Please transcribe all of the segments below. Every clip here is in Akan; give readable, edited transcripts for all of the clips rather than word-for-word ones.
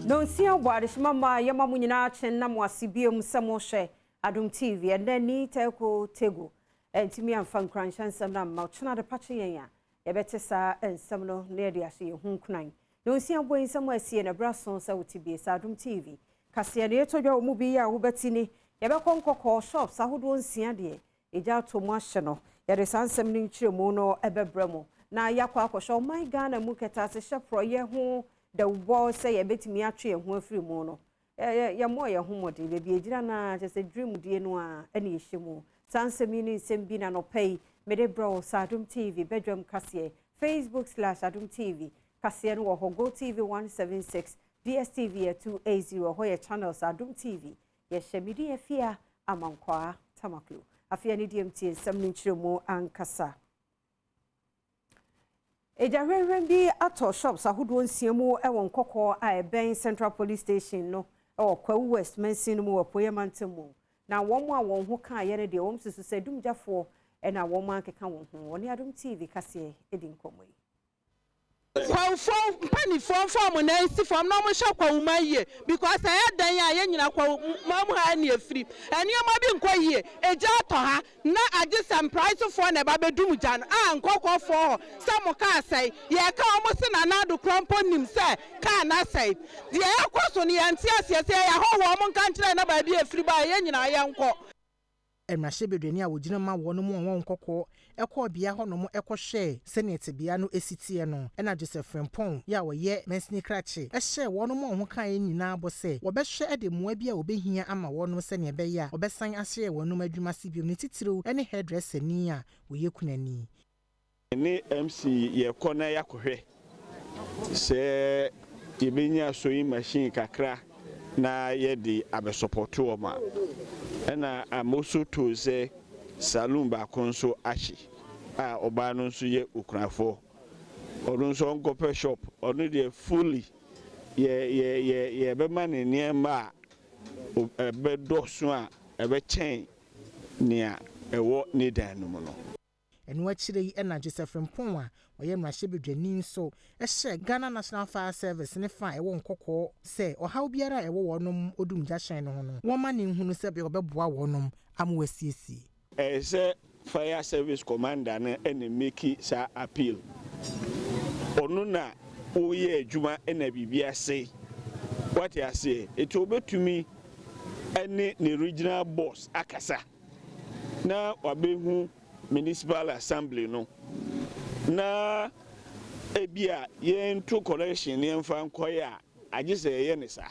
No see how bad is mama yama munyina chen na mwasibiom samoshe Adom TV and then ni teko tego entimi amfa nkranshansam na machana de pache yenya yebete sa ensam no na de ahye hu kunan no see how boy ensam asie na brason sa wotibie sa Adom TV kase na yetodwa mu bi ya wo betini yebekọ nkọkọ shops ahodo nsia de eja to mu ahye no yede sansam ni nkyeremu no ebebremo na yakọ akọhọ my Ghana mu keta se hye ye ho the wall say a bit me atwe ho afiri mu no ya mo ye ho mode be bi egira na je se dream die no a ene ehyimu sansemi ni sembi na no pay me de bro Adom TV Badwam kase Facebook/Adom TV kase no ho Go TV 176 DSTV 280 ho ye channels Adom TV ye shemidi afia amankwa tamaklu afia ni DMT nsam ni nkyeremu ankasa Ejarenren bi ato shops ahodo nsiemu e won kokko a ben Central Police Station no e Kwawu West Mansin mu wapoyamantemu na won mu a won ho kan ye ne de won susu se dumjafo e na won man keka won ho woni Adom TV kase edin komoyi Kwawu pani form na nsi form na mo hye kwawu maye because I dan ya ye nyina kwawu mamu ha na afiri enioma bi nkwa yie eja to ha na age some price for na ba bedum jan nkokọ for some ka sai ye ka omo se na na do krompo nim se ka na sai de yakoso ne yanti asiase ya ho wo mo nka nkire na ba bi afiri ba ye nyina ye nko Emrahye bedwani a wogina ma wono mu won kokko ekọ bia hono mu ekohwe senate bia no esitie no ena Joseph Frempong ya woye mensini krache ehye wono mu ho kan nyina bose wobehwe ede mua bia obehia ama wono sene be ya obesan ahye wono adwuma sibiom ne titiro ene hairdresser ni a woye kunani ni MC ye kona yakohwe se ibenya soyi machine kakra na ye di abesupport wo ma ena amoso to se salon ba konso achi a oba no nso ye okunafo onu nso ngope shop onu de fully ye be man ne ma be doso a be chen nia ewo ni dan no no enu akire yi ena Joseph Frempong a oye Emrahye bedwani nso ehye Ghana National Fire Service ne fa ewo nkokọ se ohaw biara ewo wonom odum jashen no no woma ne nhunu se be obeboa wonom amwasiesi se Fire Service Commander na ene make sa appeal onu na oye adwuma ena bibia say what you say it obetumi ene ne regional boss akasa na wabehu municipal assembly no na ebia ye nto correction ne mfa nkoya agise ye ne sa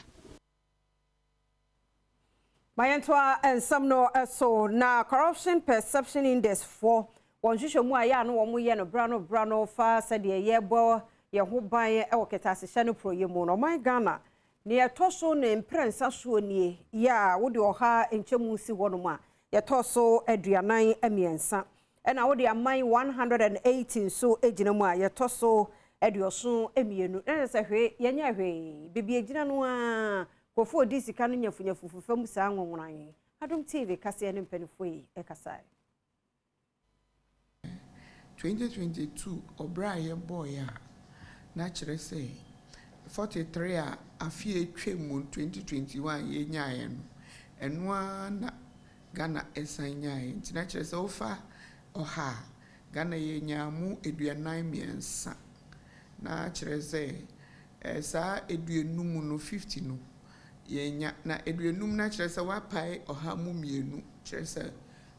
Mayantwa ensam no so na corruption perception index for wonhwehwe mu aya no wo mu ye no brano fa sade ye bo ye ho ban e woketase hye no proyemu no my Ghana ne etoso ne imprensa so nie ya wo de oha enchemu si wono mu a ye toso aduanan amiensa ena wo de amai 118 so ejina mu a ye toso aduoso emienu na se hwe ye nya hwe bibi ejina no a kofo di sika no nyafunyafufufam saa nwonwan Adom TV kase ne mpanifo yi ekasai 2022 obra ye boy a na kire say 43 a afie twemu 2021 ye nyaaye no eno na Ghana esan nyaaye ntina kire say ofa oha Ghana ye nyaamu eduanan miensa na kire say saa eduenum no 50 no yenya na eduenum na kire say wapai oha mu mienu kire say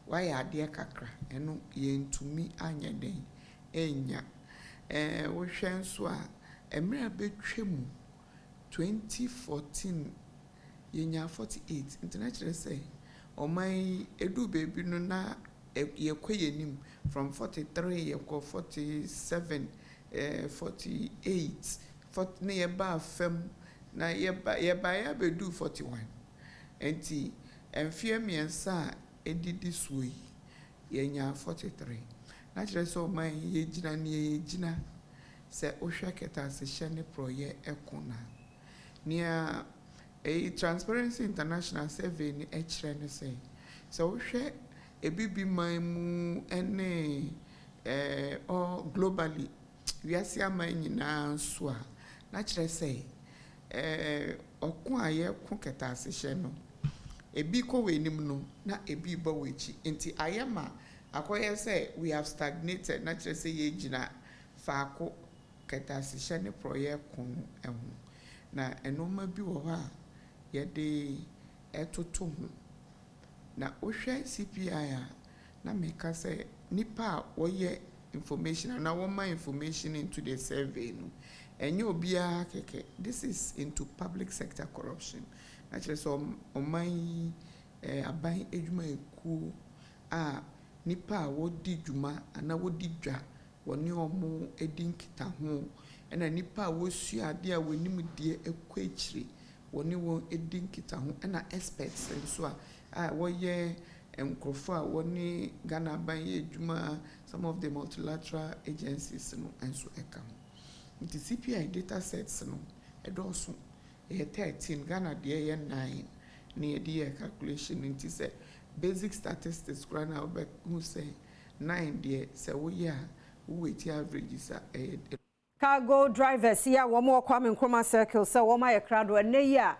waya ade kakra eno yentumi anya den enya wo hwen so a emra betwemu 2014 yenya 48 international say oman edu baby no na yekweyenim from 43 yekọ 47 48 40 na yeba fam na yeba ya bedu 41 enti emfie miensa edidi suoi yenya 43 na kire so man yegina ne yegina se ohwa keta se hye ne proye ekona nia Transparency International survey ni ekire ne se ohwe ebibi man mu ene globally we are see man nyina so a na kire se ɔko a yɛko kɛtaase hyɛ no ebi kɔ wɔ anim no na ebi ba wɔ akyi nti ayɛ ma akɔyɛ sɛ we have stagnated na kyerɛ sɛ yɛgyina faako kɛtaase hyɛ ne prɔyɛ ko no ho na ɛnɔɔma bi wɔ hɔ a yɛde ɛtoto ho na wohwɛ CPI a na meka sɛ nipa a wɔyɛ information na wɔma information into the survey no ɛnyɛ obiara kɛkɛ this is into public sector corruption na kyerɛ sɛ ɔman yi aban adwumayɛkuo a nipa a wɔdi dwuma ana wɔdi dwa wɔne ɔmo edi nkitaho ɛna nipa a wɔsua adeɛ a wɔnim deɛ ɛkɔ akyire wɔne wɔn edi nkitaho ɛna experts nso a wɔyɛ nkurɔfoɔ a wɔne Ghana aban yɛ adwuma some of the multilateral agencies no nso ɛka ho nti CPI data sets no ɛdɔɔso ɛyɛ 13 Ghana deɛ yɛ 9 ne yɛde yɛ calculation nti sɛ basic statistics kora na wobɛhu sɛ 9 deɛ sɛ woyɛ a wowɛti averages a ɛyɛ cargo drivers ya wɔn Kwame Nkrumah circle sɛ wɔn ayɛ krado ɛnɛ yi a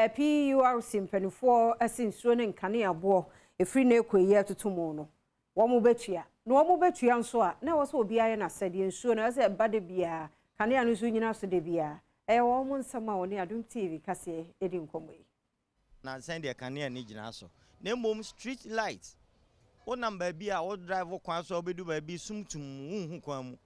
PURC mpanimfoɔ asinsuo ne nkaneaboɔ efiri na ekɔ yi atoto mu no wɔn betua na wɔn betua nso a na wɔsɛ obi ayɛ na sɛdeɛ nsuo na ɛsɛ ɛba de bia kanea no nso nyina so de bia ɛyɛ wɔn nsɛm a wɔne Adom TV kaseɛ edi nkɔmɔ yi na sɛn deɛ kanea ne gyina so na mmom street light wo number bi a wo drive kwan so obedu ba bi sumtum hu kwan mu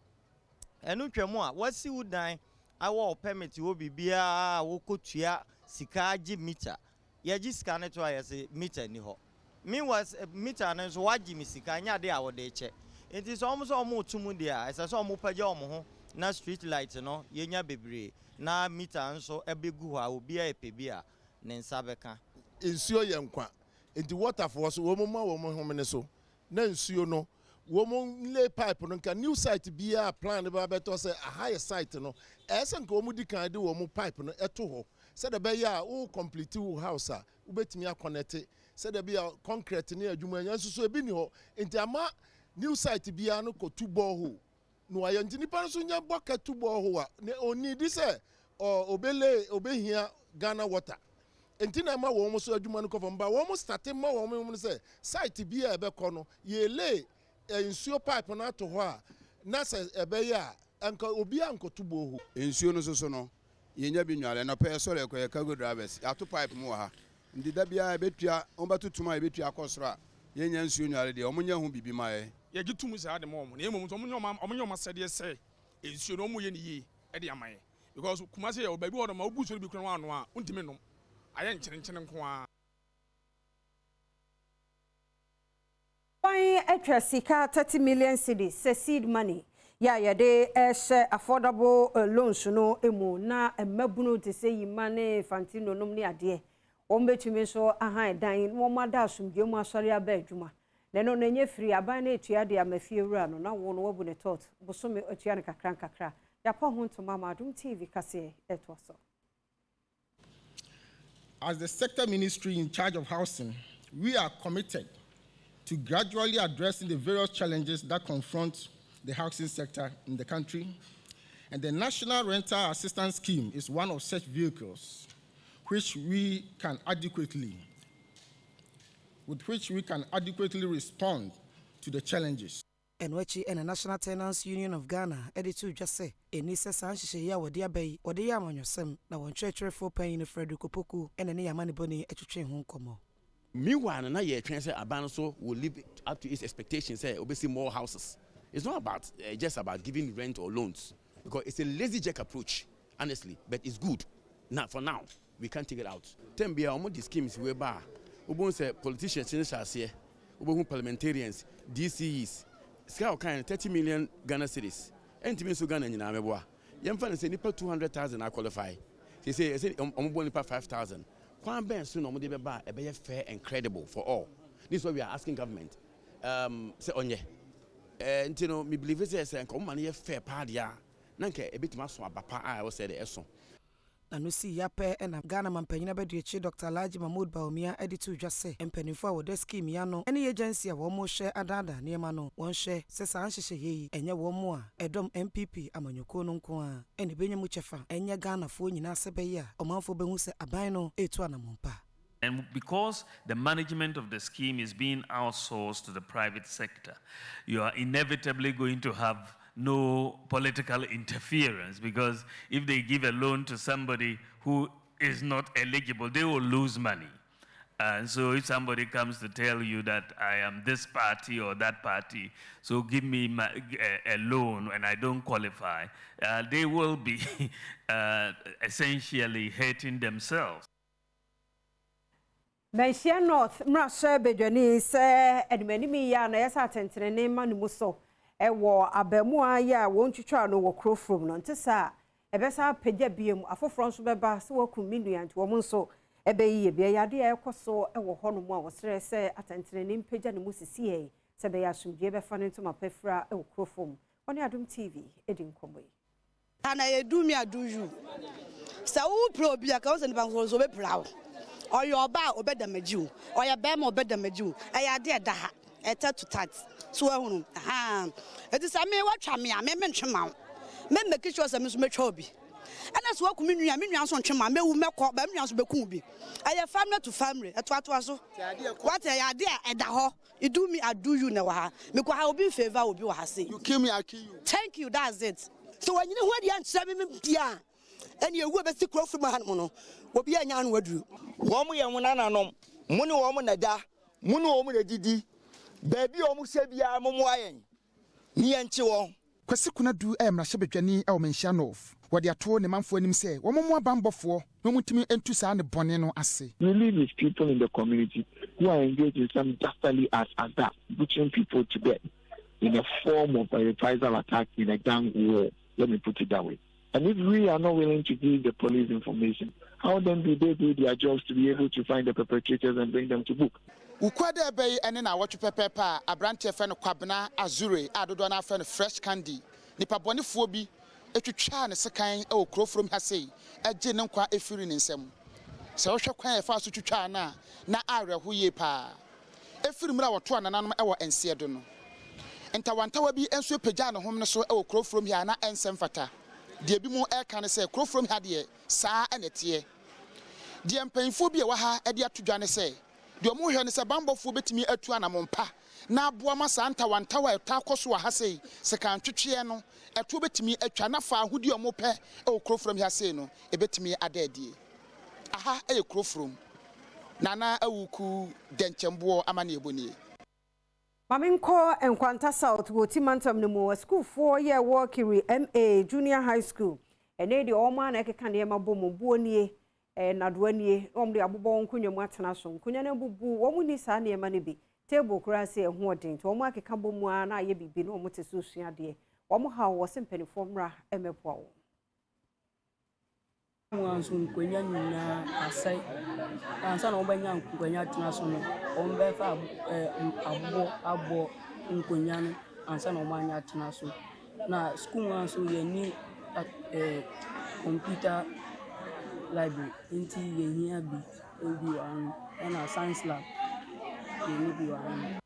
enu twɛmu a wasi udan awɔ permit wo bibia wo kotua sika agi meter ye gi sika ne to ayese meter ni ho me was meter ne so wagi mi sika nya de a wo de che enti so omo tumu de a ese so omo pagya omo ho na street light no ye nya bebre na meter nso ebegu ho a obi a epebi a ne nsa beka nsuo ye nkwa enti waterfall so wo mo ma wo mo home so na nsuo no woman lay pipe no nka new site bia plan ba beto say a higher site no ese nka omu di kan de womu pipe no eto ho se de be ya o complete wo house a ubetimi connect se de be ya concrete ne adwuma anya so ebi ni ho enti ama new site bia no ko tu borehole no aye enti nipa so nya boka tu borehole a ne oni di se obehia Ghana water enti na ma wo mo so adwuma no ko famba wo mo start ma wo mo se site bia ebe ko no ye lay nsuo pipe na to ho a na se ebe ya anka obi ankoto bohu nsuo no so no yenya bi nwale na pɛ so le ko cargo drivers ato pipe mu ha ndi da bia betua on batutuma betua akosoro a yenya nsuo nwale de omunya hu bibi mae ye gitu sa de mo na emom so omunya ma sede se nsuo no mu ye ni yi e de amaye because kuma se ye obabi wo do ma obu so bi kura ano a untimi nom aye nkyene nko a Why sika 30 million cedis seed money ya de affordable loans no emu na mabuno te say yimane fantino nom ne ade o mbetumi so ahan dan wo mada asumdwe mu asori aba adwuma na no nye free aban na etua de amafie wura no na wo no wabu ne tot bosome etua ne kakra ya pa ho ntoma ma Adom TV kase eto so. As the sector ministry in charge of housing, we are committed to gradually addressing the various challenges that confront the housing sector in the country, and the National Rental Assistance Scheme is one of such vehicles with which we can adequately respond to the challenges. Enwechi and the National Tenants Union of Ghana editu just say enisa sanhye ya wode abai wode ya amanyosem na won church pain Frederick Opoku ene ne yamane boni etwetwe ho nkomo. Meanwhile, now you're trying to say Abanso will live up to its expectations. Say, obviously, more houses. It's not about just about giving rent or loans, because it's a lazy jack approach, honestly. But it's good. Now, for now, we can't take it out. Tembia, almost the schemes whereby, we say politicians, parliamentarians, DCEs, scale kind 30 million Ghana cedis. And to me, so Ghana in Ameboa. Young fans say, nipa 200,000 are qualified. They say, nipa 5,000. Kwan ben so no mo de be ba e be fair and credible for all. This is what we are asking government. Say onye. Nti no me believe say nko man ye fair pa dia. Na nke e bitima so abapa a wo say de eso. na no si yape na Ghana mampanyina beduechi Dr. Alhaji Mahmoud Baumia editu dwase empanifo a wode scheme ya no ene agency a wo mo hye adada niema no won hye sesa anhyehye yi enye wo mo a Adom MPP amanyoko no nko a ene benyemu chefa enye Ghana fo nyina sebe ya omanfo behu se aban no etu anamompa. And because the management of the scheme is being outsourced to the private sector, you are inevitably going to have no political interference, because if they give a loan to somebody who is not eligible, they will lose money. And so if somebody comes to tell you that I am this party or that party, so give me a loan and I don't qualify, they will be essentially hating themselves. Menshia North, Mrasha Bedwani, say, Edmeni ya na yasa atentene ne ma ne muso. Ewo abemua ya won twitwa no wo kro from no ntesa ebesa pagya biem afoforo nso beba se wo kuminu anti wo nso ebeyi bia yade ekoso ewo hono mu a wo sere se atentene ne pagya ne musisi e se be ya sumdie be fa ne ntoma pefra ewo kro from oni Adom TV edin komwe ana edumi aduju sa wo pro bia ka wo se ne banko so be prawo oyo oba obedamajiu oya bema obedamajiu ayade eda ha eta to tat so ehunu eti sa me watwa me a me ntwema me make sure say me so metwa obi ana so akumi nua so ntwema mewu mekọ ba nua so beku bi aya family to family eto so what ayade eda ho do me I do you na wa me ko ha obi favor obi wa ha say you kill me I kill you. Thank you, that's it. So when you know what you answer me bia and you go be secret from han mo no obi anya no waduru wo mo ye wona nanom mo ne wo mo na da mo ne wo mo na didi baby o mo se bia mo mo ayen ni enche wo kwasi kuna du mrahye bedwani e wo menhia North wode ato ne manfo anim se wo mo abambofo no mutimi entu saa ne bone no ase. We live with people in the community who are engaged in some dastardly acts as that, butchering people to death in a form of a reprisal attack in a gang war. Let me put it that way. And if we are not willing to give the police information, how then do they do their jobs to be able to find the perpetrators and bring them to book? Ukwade bay ene na watch pepepa abrante fe no kwabena azure adodo na fe no fresh candy nipa bonifuo bi etwitwa ne sekan e okrofrom ha sei agye ne nkwa efiri ne nsam se wo hwe kwan e fa so twitwa na areho ye pa efiri mra woto anananom e wo ense do no entawantawa bi enso pagya ne hom ne so e okrofrom ha na ensem fata de bi mu e kan se krofrom ha de saa enete de mpanfo bi e wa ha e de atodwa ne se de omo hwe ne se bambofo betimi atu anamompa na aboa ma santa wantawa eta koso wa ha sei se kan twetwe no eto betimi atwa na fa ahudi omo pe e okrofrom ha sei no e betimi adadie aha e okrofrom nana awuku denchembo amane eboni Maminko Enkwanta South wo timantam ne mo school for ye workiri MA Junior High School ene de oma na ekeka ne mabomo buonie nadoanie omde abobon nkunwa mu atena so nkunwa na bubu wo mu ni sa ne ma ne bi table kurase ehu odin to omo akeka bomu a na ye bibi no omo te so suade omo ha wo sempanifo mra emepo wo mwanzo nkwenya nyina asai ansa na obanya nkwenya atena so no ombe fa abo nkwenya no ansa na omanya atena so na school mwanzo ye ni computer library inti ye hia bi obi wan na science lab ye ni bi wan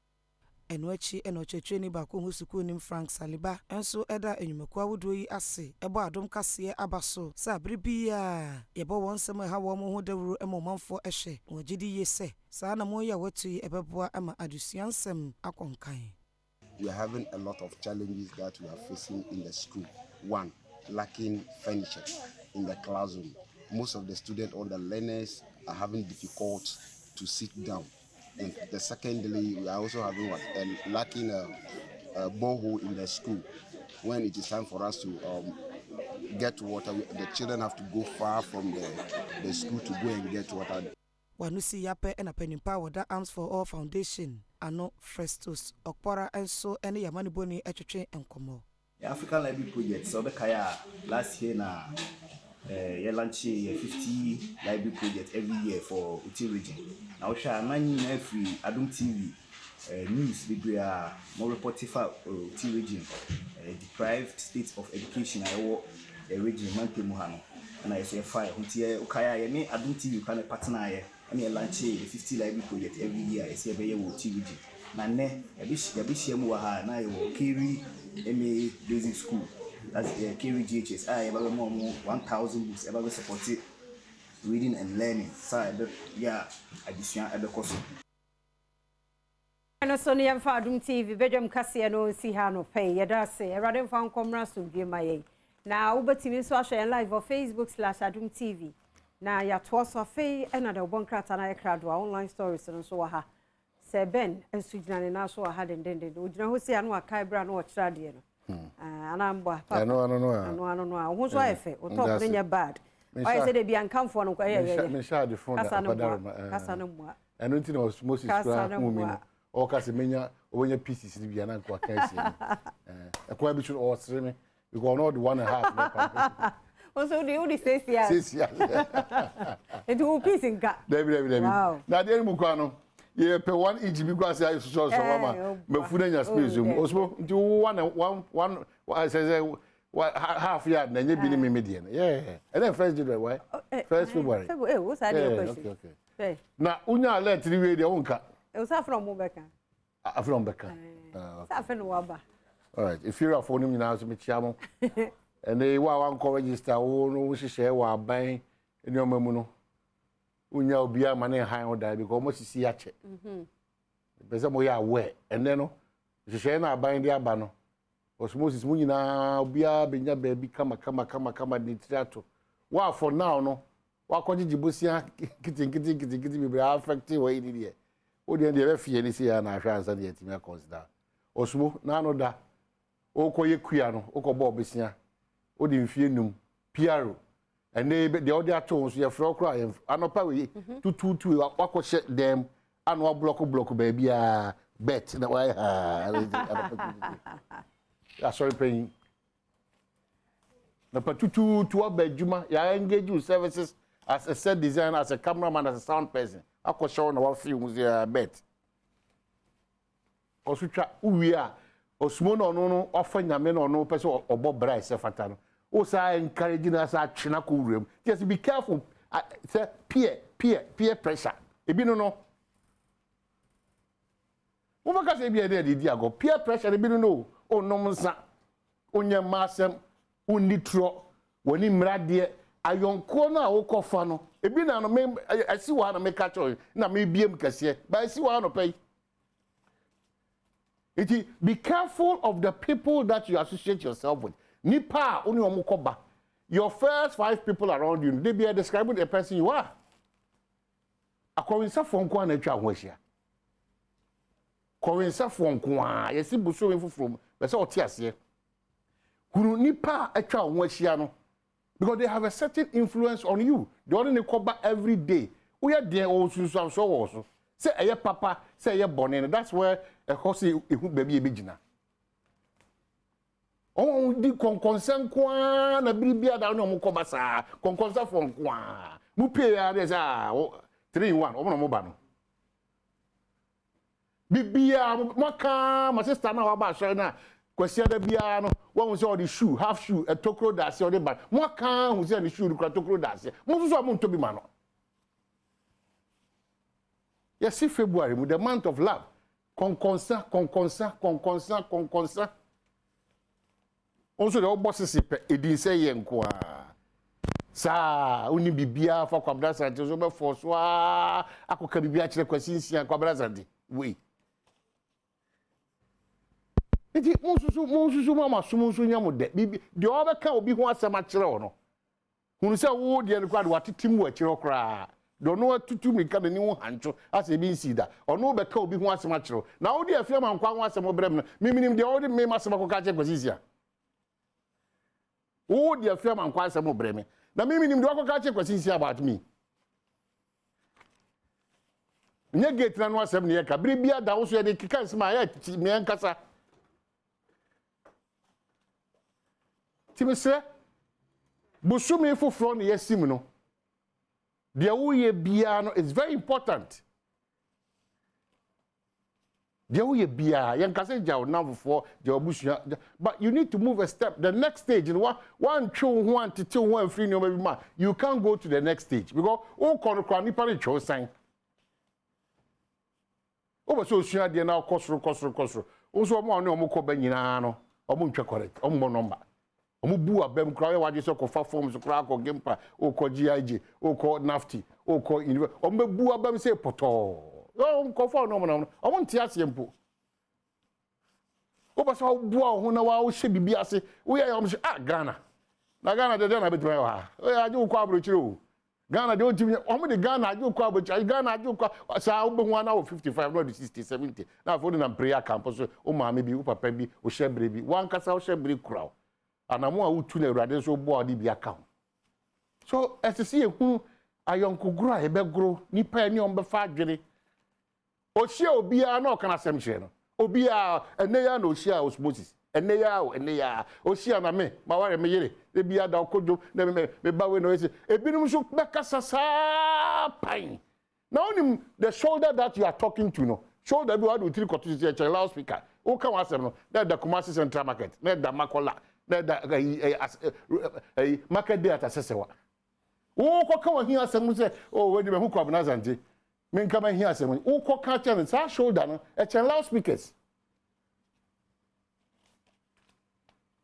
Enwachi enocheche ni bako hu sukuu nim Frank Saliba enso eda enyumeku awodo yi ase ebo adom kase abaso sa bribia yebo wonsem ha wo mo ho dawuru emomanfo ehye wogidi yese sa na mo ya watu yi ebeboa ama adusuansem akonkan. We are having a lot of challenges that we are facing in the school. One, lacking furniture in the classroom. Most of the students or the learners are having difficulty to sit down. And the secondly, we are also having lacking a borehole in the school. When it is time for us to get water, the children have to go far from the school to go and get water. Wanusi yape ena penimpa wada Arms for All Foundation ano Frestos okpora enso ene yamani boni etwetwe enkomo. The African Library Project so kaya last year na ye launch a 50 library project every year for Uti region. Now sha nani na free Adom TV news we are more reporting for Uti region deprived state of education I the region Mante Muhano. and I say fire huntie ukaya ye me Adom TV kan partner ye and ye launch a 50 library project every year I say be ye wo TV na ne e bi share mu wa ha na ye wo Kiri MA basic school that's Kiri GHS I eba mo 1000 books eba support it reading and learning side yeah addition ebe course no so ne yemfa Adom TV Badwam kase no si ha no pay yeda se erade mfa nkomra so dwe maye na ubetimi so ahwe live on Facebook/Adom TV na ya to so fe na de bonkrata na ekrado online stories no so wa ha se ben ensujina na so wa ha den ojina ho si anu akai bra no ochira de no anamba papa no ho so efe o top nya bad why say they be uncomfortable no kwa ye me sha de phone kasa no mo enu nti na osmosis kra mu mi no o kase menya obenya pieces ni bia na kwa kan si ekwa bi chu o sere me because not 1.5 also the say sia it will piece in ka David na de mu kwa no ye pe 1 inch bi kwa say so ma me fu na nya space mu osmo nti 1 say half yard na nye bi ni me de yeah and then first January why first February what's that question okay na unya alert ni we de wonka Usa from Mobeka. From Beka. Safen waba. All right. If you're a phone me now, so me chiamo. And they want to register. Oh no, we share wa buying in your memono. Unya obia mane high on that because most see ache. Pesa mo ya we. And then no, she share na buying the abano. Osmosis muni na obia benya baby kama ni trato. Wa for now no. Wa kwaji jibusia kiti be affecting we ni there. O de be fie ni se ya na ahwa ansa de yetimi consider osmo na no da o koye kua no o ko bo besia o de mfie num piaro ene de o de ato so ye fro kra anopa we tututu akọ she dem anu block ba bia bet na why sorry paying na patutu to abadjuma ya engage you services as a set designer, as a cameraman, as a sound person. I could show no film bet. Osucha uwia osmo no offer nyame no person obo bra se fatano. O sa encouraging us at china cool. Just be careful. Say peer pressure. E bi no. O maka se bi e dey di ago. Peer pressure e bi no. O no msa. Onye masem unitro woni mrade ayonko na wokofa no ebi na no me asi wa na me ka cho na me biem kase ba asi wa no pay. Be careful of the people that you associate yourself with. Nipa oni omukoba. Your first 5 people around you, they be describing the person you are. Akwinsa fonko na atwa hwahia. Kwinsa fonko a yesi buso enfufrom, be se otiase. Kunu nipa atwa hwahia no. Because they have a certain influence on you. They only cover every day. We are there also so. Say a papa, say a bonnet. That's where a horse baby begina. Oh, di concern kwa na bibia da no mukobasa. Concern for kwa. Mu pay there's 3 in 1. Omo mo ba no. Bibia maka my sister na wa ba so na kwasi ada bia no one say the shoe half shoe a tokro dase or the bag mo kan hu say the shoe the tokro dase mo so mo nto bi ma no. Yes, February with the month of love concern also the bosses edin say yenko a sa uni bibia fa kwabra sante so be for so akoka bibia kire kwasi nsia kwabra sante we iti monsusu mama sumunsu nyamo de bibi de obeka obi ho asema kire ono hunu se wo de ne kwade watetim wa kire okra do no atutu mika ne wo hancho ase bi nsida ono obeka obi ho asema kire na wo de afia man kwa ho asema brem miminim de wo de me masema ko ka kire kwasisia wo de afia man kwa asema brem na miminim de wo ka kire kwasisia about me nye gate na no asem ne ye ka bibia da wo so ye de kika nsema ya me enkasa Timise busumi fufro ne yesim no de wo ye bia no is very important. But you need to move a step. The next stage, one show, one to two, one free, you can't go to the next stage because all corner show sign. Over so sure they now cost. Also, more no more cobenino, or moon correct, or more number. Omubu abem cry what is for forms crack or gimpa, or called GIG, or called Nafty, or called Omubu abem say poto. Oh, conform no, I want to ask you. Oba so bua ho na wa wo hye bibia se wo ya yom Ghana na Ghana de na betwe ha o ya aju kwa abrochire o Ghana de o timi o mo de Ghana aju kwa abrochire Ghana aju kwa sa wo be ho na wo 55 no de 60 70 na for na prayer camp so o ma me bi o papa bi o shebre bi wan kasa o shebre kura anamo a wutu na urade so bua de bi aka so esisi ehu ayonko gro e be gro nipa ni on be fa adwene o hye obi a na o kana sem hye no Obia eneya no shia osmosis eneya oshia na me ma ware me yere e bia da okojo na me ba we no ese ebinum so bekasa sa pain now the shoulder that you are talking to no shoulder bi wa do three quarters a loudspeaker o kan wasem no na da Kumasi Central Market na da Makola na da market day atasesewa o ko kan wa hin asem se o we di me hu kwabna zante men kama here say who call catch and sa shoulder no e chen loudspeakers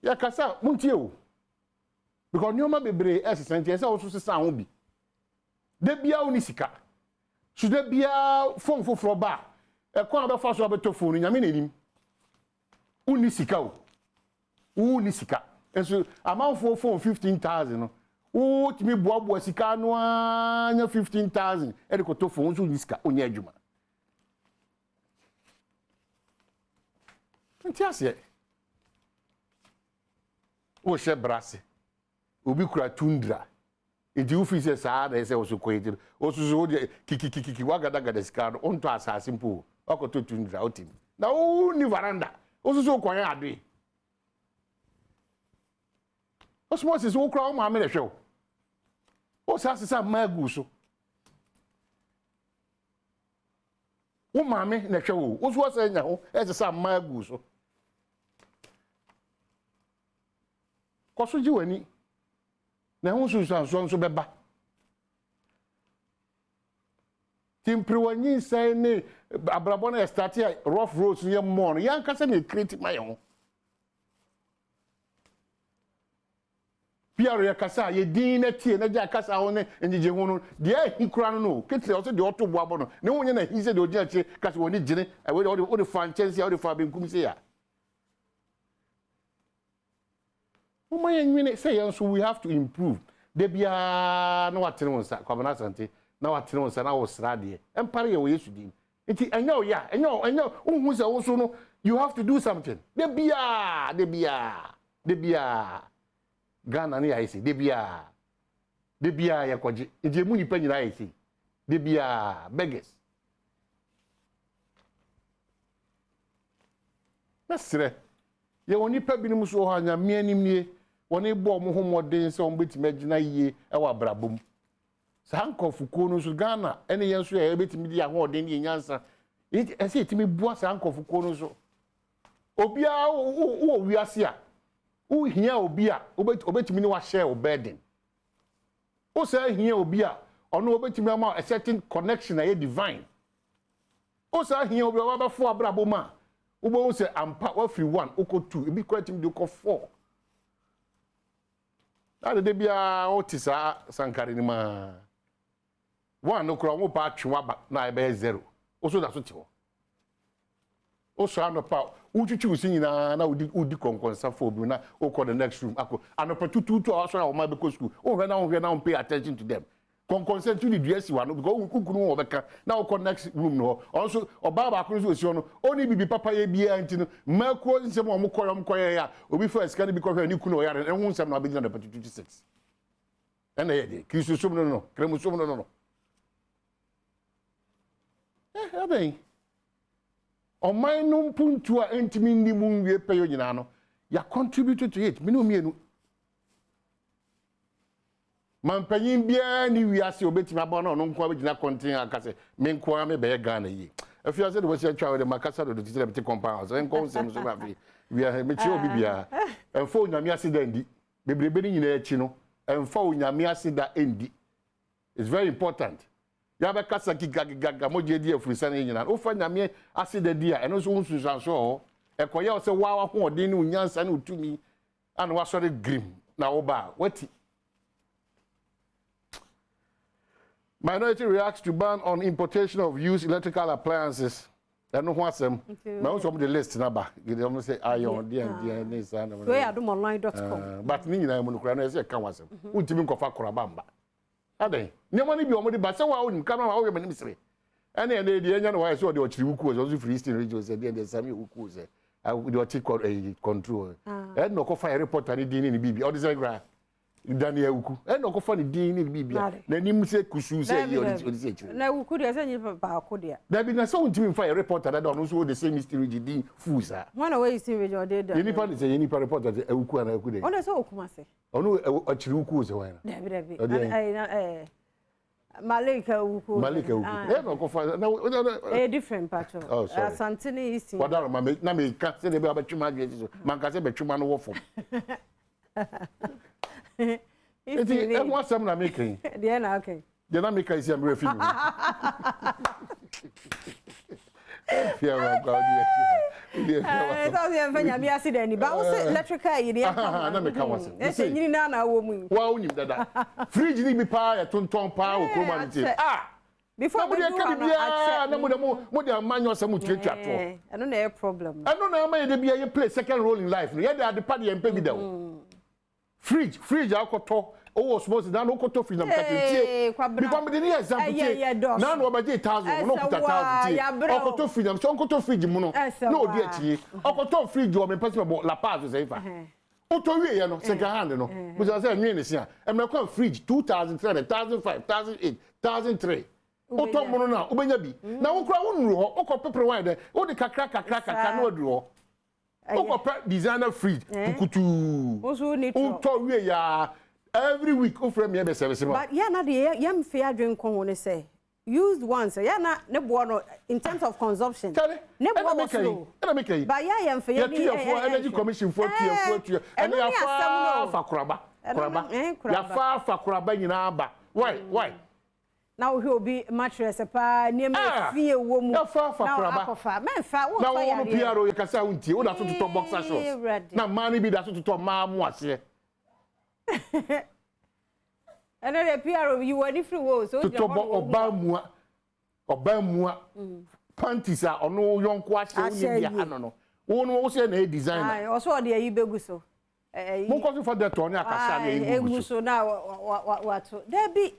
ya kasa muntie o because nyoma bebre esesente ese wo so sesa ho bi de bia oni sika so de bia phone foforo ba e kwa be fa so abeto phone nyame na enim uni sika o uni sika enso amount for phone 15,000 no o timi boabo sika no anya 15,000 e de ko to phone so sika onya adwuma ntiase o she brase obi kura tundra edi office sa da ese o so koyiti o so de kiki wagada sika no onto asase mpo okoto tundra otim na o ni varanda o so kwanya ade osmosis wo kura o ma me le hwe o sa sesa magu so wo ma me le hwe o so sa nya ho e sesa magu so koso ji wani na hu susan so beba timpriwanyi sai ne abrabo na start rough roads ye mon yan kasa me create my ho Pierre ya kasa ye din na tie na ja kasa ho ne njije hu no de ahi kura no ketre o se de oto boabo no ne wonye na hi se de odia che kasa woni gire we o de fan chance ya o de fa benkum se ya so we have to improve. De bia no watene wonsa kwabana sante na watene wonsa na wo srade empare ye wo yesu din enti enya o ya enya unhu se wo so no you have to do something de bia Ghana ni aisi de bia ya kwaje enti mu nipa nyina aisi de bia beggars nasre ye woni pa binim so ho anya me anim nie woni bo mo ho modern se on betime agina yie e wa brabom sa ankofuko no so Ghana ene yen so e betime di ahoden ye nyansa e se etime bua sa ankofuko no so obia wo wiase a wo hia obia obetime ni wa share o burden o sa hia obia ono obetime ama a certain connection a divine o sa hia obia wa ba fo abrabom a ubo say ampa wa free 1 oko 2 ebi kwa tim de oko 4 na de bia otisa sankare ni ma 1 no kro mo pa atwa ba na e be 0 oso da so ti ho oso anopa uchuchu usi nyina na udi konkonsa for obi na oko the next room ako anopa tutu aso na o ma be ko school o hwe na pay attention to them consent to the dress one because ukunu obeka na o next room no also oba ba akunu so si no oni bibi papa ye bia anti no mako nsem o mkoyo ya obi first can be ko hwe ni kunu o yare enhu nsem na obedi na 26 ena ye de kristo som no kremu som no bem o mai num puntu a entimi ndi mu wie peyo nyina no ya contribute to it minu mienu mampanyin bia ni wiase obetimi aba na no nko abegina kontin akase me nko ame be Ghana yi If you said was a child with the Macassa to the compounds, and consumes we are mature Bibia, and phone Yamia Sidendi, Baby Benny in a chino, and phone Yamia Sida Endi. It's very important. Yabakasa Gaga Moji dear for Sunny, and often Yamia acid the dear, and also Susan Shaw, a coyote say, wow, who didn't Yansan to me, and was sort of grim. Now, what? Minority reacts to ban on importation of used electrical appliances. I know what's them. I also the list number. You almost say iron, DND, this and that. We are doing online.com. But me, I'm going to cry. I say, "Come on, who do you go for Korabamba?" Are they? No money be on the bus. So I wouldn't come out with ministry. And then the end why I saw the Chiruku also free still regions and then the Sami Ukuze. I would take control. And no fire report and it in the BB. All this I Daniel Uku. And no funny dean in Bibia. Then you say Kusu say you now we could have said about Kodia. There be no sound to fire reporter that don't know the same mystery dean Fusa. One away is in your dead. Any part is any reporter that Uku and Ukude. Oh, that's all Kumasi. Oh no, a Chiruku is a winner. Malika Uku. Malika Uku. A different pattern. Oh, sorry. Santini is what are my name? Can't say about Chumag. Mancase Bechuman Waffle. If what's some making? Yeah, okay. The Namika is a refugee. Electrical idea. Fridge need be power, ton power, humanity. Ah! Before we can be a man or some I don't know a problem. I don't know how many be play second role in life. Yeah, they are the party and pay me down. Fridge, alcohol. Oh, suppose that no coto freedom become the near example. Now, about 8,000, no 1,000. Alcohol freedom, so coto fridge mono. No, dear, alcohol fridge, or impossible La Paz is ever. Auto, second hand, no. Which I said, Minister, and my call fridge 2,003, 1,005, 1,008, 1,003. Auto mono now, Ubenabi. Now, Crown Raw, Oko Pepper Wine, or the crack, no draw. Oko designer fridge, Kutu. Also, need to every week, offer me a service. But yeah, not the young fair drink on say. Used once, yeah, not in terms of consumption. Never make it. But yeah, young fair energy commission for tier, and they are far for Kraba. Far for Kraba in Abba. Why? Now he'll be mattress a pa near me fear woman. Far for Kraba. Man, far now, Piero, you can say, what that's to talk box. Now, money be that's to talk mamma was here. And then appear you were different walls. So, Obama, panties are no young question. I don't know. One was a designer. I also the Ibeguso. More for that on your so now what? There be.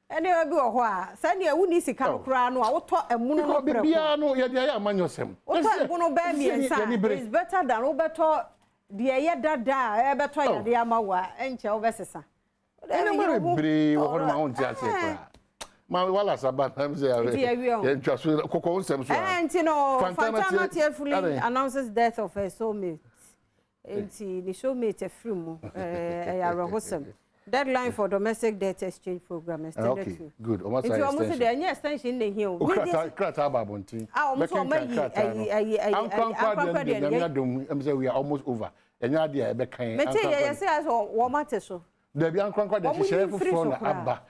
And there be a while. Send you wouldn't see crown or talk a mono piano. Yeah, man, yourself. It's better than Roberto. The da better the Amawa and Chelvesa. Brave or my own just my wallas about them there. Just cocoa some. And you know, Fantana tearfully announces death of her soulmate. And the showmate a film. Deadline for domestic debt exchange program extended to. Good. Almost there, yes, extension in here. We are almost over. And idea be kind. Yes, so. There be unconquer that share for Abba.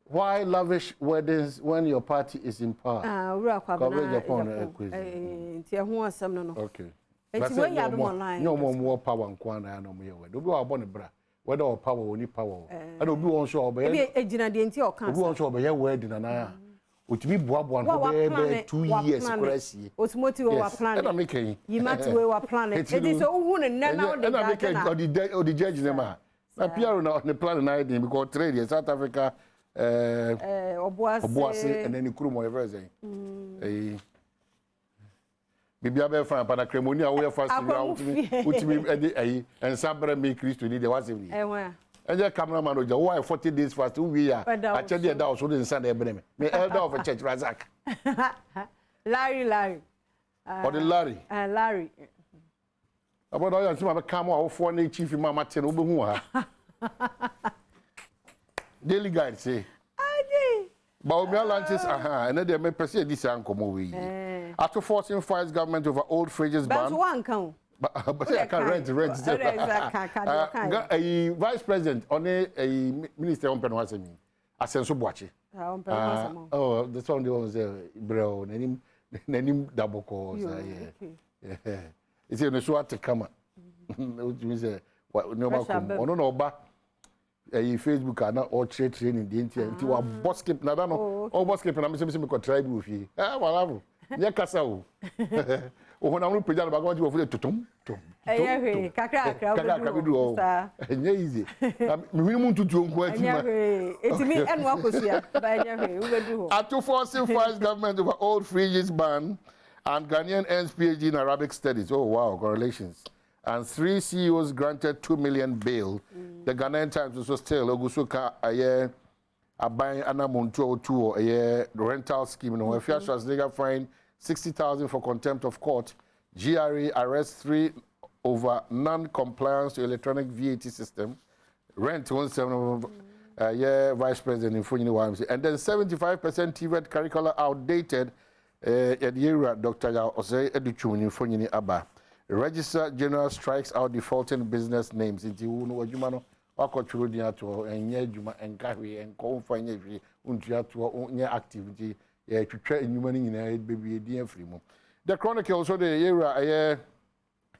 Why lavish weddings when your party is in power? Okay. It's where you are online. No more power and Kwana no more. Do our bonnet bra. Whether our power or any power. I don't do on show, but a general or can't go on show by your wedding and I. Which be Badwam 2 years crazy. Automotive or plan. I'm making you might wear a planet. It is all one and now the judge nema. Na Pierre na the plan na dey because trade in South Africa Obuasi and then Nkrumah everything. Bibia be fan para cremonia we first ultimate and sabre me Christo dey was every. And the cameraman oja why 40 days fast we are actually that was so inside the me elder of a church Razak. Larry or the Larry about all you see my come out for na chief mama ten obehu ha daily guide say Baumia lunches, and then they may pursue this uncle movie. After forcing fights government over old fridges ban. But one count. But I can't rent. A vice president on a minister on Penwasemi. I send so watch. Oh, the song was bro, name double calls. Yeah. It's in the swat to come. Which means what no no Facebook are not all training the interior until a boss skip Nadano or boss skip and I'm saying tribe with you. Ah, well, yeah, Casao. Oh, when I'm putting about going to avoid to tom. Kakra, easy. Minimum to do what it's me and Wakusia. After forcing fights government over old fridges ban and Ghanaian ends PhD in Arabic studies. Oh, wow, correlations. And 3 CEOs granted 2 million bail. The Ghanaian Times also still Ogusuka a buying Anamonto to a rental scheme. No, if you legal fine 60,000 for contempt of court. GRE arrests 3 over non-compliance to electronic VAT system. Rent 17 vice president in Funyini. And then 75% TVET curricula outdated at the era Dr. Yao Ose Educhun in Funyini Abba. Register General strikes out defaulting business names into Wajumano, Wakochudia to and Yajuma and Gary and Confine Untia to activity, to try in human in a baby dear free. The Chronicle also the era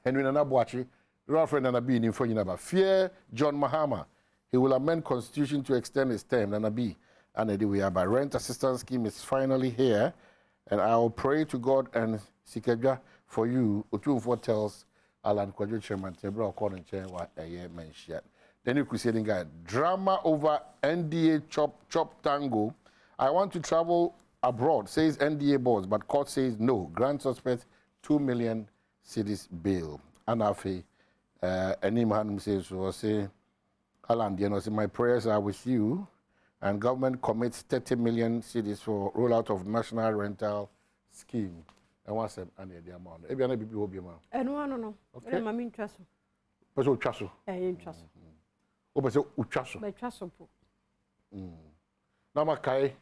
Henry Nanabuachi, Ralph Nanabi in Fonyanaba. Fear John Mahama. He will amend constitution to extend his term, Nanabi. And we have a rent assistance scheme is finally here. And I will pray to God and Sikeja for you. Otunfo tells Alan Kwadjo Chairman Tebra Okon Chair what a year mentioned. Then you crusading guy. Drama over NDA chop tango. I want to travel abroad, says NDA boss, but court says no. Grand suspect 2 million cedis bail. Anafi, Animhan says, so say, Alan, you know, my prayers are with you, and government commits 30 million cedis for rollout of national rental scheme. And what's the amount? If you're not be will be amount. No. Okay. I'm interested. But so trasso. Interested. Oh, but so trasso. My trasso. Now, my kai.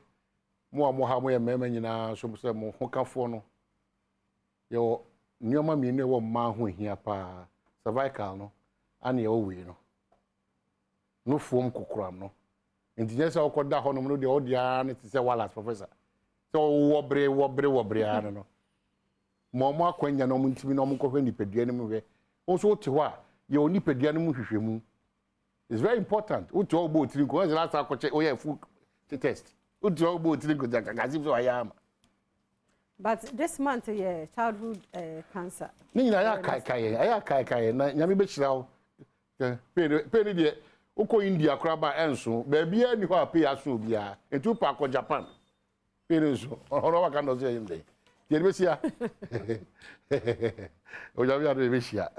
Mo ha mo ye mema nyina so se mo hokafo no yo nyoma mi ne wo ma ho hia pa cervical no ane o wi no fom kokoram no enti je se okoda ho no no de odia ne ti se Wallace professor so wobre ano no mo akwanya no mo ntimi no mo kohwe nipadua ne mu hwe o so te ho a ye onipadua ne mu hwehwemu. It's very important. O to ogbo tiri ko se last akoche o ye full test. But this month, yeah, childhood cancer. I kai na nyame be chirawo. Pe de uko India kraba enso, ba bia ni ho ape aso bia. Etu pa ko Japan. Pe enso, ono wa kan do say him dey. Ye be sia. O ja bia do be sia.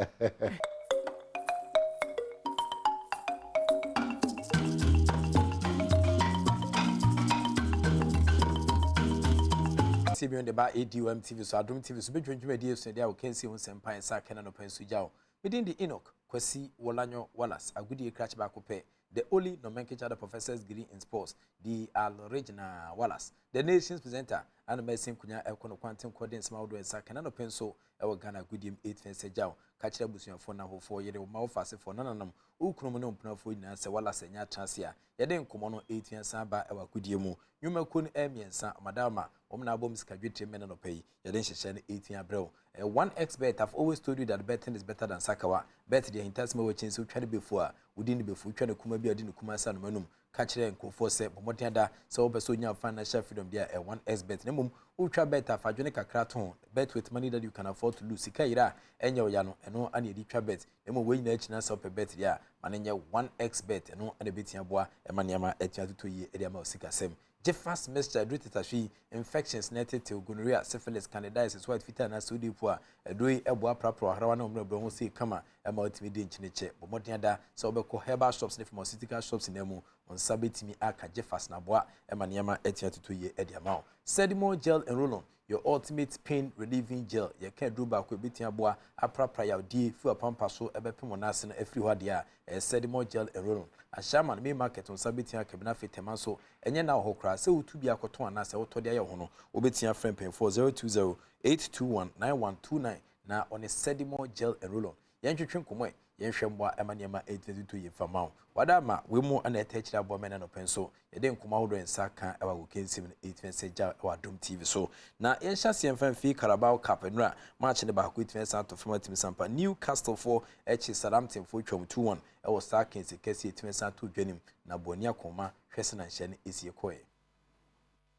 TV on the bar Adom TV so Adom TV so be dwendwuma die so dia wo kansi ho sempan sa kana no pan so jawo within the Enoch Kwasi Wolanyo Wallace agudi crash back pe the only nomenclature the professor's degree in sports the original Wallace the nation's presenter and medicine kunya ekono quantum coding small do sa kana no pan so e wo Ghana goodiem 8 fence jawo ka kire busuafo na ho fo yede wo ma wo fase fo nananam ukunu no mpnafo nyina se Wallace nya chance a yede nkomo no 8 fence ba e wa goodiemu nyuma kun emiensa madama na album skadwetri men no pay yeden hyehye no 18 abrel 1xbet. I've always told you that betting is better than sakawa. Bet the intasma we change so try before within the before try to kuma bi adi no kuma sa no manum catch them nkofo se bomoden da so obeso nya financial freedom there 1xbet nemum ultra bet afadwene kakra ton bet with money that you can afford to lose sika ira enya oya no eno ane edi twa bet nemum we nyina china so pe bet there manenya 1xbet eno ane betia boa emaniama etia tuto yi edi ama sika sem Jeffers Mr. Drititashi infections netted to gonorrhea, syphilis, candidiasis, white fetal, and sudipua, a doy, a boa proper, Hawana, Bronco, kama, a multimedia in Chiniche, but Motianda, so Beko herbal shops, pharmaceutical shops in Emu, on Sabitimi Aka, Jeffers Naboa, Emaniama, Etia to 2 year Ediamao. Sedimo gel and roll-on. your ultimate pain relieving gel. You can't do back with beating a boy, a proper yaw D, few pampa so a bepimonacin, a free wadia, a sedimo gel and roll. A shaman may market on Sabitia Cabinafi Temaso, and now Hokra, so to be a cotton as a Otodia Hono, Obetia friend paying for 020 821 9129. Now on a sedimo gel and roll. Yanchu Trinkumwe, Yanshamba Emaniama 822 year for mount. Wadama, we more an attached about men and open so, you didn't come out and Saka, our weekend 7-8 Adom TV. So now, Yanshasi and Fanfi Carabao Cup and Ra, marching about with Fence out of Formatim Sampa, Newcastle 4, H. Salamtin for 2-1, our Starkins, a case 2 Jenim, Nabonia Coma, Crescent and Shen is your coy.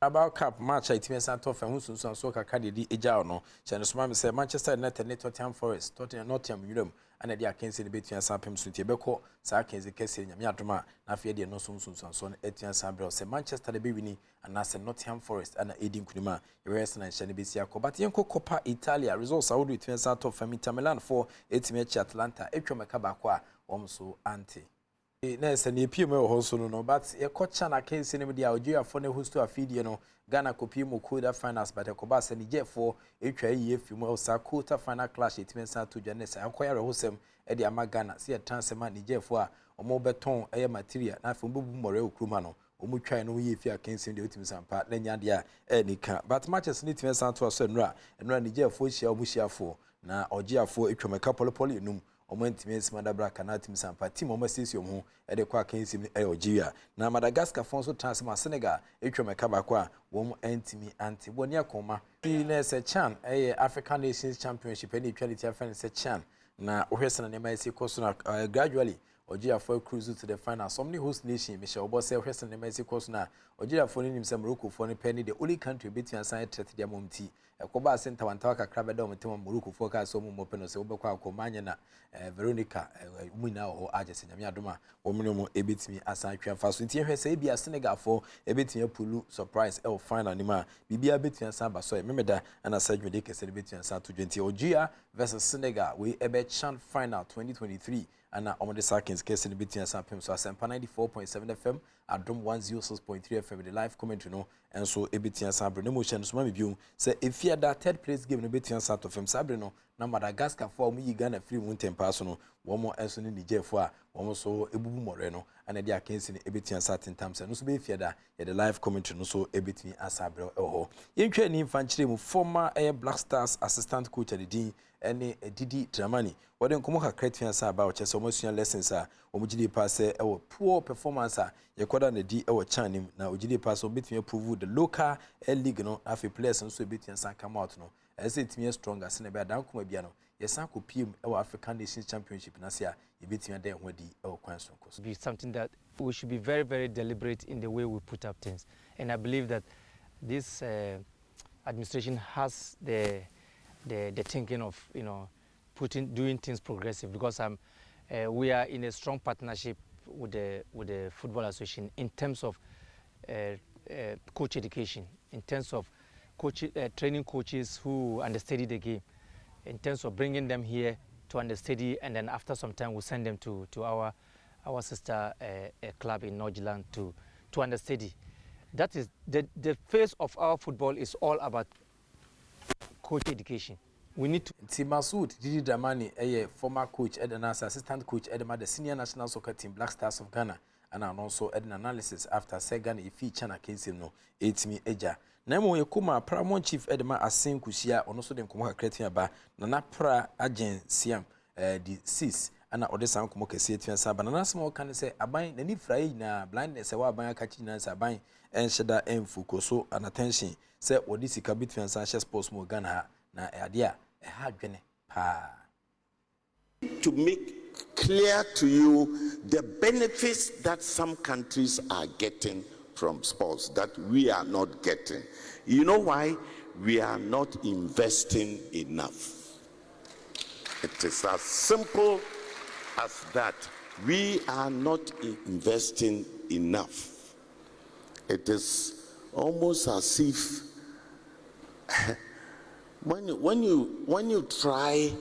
About Cup match, I think Santo Famusun, so Kakadi Ejano, Chanusmam said Manchester United, Tottenham Forest, Tottenham Nottingham Union, and the Akins in the between Sampim Sutibeko, Sarkins, the case in Yaduma, Nafia no Sunsun, son, Etienne Sabro, say Manchester the Bibini, and Nasa Nottingham Forest, and Edin Kunima, Eres and Shanibisiaco, but Yanko Coppa Italia, results Saudi between Santo Famita Milan for 8 match Atlanta, Echomacabaqua, almost anti. Nurse and Pimo also no, but a coach and a case in the Algeria for the host to a feed, Ghana Copimo could have finals, but a Cobas and Jet for HIE female Sakota final clash, it means to Janessa, acquire a hosem, Eddie Amagana, see a transfer Niger for a more beton air material, not from Bubu Morel Crumano, or Mucha no if you are can't send the ultimate and part, then Yadia, any can, but matches need to send to a certain ra, and run Niger for Shia Mushia for, now or Gia for it from a couple of polyunum. Omentimi Madabra Kanatim Sampa, Tim Omasium, at the Quack in Algeria. Now Madagascar Fonso Transma Senegal, Echomacabaqua, Wom Antimi Anti Bonia Coma. There's a chan, a African Nations Championship, any quality offense a chan. Now, Ohesan and MIC Cosuna gradually, Ogia for cruise to the final. Somebody host nation, Michelle Bosse, Ohesan and MIC Cosuna, Ogia for himself, Morocco for a penny, the only country between San Tretia Monti. A Coba Center and Taka Crabadom, Morocco focus on Mopenos, Obequa, Comaniana, Veronica, Muna or Ajas in Yaduma, or Minimo, a bit me as I can fast with here, say be a Senegal for a bit me Pulu surprise, El final Nima, be a bit and Samba, so I remember that, and I said, you make a celebration and Satu Genti, Ogia versus Senegal, we a bet chan final 2023. And on the seconds case in the between Sampim, so Sampa 94.7 FM, Adom 106.3 FM with the live commentary, no, and so a bit and Sabrina motion, so maybe you say if you had that third place given a bit and Sato from Sabrino, now Madagascar for me, Ghana free mountain personal, one more as in Niger for one more so a Bubu Moreno, and a dear case in a bit and Satin Times, and also be if you had the live commentary, no, so a bit me as Sabro. Oh, in training infantry, former Air Black Stars assistant coach at the D. Any Didi Dramani. What then come create about chess almost lessons are Omujidi pass our poor performance. You could the D our channel now Ujidi pass or bit me approve the local league no have a players and so bit and come out no. As it me stronger seen about down come biano. Yes, I could PM our African Nations Championship Nasia, you bit me there when the our question be something that we should be very, very deliberate in the way we put up things. And I believe that this administration has the thinking of doing things progressive, because we are in a strong partnership with the Football Association in terms of coach education, in terms of training coaches who understudy the game, in terms of bringing them here to understudy, and then after some time we send them to our sister club in Nordjylland to understudy. That is the face of our football is all about coach education. We need to. Masoud Didi Dramani, a former coach, assistant coach, the senior national soccer team, Black Stars of Ghana, and also an analysis after Segan if he chana case him no 8 me eja. Nemo Yakuma, Paramount Chief Edema Asin Kusia, and also the Kumaka Cretia Ba, Nana Pra Agent Siam, the sis, and other sound Kumoka Satian Sabana small can say, a buying the fry na blindness, a while catching us a buying, and Shada M Fukoso, and attention, say what this is Kabit and Sanchez Post Morgana, na idea. To make clear to you the benefits that some countries are getting from sports that we are not getting. You know why? We are not investing enough. It is as simple as that. We are not investing enough. It is almost as if when you try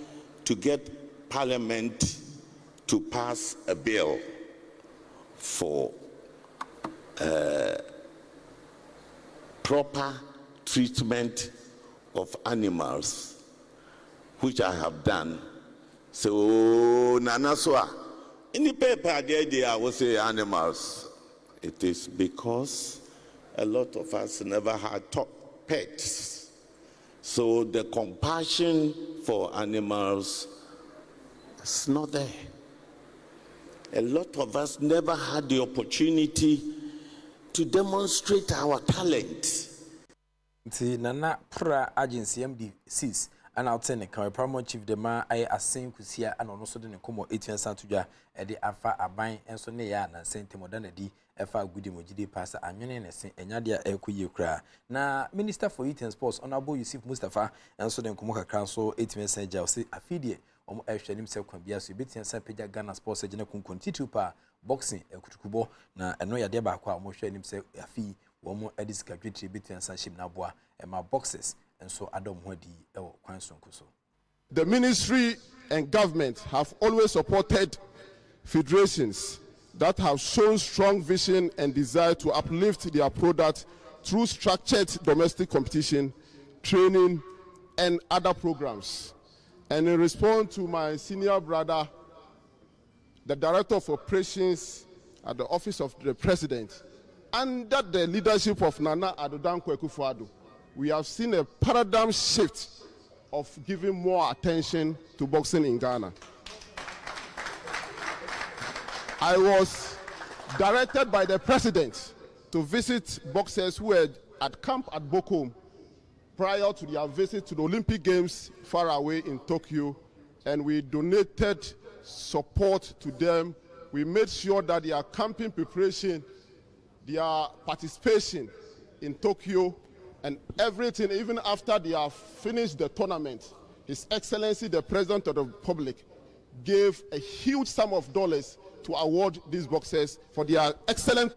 to get Parliament to pass a bill for proper treatment of animals, which I have done. So, Nanaswa, in the paper, the idea I will say animals. It is because a lot of us never had pets. So the compassion for animals is not there. A lot of us never had the opportunity to demonstrate our talent. Nti nana pra agency MD6 and alternate kan paramount chief de ma ay asen kusia and ono so de ne komo 18 satudwa e de afa aban enso ne ya na sente modern di efa gudi mojide pass anwene ne sen enyade a ekoye kra na minister for youth and sports honorable Yusuf Mustafa enso de komo kakra so 18 cent ja se afidie omo ehwenim se kwa bia so betia sa pega Ghana sports agena kunkun titupa boxing ekutukubo na eno yade ba kwa omo hwenim se afi womo ediska dwetri betia sa ship na boa ema boxes enso Adom hodi ewo kwan sonko so. The ministry and government have always supported federations that have shown strong vision and desire to uplift their product through structured domestic competition, training, and other programs. And in response to my senior brother, the Director of Operations at the Office of the President, under the leadership of Nana Addo Akufo-Addo, we have seen a paradigm shift of giving more attention to boxing in Ghana. I was directed by the President to visit boxers who were at camp at Bokom prior to their visit to the Olympic Games far away in Tokyo, and we donated support to them. We made sure that their camping preparation, their participation in Tokyo, and everything, even after they have finished the tournament, His Excellency, the President of the Republic, gave a huge sum of dollars to award these boxers for their excellent.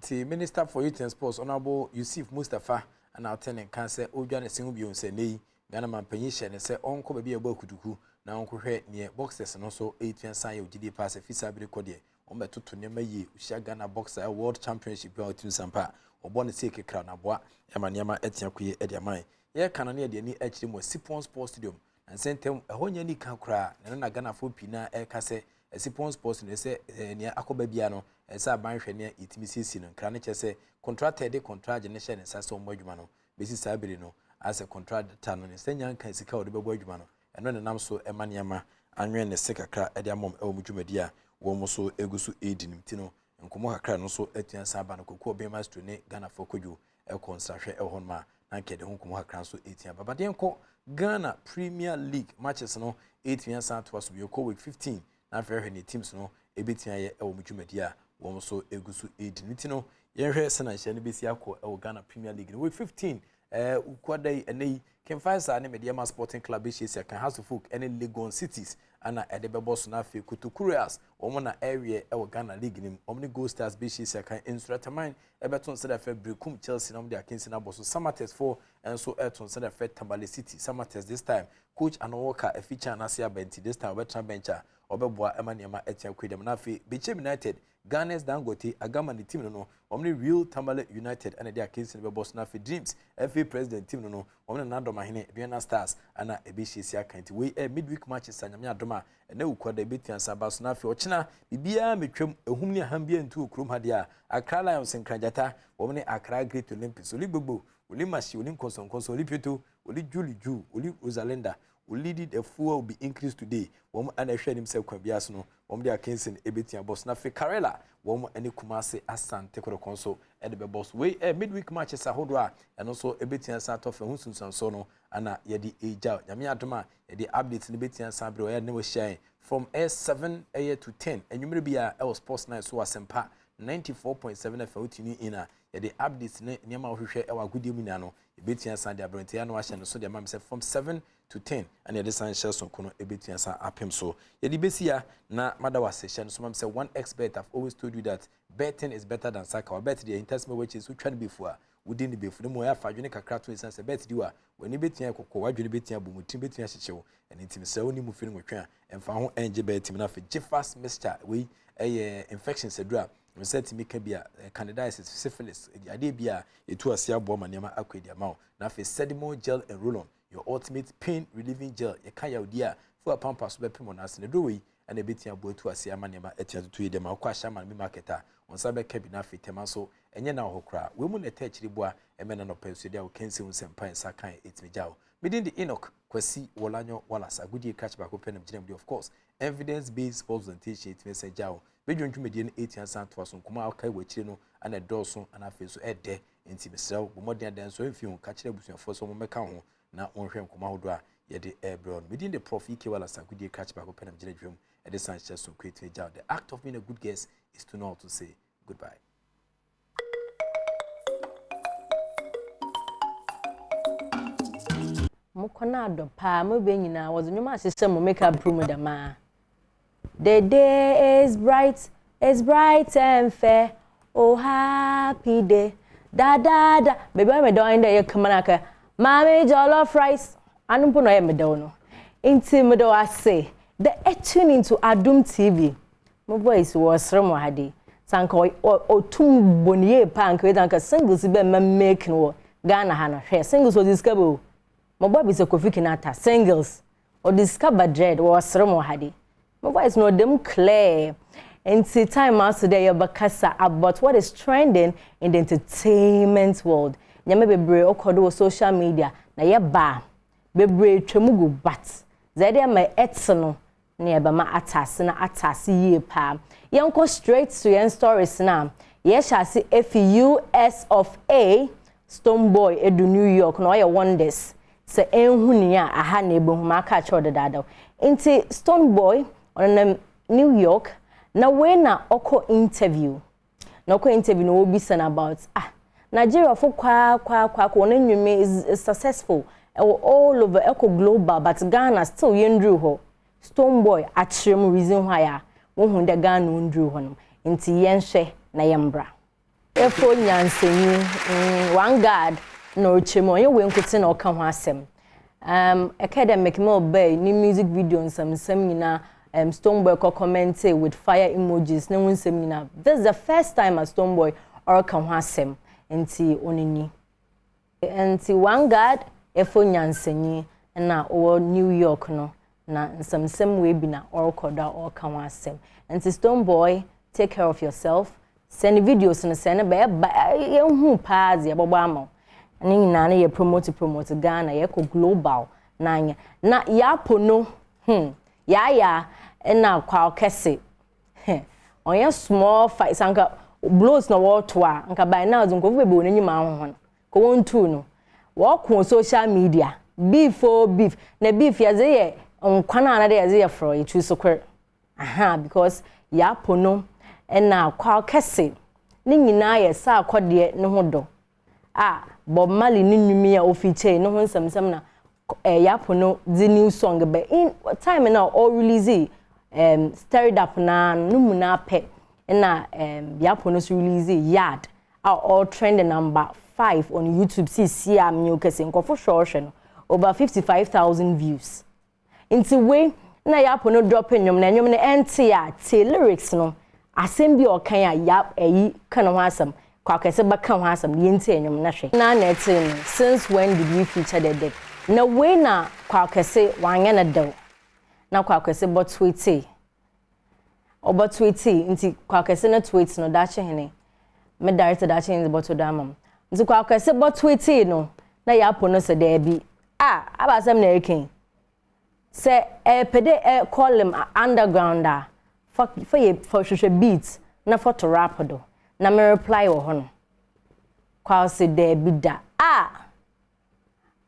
The Minister for Youth and Sports, Honorable Yusuf Mustafa, and our tenant can say, Ojane Singubion say, nay, Ghana man penisha and say, Uncle baby a bokutuku, now Uncle Head near boxers and also 8 sign of GD pass a Fisabri Codie, on the Tutu Nemayi, Ghana Boxer World Championship out in Sampa, or Bonnie Crown Abois, Emanyama Etiaque Ediamai. Here Canania, the near H. was Sipon Sports Stadium, and sent them a Honyani Kankra, and a Ghana full Pina Air Casse, a Sipon Sports in the say near Akobabiano, and Sir Bank near Itimisi, and Craniche say, contracted the contract generation and Sasso Mojumano, Mrs. Sabirino, as a contract town and Senyan Kansika or the Bojumano, and when an amso Emanyama, and when the Sekakra Ediamom El Mujumedia, Womoso Egusu Edin Tino, and Kumoha Kran also Etian Sabano Coco Bemas to ne Ghana for Koju, El Construction El Honma, and Ked Hunkumoha Kranso 18. But then Ghana Premier League matches no 18 Sat was Yoko week 15. Now for any teams no Ebitia El Mujumedia, Womoso Egusu Edin Tino, Yerhe Sana Shanibisiako El Ghana Premier League week 15. Ukwade and can find Sani Mediama Sporting Club issues can house of folk any Legon cities and at the Babos Nafi Kutukurias or one area our Ghana League in Omni Go Stars Bishes can instruct mine Everton said that February Chelsea on the Akinson Aboso Samates 4 and so Everton said that Tambale City Samates this time coach and Walker a feature and Asia Benti this time Western Bencher Obeboa Emaniama Etienne Quidem Nafi Bichem United Ghana's Dangote Agama the team no Omni Real Tamale United and the Akinson Babos Nafi Dreams FA President team no Omni Nando Mahine Vienna Stars and a Bishia Kanti we a midweek matches and Doma and no quad Bitian Sabas Nafi or China Bibia Mitrim Humnia Hambia and 2 Krum Hadia Accra Lions and Krajata Omni Accra Great Olympics Olibubu Ulimashi Ulim Conson Consoliputo Uli Julie Ju Uli Rosalenda Ulidi the fuel will be increased today. One and I shared himself can be as no. One day I can send a bit boss Nafi Karela. One any Kumasi Asan take the console and the boss way a midweek matches a hodra and also a bit and sat off a Hunsun Sansono and a Yadi Eja Yamia Doma the updates in the bit and Sabro and never shine from S7 to 10 and you may be a sports night so as 94.7 FOTini in a the updates near my our good minano a bit and Sandy Abrentiano and so the mom said from 7 to 10 and the sign shares on Kono Ebitian San Apim. So, Yedibesia na Madawa session. So, say one expert. I've always told you that betting is better than soccer. Or bet the intestine which is trying before. Within the before the more Fajunica craft is a bet you are when you bet Yanko, why you bet Yabu, Tibetan show, and intimacy only moving with train and found NG bet him enough. Jeffers Mr. We a infection said drop. research me can be a candidiasis syphilis ade bia etu asia bo ma nema akwedi ama na fe sedimo gel and roll on your ultimate pain relieving gel ye kan ya odi a for pampas be pemo na asene do we and ebetia bo etu asia ma nema etia to ye dem akwa sha man me marketer on sabe ka bi na fe tema so enye na hokra we mu na tachiri bo a emena no pensu dia o kense un sempan sakan etmejao within the Enoch Kwesi Wolanyo Walasa Goodie catch back open of course evidence based presentation it means jao we join median 8 years and to kuma kai we no and a doso and afi so ede enti mesraw bo modern dan so enfi catch busuan for so mo meka ho na onhwem kuma hodo a ye de ebron within the prof EK Walasa Goodie catch back open at the Sanchez so create jao the act of being a good guest is to know how to say goodbye. Mukonado pa mo be nyina was nyoma asese mo make up room da ma. The day is bright and fair. Oh happy day. Da da da. Baby me don there come naka. Mommy jollof rice. Anu po no ye me do no. Inti me do ase. The tune into Adom TV. My voice was remo hade. Sanka o tum boniye pa anka we danka singles be make no Ghana ha no hwe singles was discover. My boy is a Kofi Kinata singles or discover dread or Sremo Hadi. My voice no them clear. And see time out today bakasa about what is trending in the entertainment world. Nyame bebre okodo social media na ye ba bebre twemugu bat. Zede my etno na ye ba ma atase ye pa. Yanko straight to your stories now. Ye shall see FUS of A Stonebwoy edu New York no ye wonders. Se enhunia aha na ebohuma aka chode dada inti Stonebwoy on New York na we na oko interview no obisa about Nigeria for kwa na nwume is successful all over eco global but Ghana still yendru ho Stonebwoy atrem reason why wo hu de Ghana ndru ho no inti yenhwe na yembra efo nyansenyi one god no chemo ye we nkote na oka ho asem academic mo bay ni music video nsam nyina Stonebwoy ko comment with fire emojis na wonsam nyina this is the first time a Stonebwoy or ka ho asem enti onini enti one god efo nyansenyi na o New York no na nsam we bi na or koda or ka ho asem enti Stonebwoy take care of yourself send videos na send ba ye hu paazi abobo ama ni nyina na ye promote Ghana ye ko global nanya na ya pono ya na kwa kese on ya small fight sanka blows na water anka by now nko bebe onyi ma ho ko won tu no wo ko social media beef na beef ya ze ye nkwana na de ye fro you choose square because ya pono na kwa kese ni nyina ye sa akode ne ho do Bob Marley ni nwumi a ofiche no ho nsam na yapono the new song be in time now all release stirred up na numu na pe na yapono release yard are all trending number 5 on YouTube see am new kese nkofo short no over 55,000 views into way na yapono drop nyom na nyom na ente ya te lyrics no asem bi okan ya yap kana ho asem kwa kese baka ho asem yenti enyom na hwe na na etin since when did we feature the dead na we na kwa kese wanya na do na kwa kese but tweet nti kwa kese na tweet no dache hene me director dache hene but odamam nti kwa kese but tweet no na ya pono se da bi abasem na eken se pede call him underground for hwehwe beat na for rap do na me reply wo hono kwa se da bi da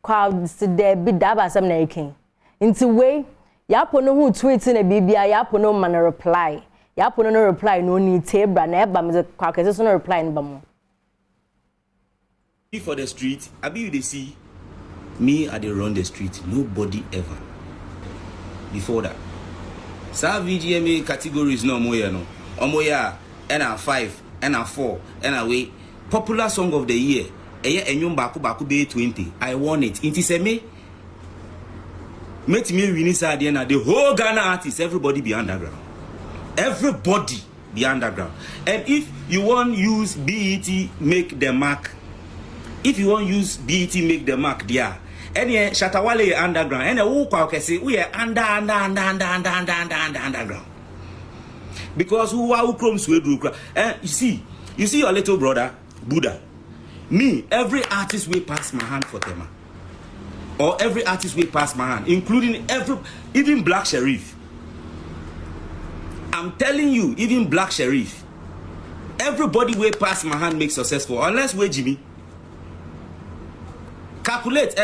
kwa se da bi da abasem na eken nti we yapono hu tweet na bibia yapono man reply yapono no reply no ni tebra na eba me kwa kese so no reply nba mo for the street abi you dey see me I dey run the street nobody ever before that sa VGMA categories no moye no omoya na 5 na 4 na we popular song of the year eye enyum baako be 20 I won it inti se me met me win inside there na the whole Ghana artists everybody be underground the underground. And if you want use BET make the mark, if you want use BET make the mark there, any Shatawale underground, any who say we are underground. Because who are crumbs we do? You see your little brother Buddha. Me, every artist will pass my hand for Tema, or every artist will pass my hand, including even Black Sherif. I'm telling you, even Black Sherif, everybody will pass my hand make successful, unless we Jimmy. Calculate,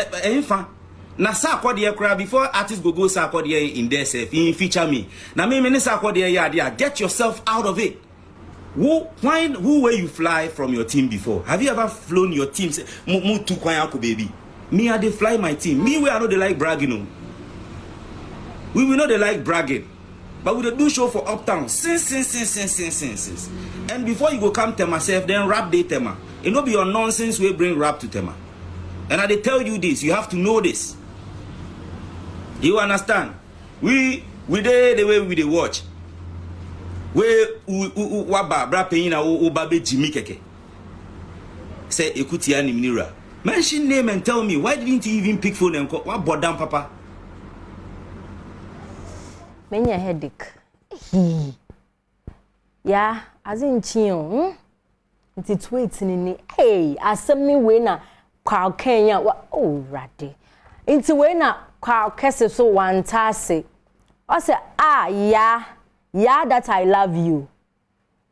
na sa kwadi ekra before artists go sa kwadi in there self in feature me. Na me sa kwadi ya get yourself out of it. Who where you fly from your team before? Have you ever flown your team? Say, mu tu kwanyako baby. Me I dey fly my team. Me we are not they like bragging. No. We will not they like bragging. But we do show for uptown since. And before you go come to myself, then rap day Tema. It no be your nonsense we bring rap to Tema. And I tell you this, you have to know this. You understand? We dey the way we dey watch. We waba bra payina o babe Jimmy keke. Say ekuti ani mnira. Mention name and tell me why didn't you even pick phone and call? What Badwam papa? Menya headache. Yeah, as in chiyo. It's waiting ni. Hey, asemi we na kwa Kenya oh rade. Into we na kwa kese so wantase. I say yeah that I love you.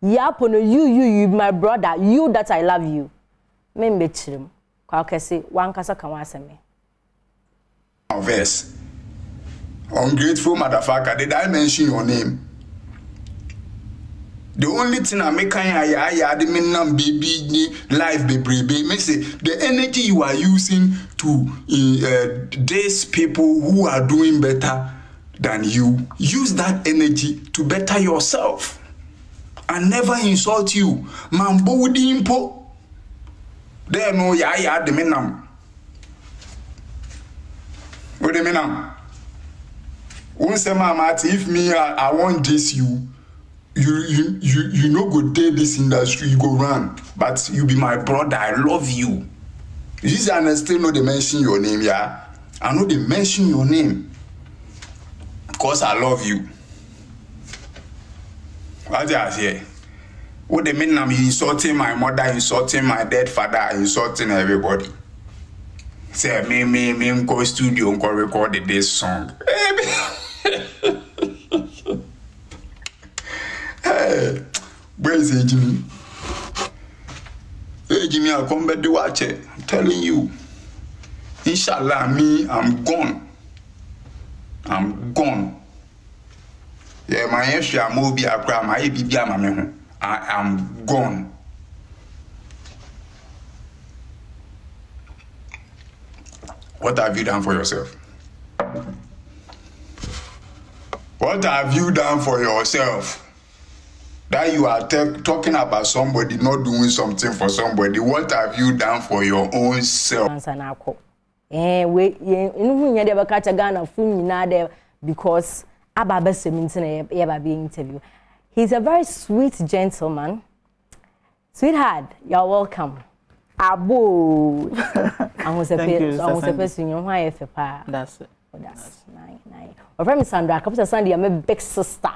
Yeah pono you my brother, you that I love you. Me mbechrim. Kwa kese wankasa kan waseme. Verse. Ungrateful motherfucker, did I mention your name? The only thing I make the minimum baby life baby me say the energy you are using to these people who are doing better than you, use that energy to better yourself and never insult you. Mambo impo. There no the minimum. What the minimum? If me I want this you no go take this industry, you go run. But you be my brother, I love you. This I still know they mention your name, yeah. I know they mention your name because I love you. What they say? What they mean? I'm insulting my mother, insulting my dead father, insulting everybody. Say me go studio and go record this song. Hey, where is Jimmy? Hey Jimmy, I'll come back to watch it. I'm telling you. Inshallah, me, I'm gone. I'm gone. Yeah, my issue, I'm movie, I am gone. What have you done for yourself? What have you done for yourself? That you are talking about somebody not doing something for somebody. What have you done for your own self? Because interview. He's a very sweet gentleman. Sweetheart, you're welcome. Abo. That's it. That's nice. My friend Sandra, come to Sandy, I'm a big sister.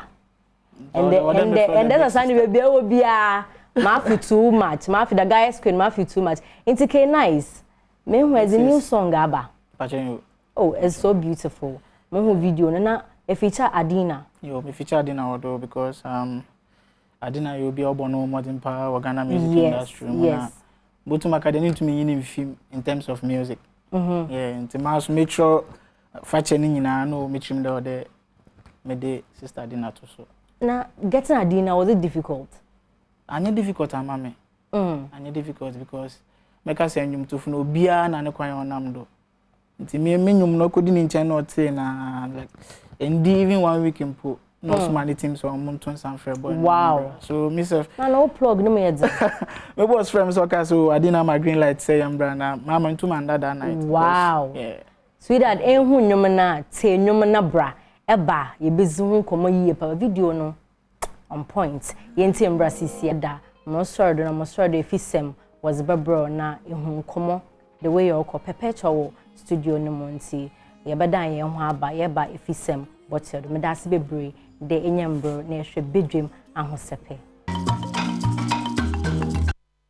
And there's a Sandy baby will be a mafu too much. Mafu the guy screen mafu too much. It's okay, nice. Meanwhile, the new song Abba. Oh, it's so beautiful. My video, Nana, a feature Adina. You me feature Adina although because Adina you'll be all no modern power or Ghana music industry. Yes. But to my academy to me in film in terms of music. Yeah, and to mouse make sure fetching in I know meet him there. Me sister Adina too so. Now getting Adina was it difficult? I need difficult, mommy. I need difficult because make us send you to no beer na ne kwan onam do. Nti me nyum no kodi ni nchen no te na like and even 1 week in po no so many teams so I'm to San Fair boy. Wow. So myself no plug no me yet. My boss friends okay so I didn't have my green light say am brana mama into man that night. Wow. Yeah. Sweetheart enhu nyum na te nyum na bra eba ye bezu hu komo yie pa video no on point yenti embrasisi da mo sordo na mo sordo efisem was bebro na ehun komo the way you call perpetual studio no monti ye beda ye ho aba ye ba efisem but you me da se bebre de enyambro na ehwe bedwem ahosepe.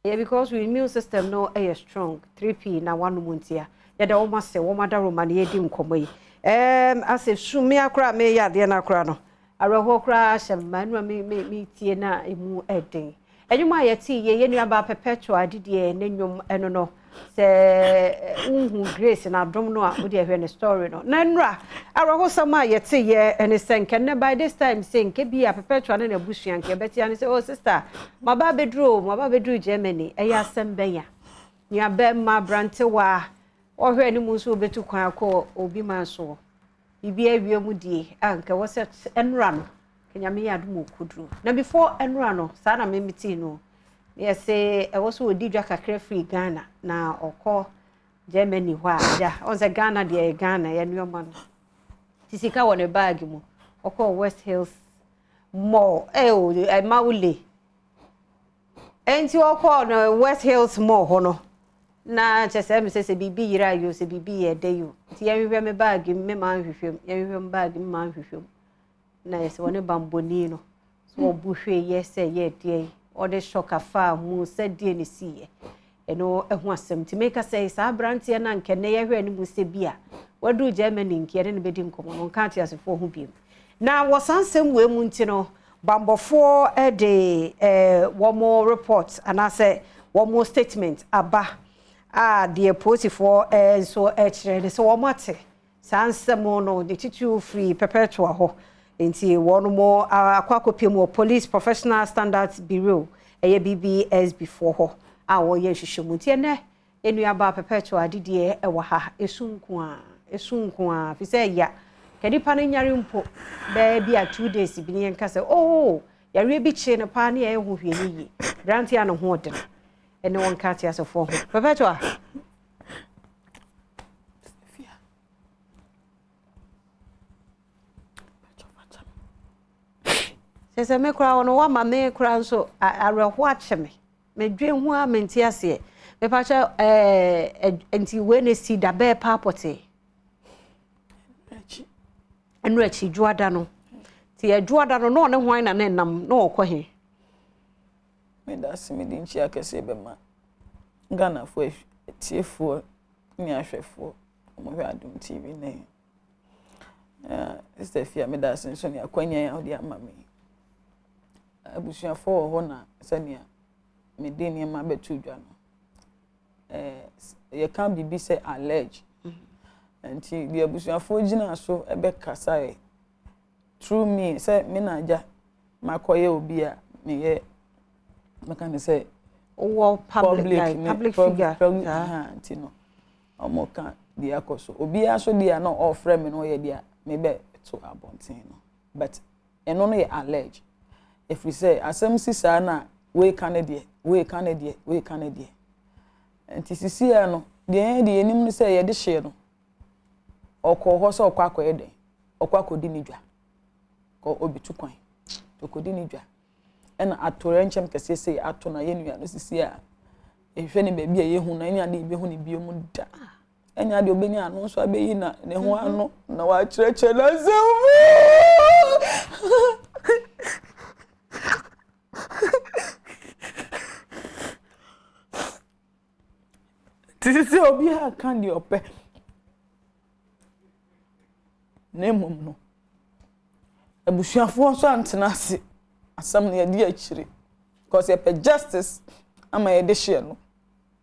Yeah, because we immune system no is strong. 3P na one muntia. Yeah, the almost say one mother woman ye dim come. As if sumi akra me ya de na akra no. Aroho kra shema me tie na emu eden. Enyuma ye ti ye nua ba perpetual adidie ne nwom eno no. Se unhu grace na dom no a wo de hwe ne story no. Na nra aroho sama ye ti ye ene senke ne by this time senke bi a perpetual na busuanke beti an say oh sister ma ba bedru Germany eya sembenya nua be ma brante wa o hwe ni mu so betu kwan akọ obi man so bibi awie mu die anka wo se enra no kenya me ya dum okudru na before enra no sa na me meti no yes e was so di dwa kakra free Ghana na okọ Germany hwa ja on se Ghana de Ghana ya nuoma no tisika won e bag mu okọ West Hills Mall o maule enti okọ no West Hills Mall ho no na chese me se bibi yira yo se bibi ye de yo ti yenhwe me bag me man hwehwem yenhwe me bag me man hwehwem na yes won bamboni no so obuhwe yes ye de or the shock afa mu said die ne sie eno ehu asem ti make say sa brantie na nke ne ye hwe ne mu se bia wadu Germany nke ne bedi nkomo no kan ti asefo hu biem na wasansem we mu nti no bambofo de one more report and I say one more statement aba the positive so chere so womate sansem no the titu free perpetual ho nti one more akwakopiem Police Professional Standards Bureau BBS before ho wo ye hwehwemu tie ne enuaba perpetual adidie ewa ha esunku a fi say ya kadipa no nyare mpo be bia 2 days bi ne nka say oh yare bi che ne pa ne ye ho hwe ne yi brantia no ho de ene won ka tia so fo ho perpetual sese me kura wono wa ma me kura nso areho acheme me dwe hu a menti ase me pa cha enti we ne si da be papote enu achi juada no ti e juada no no ne hwan na ne nam no okọ he me da se me di nchi akese be ma Ghana fo tiefo ni ahwefo mo hwe Adom TV ne Stefia me da se nso ne akwanya ya odi ama me abusuafo ho na sania me de ne ma betu dwa no ye kan bibi say allege anti the abusuafo gina so ebe kasa through me say me na ja makoye obi a me ye meka say public figure anti no omoka di akoso obi aso dia no ofre me no ye dia me be to abontin no but eno no ye allege if we say asem sisa na we Canada enti sisi ya no de enim no say ye de hye no okọ ho so okọ akoye den okọ akodi ni dwa ko obitu kwan to kodi ni dwa ena atore nchem kese say ato na ye nua no sisi a ehwe ne ba bia ye hu na enya de be hu ne bio mu da enya de obeni anu so abeyi na ne ho anu na wa kyerɛkyerɛ na Tisi obi ha kan di ope ne mum no abusuafo so antena ase asam na ye di akire because ye pe justice ama ye de hye no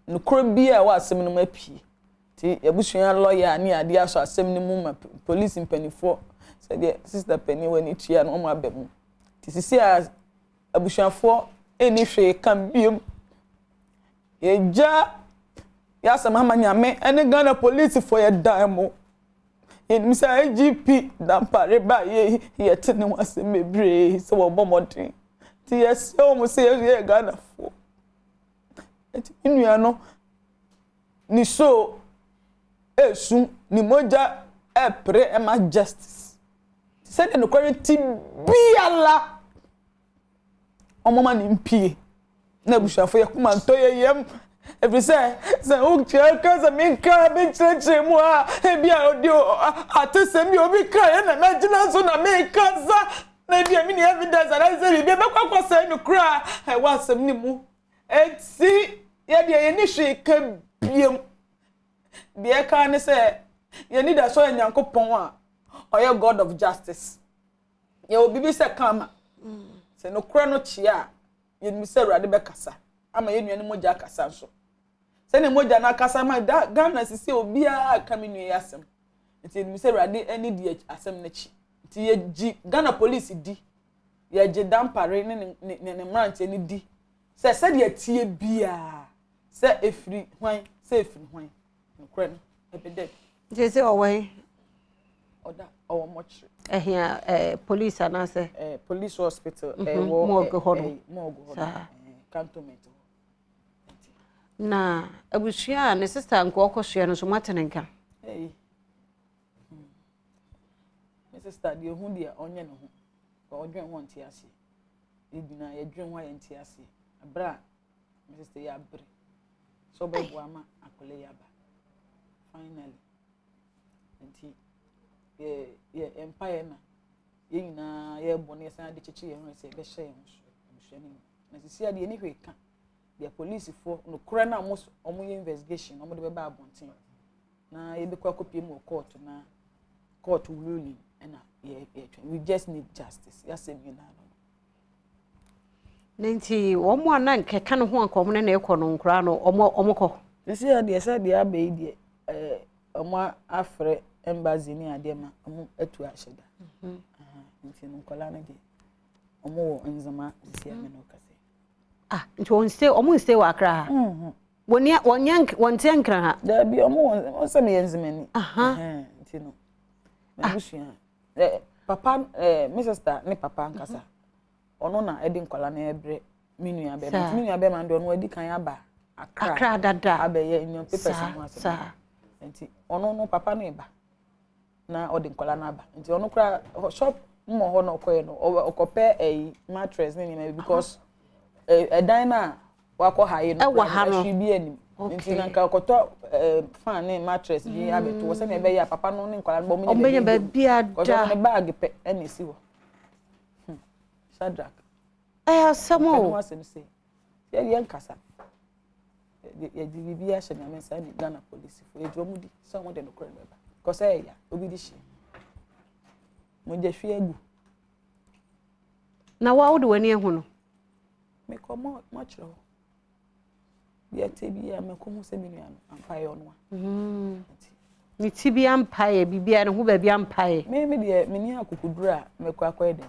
no kro bia wa asem no mapie ti abusua lawyer ani ade aso asem no mu police impanifo said the sister penny when it tia no mo abemu ti sisi abusuafo eni hwe kan biem ye ja ya sama manyame ene Ghana police for your dime in misa IGP dampare ba ye tene wase mebre so wo bomodin ti yes o mo se ye Ghana fo eti inua no ni so esu ni moja epre ema justice said no quality biala omoma ni mpie na bushafo ye kuma nto ye yem every say o che kaza minka be chere mu a e bia odi atese mi obi ka ye na magina so na me kaza na bia mi ni evidence that say bi be kwakwa say no kra e wasem ni mu enti ye bia ye ni hwe ka biem bia ka ne say ye need a so Nyankopon a oye God of justice ye obi bi say kama se no kra no chia ye mi say Awurade be kasa ama ye nuane moja kasa so se ne moja na kasa ma Ghana sisi obi a kaminu ye asem nti mi say Awurade ani di asem na chi nti ye ji Ghana police di ye je dampare ne mranche ni di se de tie bia se efiri hwan se efiri hwan no kra no ebede Jesse away. Oda owo mochre. Here police anase. Police hospital wo morgue hodo. Cantonment. Na abushia ne sister nko okohwe no so matenenka. My sister de hu de onye ne ho. Ko odwen ho nti ase. Edina ye dwen ho ye nti ase. Abra my sister ya bre. So Badwam akole ya ba. Finally. Nti ye empire na ye nyina ye bone san de cheche ye ho se be hye ye ho so ni na sisi ade ni hweka the police for no kura na omo ye investigation omo de be ba abonten na ye be kwa copy mu court na court ruling na we just need justice ya say nyina no nti omo ana nkeka no ho anko mo na ekọ no nkura no omo kọ sisi ade say de abai de omo afre embassy ni adema omo atu ahyeda nti no kola na de omo wo nzama sisi ame no kase nti on stay omo stay wa Accra wonte nkra ha da bi omo se me yenzimani nti no na bushia papa my sister ni papa nkasa ono na edi nkola na ebre minua be ma ndo ono edi kan aba Accra dada abaye union papers ho asa nti ono no papa no eba na odi nkola na aba nti ono kra shop mo ho no koye no okope mattress ni because dan na wako haye no ahwe bi anim nti na nka okoto fan ni mattress bi abeto wo se na ebe ya papa no ni nkola bo mo ni be bia da ko bag pe eni si wo Shadrack asamo no asem se ye nkasa ye di bibia hye na mensa ni Ghana police fo ejomudi so mo de no kora beba ko se ya obi di hye mo je hwe agu na wa wode wani ehu no me ko mo chiro ye tebia me ko mu se mi nuano ampa ye ono ni tibia ampa ye bibia ne ho ba bia ampa ye me de me ni akukudura me ko akoye de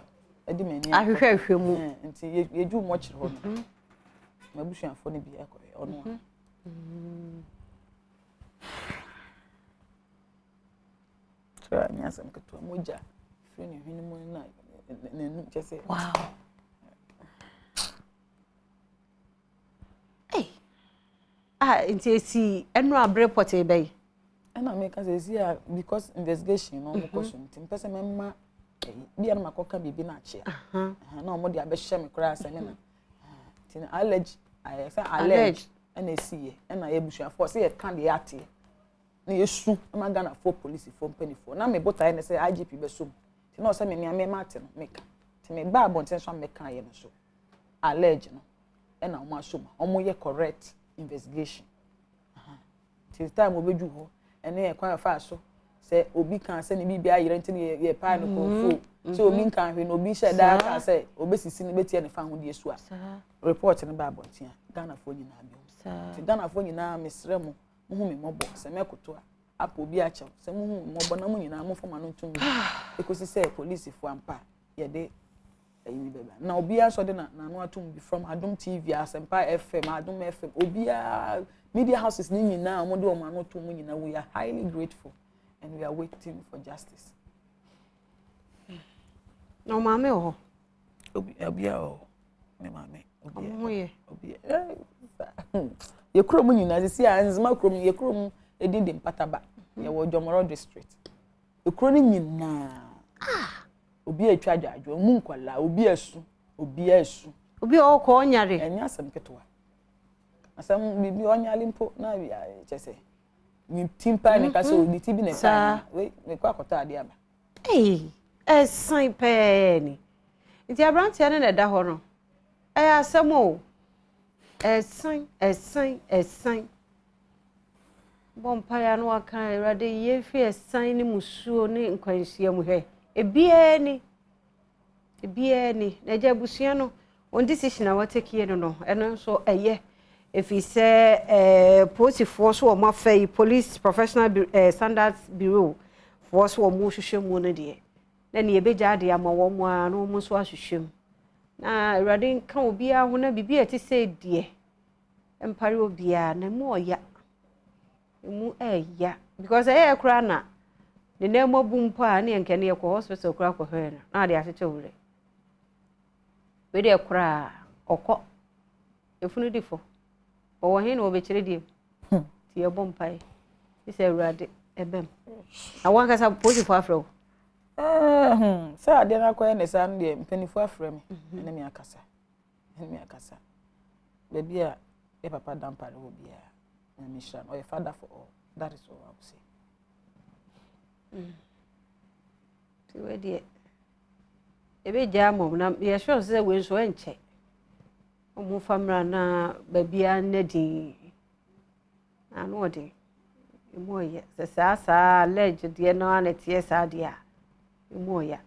edi me ni ahwehwe mu nti ye ju mo chiro no me busuafo ne bia akoye ono Sure, yes, I'm going to moja. Free ni just say. Wow. Hey. Inti si enu abre pote bay. And make us say because investigation no question. Tim person memma bia na makoka bibi na che. Na omo de abehye me kura asa na. Tin allege I say allege and they see and I bushia for say can the ate na yesu ma Ghana for police for penny for na me bota na say IGP be so ti na say me me mate no make ti me ba bonten so make kan ye no so allege no e na omo asoma omo ye correct investigation ti time obeju ho ene ye kwa fa so say obi kan say ni bibia yire nti ye pa no konfo so obi kan hwe no obi sheda ka say obesisi ni betie ne fa ho die su a report ne ba bonten Ghana for nyina bi ti Ghana for nyina mesre mo hu me mobo se mekoto apa obi a chew se mu hu mobo na mu nyina mo foma no ntum ekosi say police fo ampa ye de ayi beba na obi a so de na no atum bi from Adom TV Asempa FM Adom FM obi a media houses ni nyina mo de o ma no to mu nyina we are highly grateful and we are waiting for justice no mame o obi a o me mame obi ye krom nyina sisi a nzima krom ye krom edin de mpataba ye wo Jomoro district ye krom nyina obi atwa adwadwo mu nkwala obi asu obi o ko onyare enya asem ketewa asem bibi onyale mpo na bia chese ni timpa ni ka so di tibi ne pa we me kwa kota ade aba esan pe ni nti abrantia ne da ho no asem o esan bompaya no aka erade ye fi esan ni musuo ni nkwanhia mu he ebie ni na je busua no on decision a watake no eno so eye efi se posifo so o mafai police professional standards bureau force wo mu hwehwe mu no de na ne ebeja de ama wo mu a no mu so ahwehwem na erade nka obi a ho na bibi ati se de empare obi a na mu oya mu eya because kura na ne na mo bumpo a ne nke ne ye ko hospital kura ko hwe na de ahyeche wure we de kura okọ efunu difo o he na obekire die ti ye bompai ise urade ebem awon kasa posifo afro sa ade na ko ne sa ndie mpanifo afro me ene mi akasa baby a e papa dampare obi a na mission or a father for all. That is all I would say. We dear. Ebe jamo na ye sure say we so enche. Omo famra na babia nedi. Anu odi. Imo ye. Se sa ledge de no anetie sa dia. Imo ya.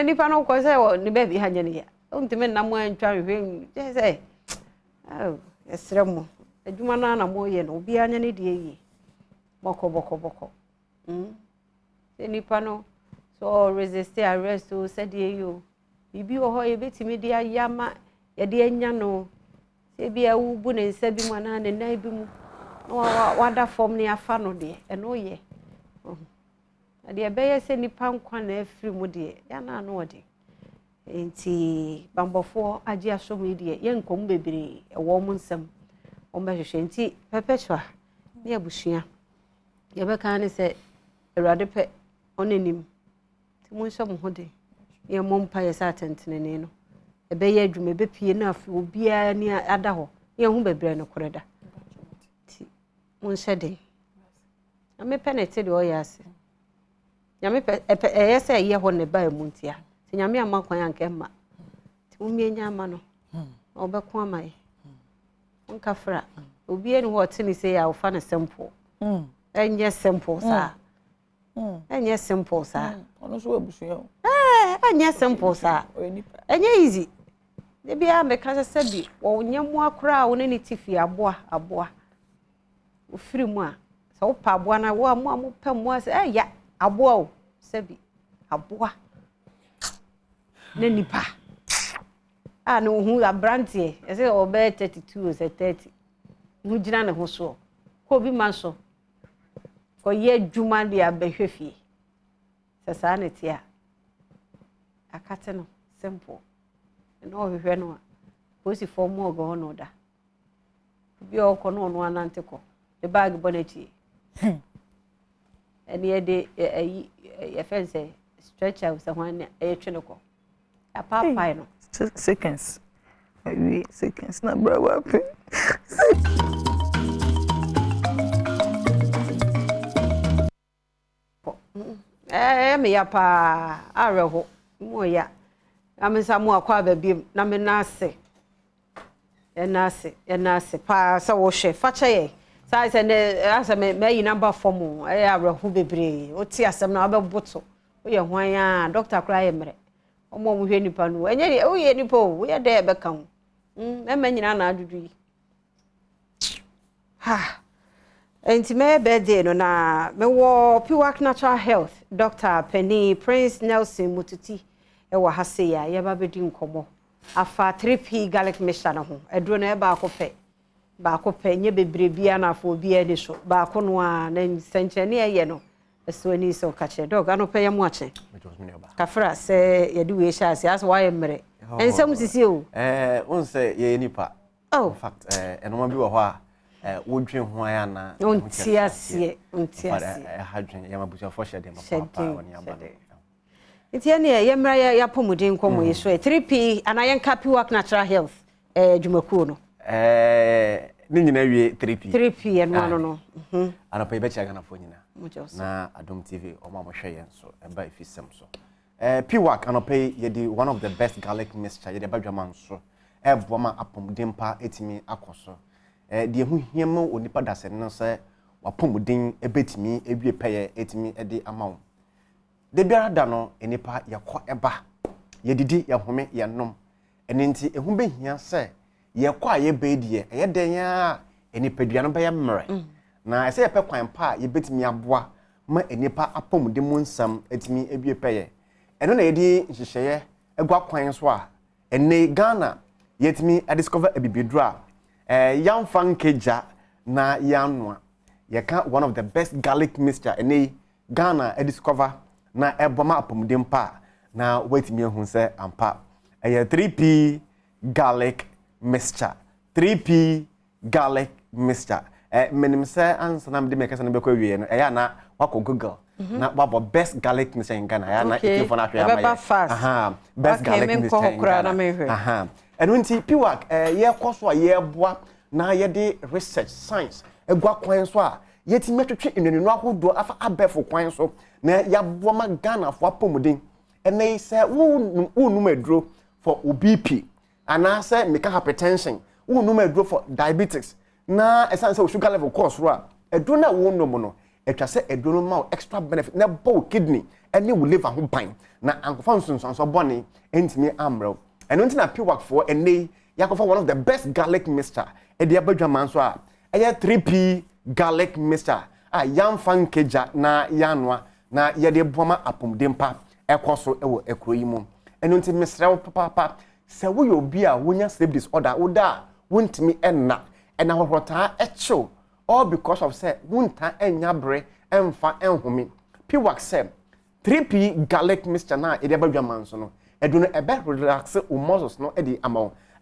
Ni pa no ko say ni baby hanye ne ya. Ontime na mo antwa hwe. Je say. Oh, esremo. Adwuma na moye no obi anya ne de yi boko se nipa no so resist arrest so said de yi o bibi wo ho ye betimi de ayama ye de anya no se bia wu bu ne nsa bi mu na ne nan bi mu no wada form ne afa no de e no ye ade be ye se nipa nkwa na afiri mu de ya na no ode enti bambofo agi asomu de ye nkom bebre e wo mu nsam omba hwehwenti perpetua ne abusua ye be kan ne se erade pe onenim ti mun hye mo hode ye mompa ye sa atentene no e be ye adwuma be pie na afi obia ni ada ho ye hu bebre no koreda ti mun hye de ame penete de oyase nyame pe ye se ye ho ne ba emuntia ti nyame amakwan anke ma ti mun mienya ama no obeko amaye nkafra obi enu what ni say ya ofa na simple enye simple sa enye simple sa ono so abusuya enye simple sa enye easy de bia me ka se bi wo nyemu akora wo ne tifi aboa ofiri mu a so wo pa aboa na wo amu pa mu a se ya aboa o se bi aboa ne nipa no hu abrantie ese obe 32 o se 30 hu gina ne ho so ko bi man so ko ye dwuma de abehwefie se sa ne tia akate no simple no hwehwe no posi form ogo no da bi o ko no no anante ko e bag bonachi eni e de e fence stretch out se hwan e twene ko apapa no seconds maybe seconds na bra wapi me ya pa areho mo ya amisa mo akwa babiem na me nase enase pa sa wo hwe fa che sai se ne asa me yi number form areho bebre o ti asem na obeboto o ye hwan a doctor kra ye mere omo mu hwe nipa no enye o ye nipa o ye de be kan me nyina na adudu yi ha enti me birthday no na me wo Piwak Natural Health Dr. Penny Prince Nelson Mututi e wa hase ya ye ba bedi nkomo afa 3P garlic mixture na ho eduro na e ba akopɛ nye bebre bia na afo bia ni so ba akono a na nsenche ne ye no eso ni so ka che dog ano pɛ ye mo ache kafra se ye di we sha se as wa ye mere ensem sisi o on se ye nipa in fact enoma bi wo ho a wodwen ho aya na ontiasie hadwen ya mabusia fo hye dem papa woni aba Itiani yemra ya pomuden komo yeso 3P anayenka Piwak Natural Health dwumakuo no. Ni nyina wie 3P. 3P eno no. Anapa ibe chia Ghana fo nyina. Na Adom TV o ma mo hwe yen so eba ifisem so. Piwak anapa ye one of the best garlic mixture ye de badwaman so. Eboma apomuden pa etimi akoso. De hu hiam onipa dasen no se wapomuden ebetimi ewie peye etimi ede amawo. De biara da no enipa yakọ eba ye didi ye home ye nom eni ehu behia se yakọ aye bedie eye den ya enipadua no be ye mmere na ese ye pe kwan pa ye betimi aboa ma enipa apom de mu nsam etimi ebie peye eno na yedi nhihye egwa kwan so a ene Ghana yetimi discover ebibidura yamfa nkeja na yanwa yeka one of the best garlic mixture ene Ghana discover na eboma apomuden pa na wetimi ehun se ampa 3P garlic mixture 3P garlic mixture menim se ansana me de mekasa no bekọ wie no na wako Google na wabo best garlic mixture in Ghana na ifo na hwe best garlic mixture in Ghana enu nti Piwak ye koso a ye boa na ye de research science egwa kwan so a yetimi twetwe enenu ahodo afa abefo kwan so na ya boma Ghana for apomuden ene say wonum aduro for OBP ana say meka hypertension wonum aduro for diabetes na esan say sugar level course ro a aduro na wonum no etwa say aduro ma extra benefit na bow kidney ene wo liver ho ban na ankofa nsonso bone entimi amro eno ntina Piwak for ene yakofa one of the best garlic mixture e de abadwaman so a 3P garlic mixture yamfa nkeja na yanwa na yede boma apomuden pa ekoso ewo ekroyi mu eno nti mesrew papa se wo yo bi a wonya sleep disorder oda wontimi enna hohrota echo all because of say wonta enya bre emfa enhome Piwak say 3P garlic mixture na ede badwaman so no edu no ebe relax o muscles no edi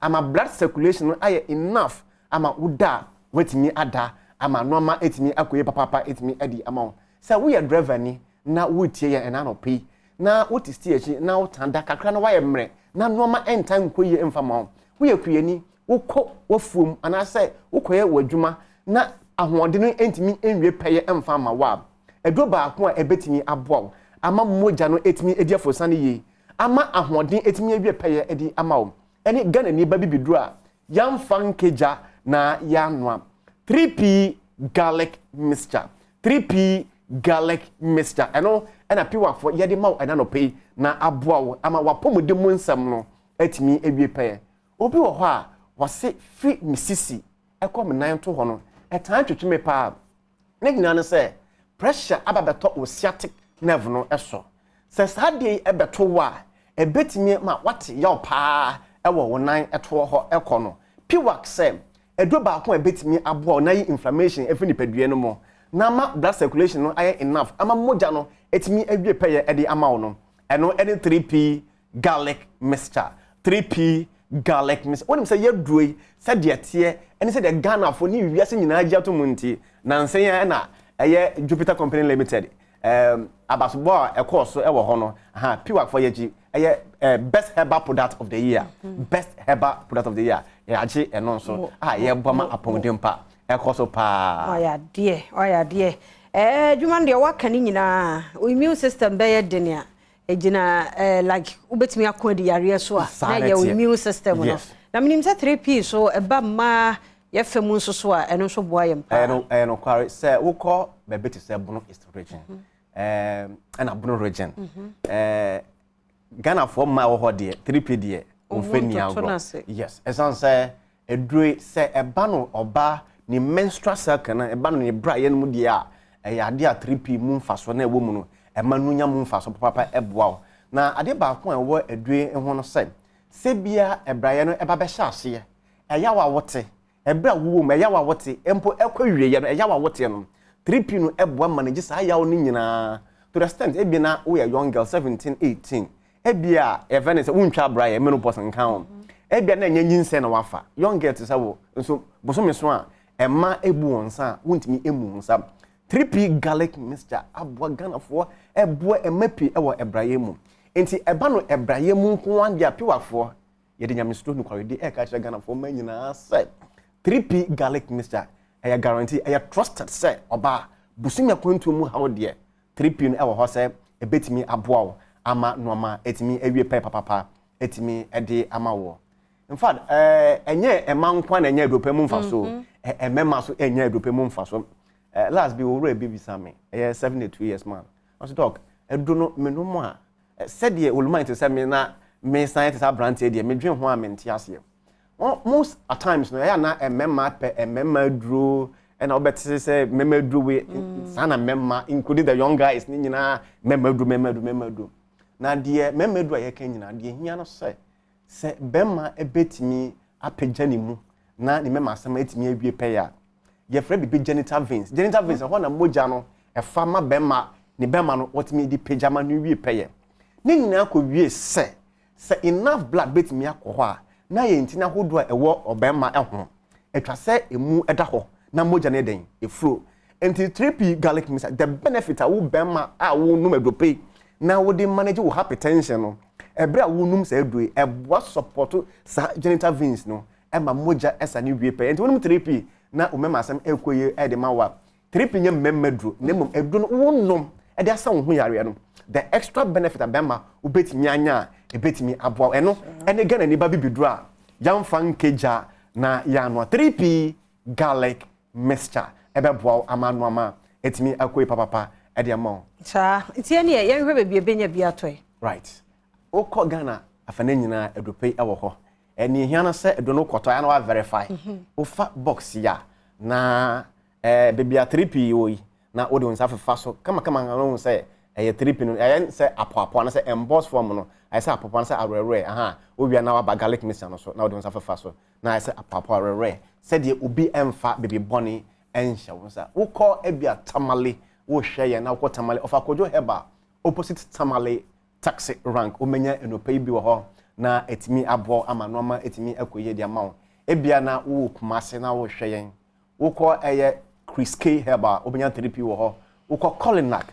ama blood circulation no aye enough ama uda wetimi ada ama normal etimi akoye papa etimi edi ama say we are driver ni na wotie ye ena no pay na woti stie echi na wotanda kakra na waye mre na normal entan koye emfama wo ye kuyeni wokọ wafuom ana say wokoye wadwuma na ahoɔde no entimi enwie peye emfama wa edo ba ko a ebetimi aboa ama moja no etimi edi afosane yi ama ahoɔde etimi ewie peye edi ama wo eni Ghana ni ba bibiduru a yamfa nkeja na yanwa 3P garlic mixture 3P garlic mixture eno na Piwak for yede ma ena no pay na aboa wo ama wapomode mu nsam no etimi ewie peye obi wo ho a wose free misisi ekom nan to ho no etan twetweme pa ne nyina no say pressure ababeto sciatic nerve no eso se sadie ebeto wa ebetimi ma wate yaw pa ewo wo nan eto ho ekono Piwak say edo ba ko ebetimi aboa na yi inflammation efi ni padue no mo na ma blood circulation no aye enough ama moja no etimi awie peye edi ama wo no eno eni 3P garlic mixture 3P garlic mixture wonim say yedroi say de tie eni say de Ghana fo ni wiase nyina agya to munti na nsen ya na eye Jupiter Company Limited abasobo a course ewo ho no Piwak for yeji eye best herbal product of the year best herbal product of the year ya agi eno so ye boma apomden pa ekoso pa oya die dwuma de waka ni nyina immune system be ye denia ejina like ubetimi akodi yare so a na ye immune system no na minim say 3P so eba ma ye femu nso so a eno so boa yem pa eno kware say wukọ be beti say bono east region ana bono region Ghana for ma wo ho de 3P de onfeni agro yes esan say edure say eba no oba ni menstrual cycle na eba no ni bra ye no mu de a ade a 3P mu mfaso na ewo mu no ema nunya mu mfaso papa eboa na ade ba ko ewo edure ho no say sebia ebraye no eba be hya ase eya wa wote ebra wo mu eya wa wote empo ekwawie ye no eya wa wote no 3P no eboa manage sa ya wo ni nyina to the extent ebi na we are young girl 17 18 ebia event say wuntwa braye menopause nkan ho ebia na nya nyinse na wafa young girl to say wo nso bosome so a ema ebu wonsa wuntimi emu wonsa 3P garlic mixture aboa Ghana for eboa emapi ewo ebraye mu enti eba no ebraye mu nko ande apewafo ye de nyamestro no kware de e ka kire Ghana fo man nyina say 3p garlic mixture I guarantee I trusted say oba busunya kwantu mu hawo de 3p no e wo ho say e betimi aboa wo ama noma etimi awie pe papa etimi ede ama wo in fact enye emankwa na enye adope mu mfa so emema so enye adope mu mfa so last be we baby same 72 years man I say talk edu no me no mo a said ye uluma to say me na me science brand e de me dwen ho a me ntia ase most at times no na emema pe emema duro and I'll bet say memma do we sana memma including the young guys ni nyina memma do na de memma do aye kan nyina de hia no say bemma ebetimi apagani mu na ni memma asema etimi awie pe ya ye frɛ bi genital veins ho na moja no e fa ma bemma ni bemma no otimi di pagama no wie pe ye ni nyina ko wie say enough blood betimi akɔ a na ye ntina hodo a ɛwɔ obemma ɛho etwa sɛ emu ɛda hɔ na moja ne den efro enti 3p garlic mixture the benefit a wo bemma a wo num adope na wo dey manage wo hypertension no ebra wo num sa adue eboa support sa genital veins no ema moja esa ne wie pe enti wo num 3p na o mema asem ekoye e de ma wa 3p nya memmaduro na mom edu no wo num e de asa wo ho yare no the extra benefit abema wo betimi anya e betimi aboa eno ene gana ni ba bibiduro a yamfa nkeja na ya no 3p garlic mixture ebe boa amanu ama etimi akoyi papa e de ama cha tie ne ye hwe bebie benya bia toy right okọ Ghana afana nyina adope ewo ho eni hia na se edo no kọtọ ya na wa verify ofa box ya na bebia 3p oyi na ode onsa fefa so kama no se 3p no ayen se apoapo na se emboss form no I say apoapo na se arere obia na wa ba garlic mixture no so na ode onsa fefa so na I say apoapo arere said ye obi emfa baby bonny ensha wonsa ukọ ebia tamale wo hwe ye na ukọ tamale of akojo heba opposite tamale taxi rank omenya enopa bi wo ho na etimi abo amanoma etimi akoye dia mawo ebia na wo kumase na wo hwe yen ukọ eye Chris K heba omenya 3p wo ho ukọ Colinac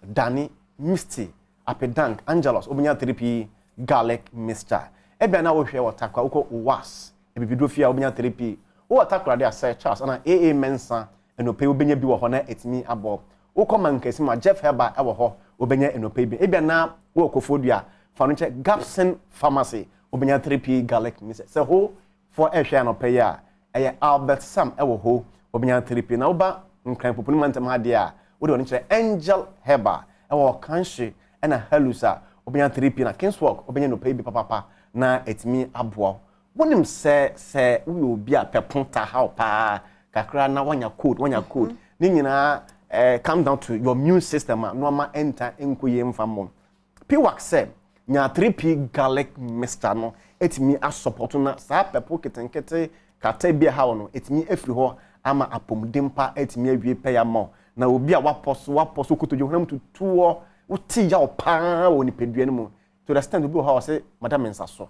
Dani Misty Apedank Angelos omenya 3p garlic mixture ebia na wo hwe wo takwa ukọ was ebibidro fia omenya 3p wo atakra de asɛ Charles na AA Mensa enope obenya bi wo ho na etimi abo wo komankasi ma Jeff Heba e wo ho obenya enope bi ebia na wo kofodua fa no che Gapson Pharmacy obenya 3p garlic mixture se ho for ehwe anope ya eye Albert Sam e wo ho obenya 3p na wo ba nkran popuni mantem ha de a wo de oni che Angel Heba e wo kanhye na Halusa obenya 3p na Kingswalk obenya enope bi papa na etimi abo wonim se wo obi a peponta how pa kakra na wanya code ni nyina come down to your immune system no ma enter enkoye mfamom piwak se nya 3p garlic mixture no etimi a support na sa pepo ketenkete kata bia ha no etimi afri ho ama apomdempa etimi awie peya mo na obi a waposo kotojo honam tutuo uti ya opa woni pedua no mu to the stand obi ho say madam nsaso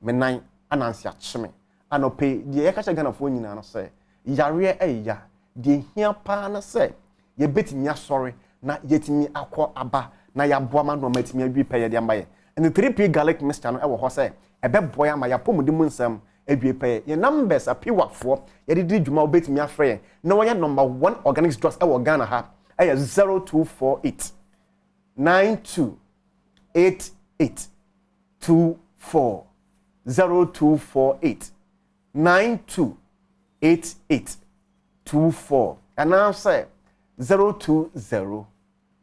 menan anansi achime anope de yekacha Ghana fo nyina no se yare eya de hia pa na se ye betimi asori na yetimi akọ aba na ya boama no matimi adwi pe ye de ambaye and 3p garlic mixture no e wo ho se ebe boya ma ya pomudi mu nsam adwi pe ye numbers apiwafo ye de dwuma obetimi afre na wo ye number 1 organic drugs e wo Ghana ha e 0248 928824 0248 928824 and now say 020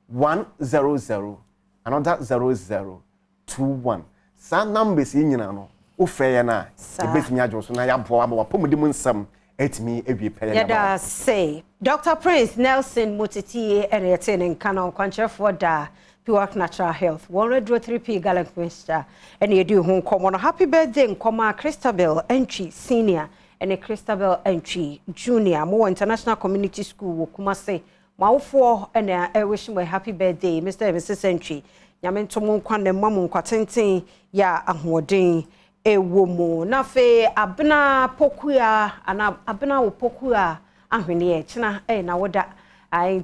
100 another 0021 sa numbers nyina no o frɛ na e betimi adwo so na ya bo aba wapomudi mu nsam etimi ewie pɛyɛ ya da say Dr. Prince Nelson Mutiti and yetene nkanon kwanchefo da Pure Natural Health 103p garlic mixture and you do home come on happy birthday nkoma Christabel Entry Senior and a Christabel Entry Junior more International Community School wo Kumase mawfo and I wish you a happy birthday Mr. and Mrs. Entry nyamento mo nkwa ne mamu nkwatenten ya ahoden ewomo na fe abna pokua ana abna wo pokua ahwene ye china na woda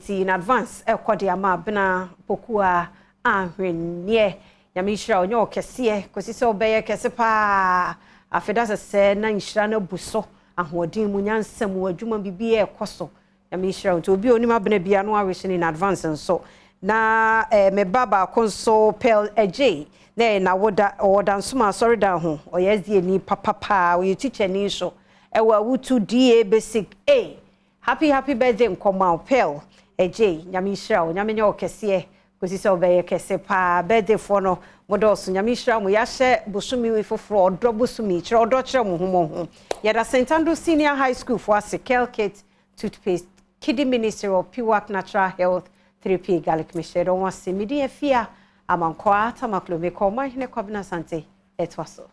in advance ekode ama abna pokua ahwene Yamishra onyo kese kosi se obeye kese pa afeda se na nhira na buso ahodin mu nyansam wadwuma bibie ekoso Yamishra onto obi oni mabena bia no awehye in advance nso na me baba konso pel eje na woda nsoma sorry da ho oyezi ni papa we teacher ni so ewa wutu DA basic A happy birthday nkoma pel eje Yamishra onyamenye okese kosi se obeye kese pa birthday for no modos Yamishra mo yahye busumi we foforo odo busumi kire odo kire mo ho yada St Andrew Senior High School for Sikel Kit toothpaste Kiddie Ministry of PWAC Natural Health 3P Garlic Mixture on wasi midi efia amankwa tamaklo me ko ma hine kwabna sante etwaso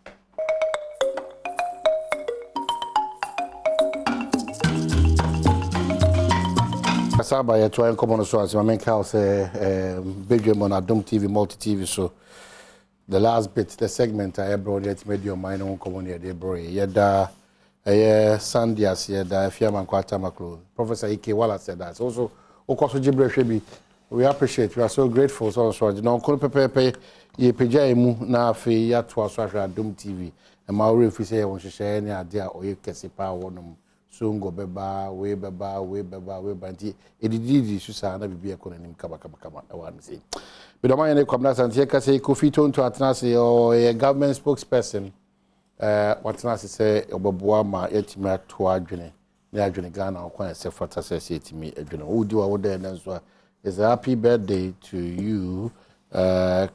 Kasaba ya twa enkomo so as my house Badwam on Adom TV multi TV so the last bit the segment I brought it medium mine on common here they bro yeda Sandias yeda efia amankwa tamaklo Professor Ike Wala said that also okoso jibre hwebi we appreciate we are so grateful so no kon pepepe ye pejai mu na afi ya to aso ahwe Adom TV e ma ore fi se won hwehwe ne ade a oye kese pa wonom so ngo beba we banti edididi susa na bibia ko nanim kaba e wan say be do man ne kwamna santie ka say Kofi Tonto Atenase o a government spokesperson watenase say oboboa ma yetimi ato adwene ne adwene Ghana okwan se fata say yetimi adwene odi wa woda na so is a happy birthday to you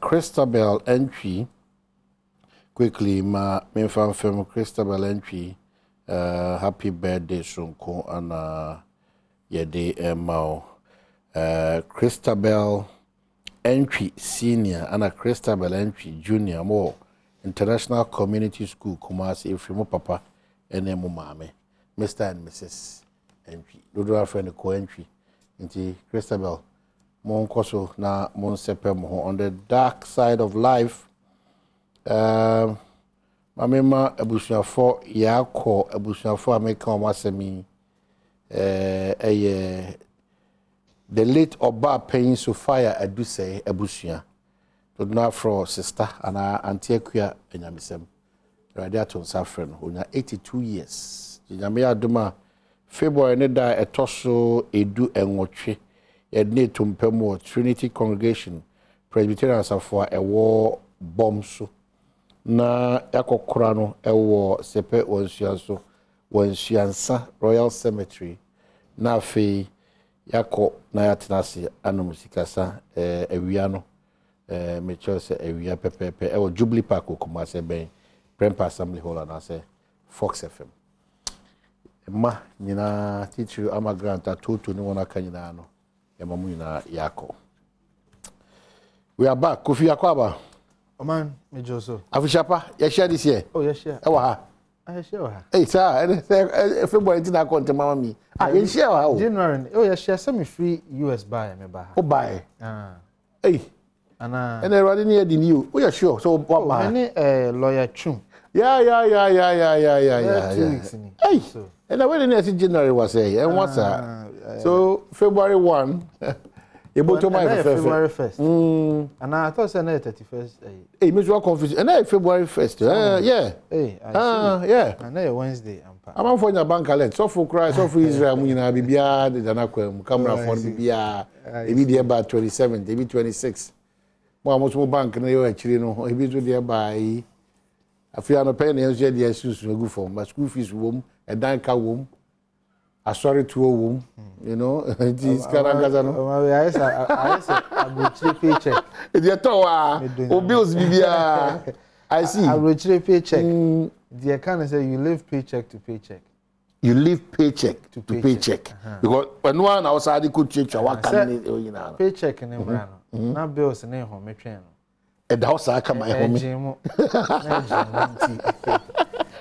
Christabel Entry quickly ma me fam Christabel Entry happy birthday Sunko and yede emao Christabel Entry Senior and a Christabel Entry Junior more International Community School Kumasi Ifrimo Papa and Emu Mame Mr. and Mrs. Entry Dodo friend ko Entry into Christabel mon koso na mon sepe mo on the dark side of life Mamema abusuafo yakọ abusuafo ameka omasemi the late Oba Pain Sophia Adusei abusua to na fro sister ana auntie akua enyamesem radiaton safren onya 82 years nyame adoma February ne da etoso edu enwotwe yedne tumpemo Trinity Congregation Presbyterian Safo ewo bomso na yakokora no ewo sepe wansuansa Royal Cemetery na afi yako na yatenase anomusikasa ewia no mecho se ewia pepepe ewo Jubilee Park Kumase ben Prempa Assembly Hall na se Fox FM ma nyina teacher ama granta toto ni wona kanyina no emamu nyina yako we are back Kofi Akwaba Oman, me Joso. Afishapa, you share this year? Oh, yes, share. Ewa. I share. Hey, sir, February did not come to mama me. You share how? January. Oh, yes, share some free US buy me buy. Oh, buy. Hey. And I already near the new. Oh, yeah, sure. So what buy? Any lawyer Chum. Yeah. 2 weeks in. Hey. And I went in January was say. And what's that? So February 1. February 1st. And I thought it was 31st. Hey, me so confused. And February 1st. Yeah. Hey, yeah. And Wednesday. I'm on for your bank alert. So for Christ, so for Israel, we na bibia the danakwem camera phone bibia. Ebi dey about 27, ebi 26. Mo amoso bank na yo achire no. Ebi to dey by. Afia no pay na enso dey susu no go for. My school fees wom, e dan ka wom. Sorry to wom, you know. It is Karagaza no. I will paycheck. It's your tower. O bills bibia. I see. I will paycheck. The account say you live paycheck to paycheck. You live paycheck to paycheck. Because when one outside could change your work paycheck in Embrano. Na bills in home me train. E da house aka my home.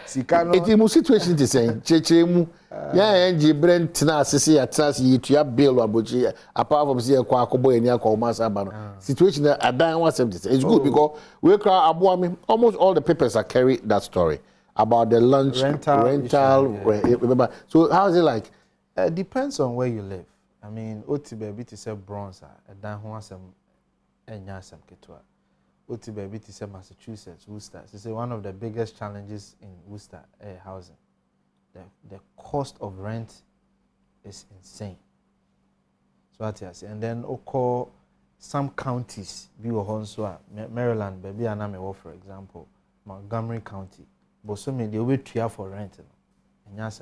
Sikano. It is situation the same. Chechemu. Yeah, NG Brent na asese ya trans yitua bill abochi apart from say kwa akobo eni akwa omasa abano. Situation that adan one same. It's good because we cry aboami almost all the papers are carry that story about the lunch rental remember. So how is it like? Depends on where you live. I mean, oti baby to say bronze adan ho asem enya asem ketwa. Oti baby to say Massachusetts, Worcester. This is one of the biggest challenges in Worcester housing. The cost of rent is insane. So what I say, and then call some counties, Maryland, baby Aname, for example, Montgomery County, but so many they will try for rent. And yes,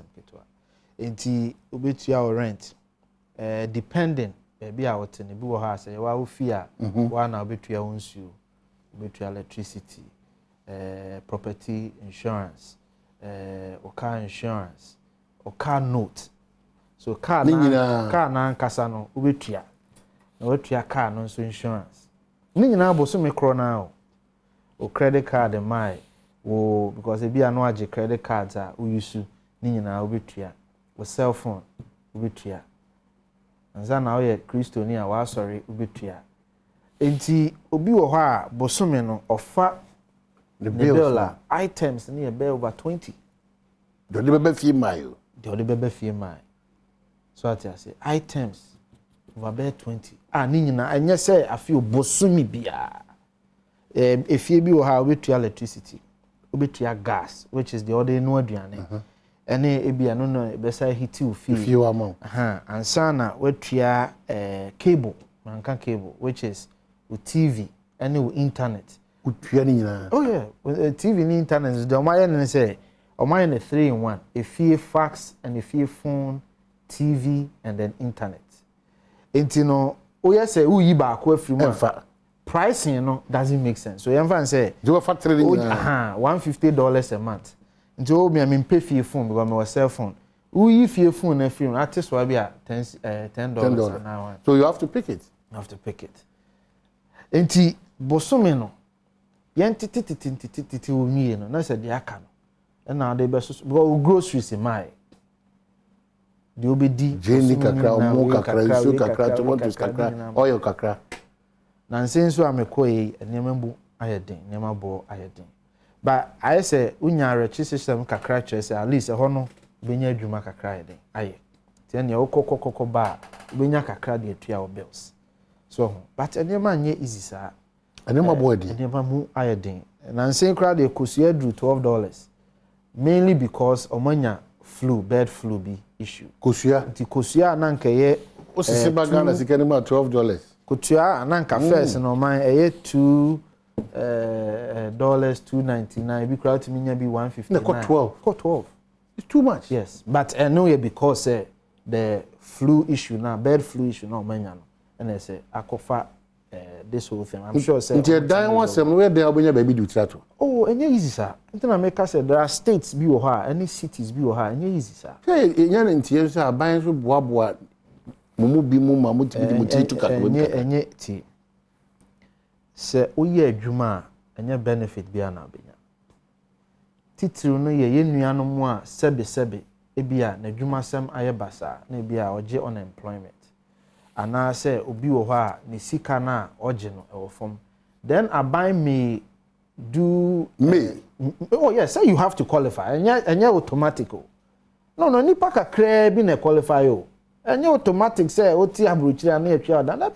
enti obetua or rent depending baby out in the buo house you will fear one obetua unsu obetua electricity property insurance or car insurance or car note so car na nkasa no obetua na obetua car no so insurance ni nyina boso me kro na o credit card my wo because e bia no age credit cards a we use ni nyina obetua o cell phone ubetua anza na oye kristoni a wa sorry ubetua enti obi wo ho a bosome no ofa the bill items ni e be over 20 do de bebe fie mai do de bebe fie mai so ati ase items over be 20 ni nyina enye se afi obosome bia efie bi wo ha ubetua electricity ubetua gas which is the other no aduane ene ebia no besa hiti ofi wa mo ansana wetua cable manka cable which is with TV ene with internet utua ni nyina oh yeah TV ni internet is the omaye ne say omaye ne 3 in 1 efie fax and efie phone TV and then internet enti no oye say uyi ba ko afiri mu pricing no doesn't make sense so yemfa say do factory ni $150 a month njo me am pay fee phone because my cell phone we fee phone na free at so be $10 now so you have to pick it enti bosome no yentitititititi o mi no na say de aka no na de be so groceries mai de obedi jeni kakra omo kakra isu kakra tomatoes kakra oil kakra na nsenso amekoyi enemambu ayeden nemabo ayeden but I say unya rechi system kakra chere say at least ho no benya adwuma kakra ayeden aye tian ya okokokoko ba benya kakra de atua o bills so but enema nye easy sa enema boadi enema mu ayeden na nsen kra de kosua dru $12 mainly because omanya bird flu be issue kosua na nkeye osisi bagana sikani ma $12 kotua na nka first no man eye $2.99 be crowd to me be $159 no 12 it's too much yes but I know it because the flu issue now bird flu issue now manya no and I say akofa this whole thing I'm sure say until die one sem where they obonya baby do trato oh enye easy sir until na make say there are states bi wo ha any cities bi wo ha enye easy sir hey enye na ntie so aban so boaboa mumu bi mu ma muti to ka enye ti se oye adwuma enye benefit bia na abenya titiri no ye nuano mu a sebe ebia na adwuma sem aye basa na ebia oje unemployment ana se obi wo ha ne sika na oje no e wo fom then aban may do oh yes say you have to qualify enye automatic no nipa kakra bi na qualify o enye automatic say oti abrochira na etwa da na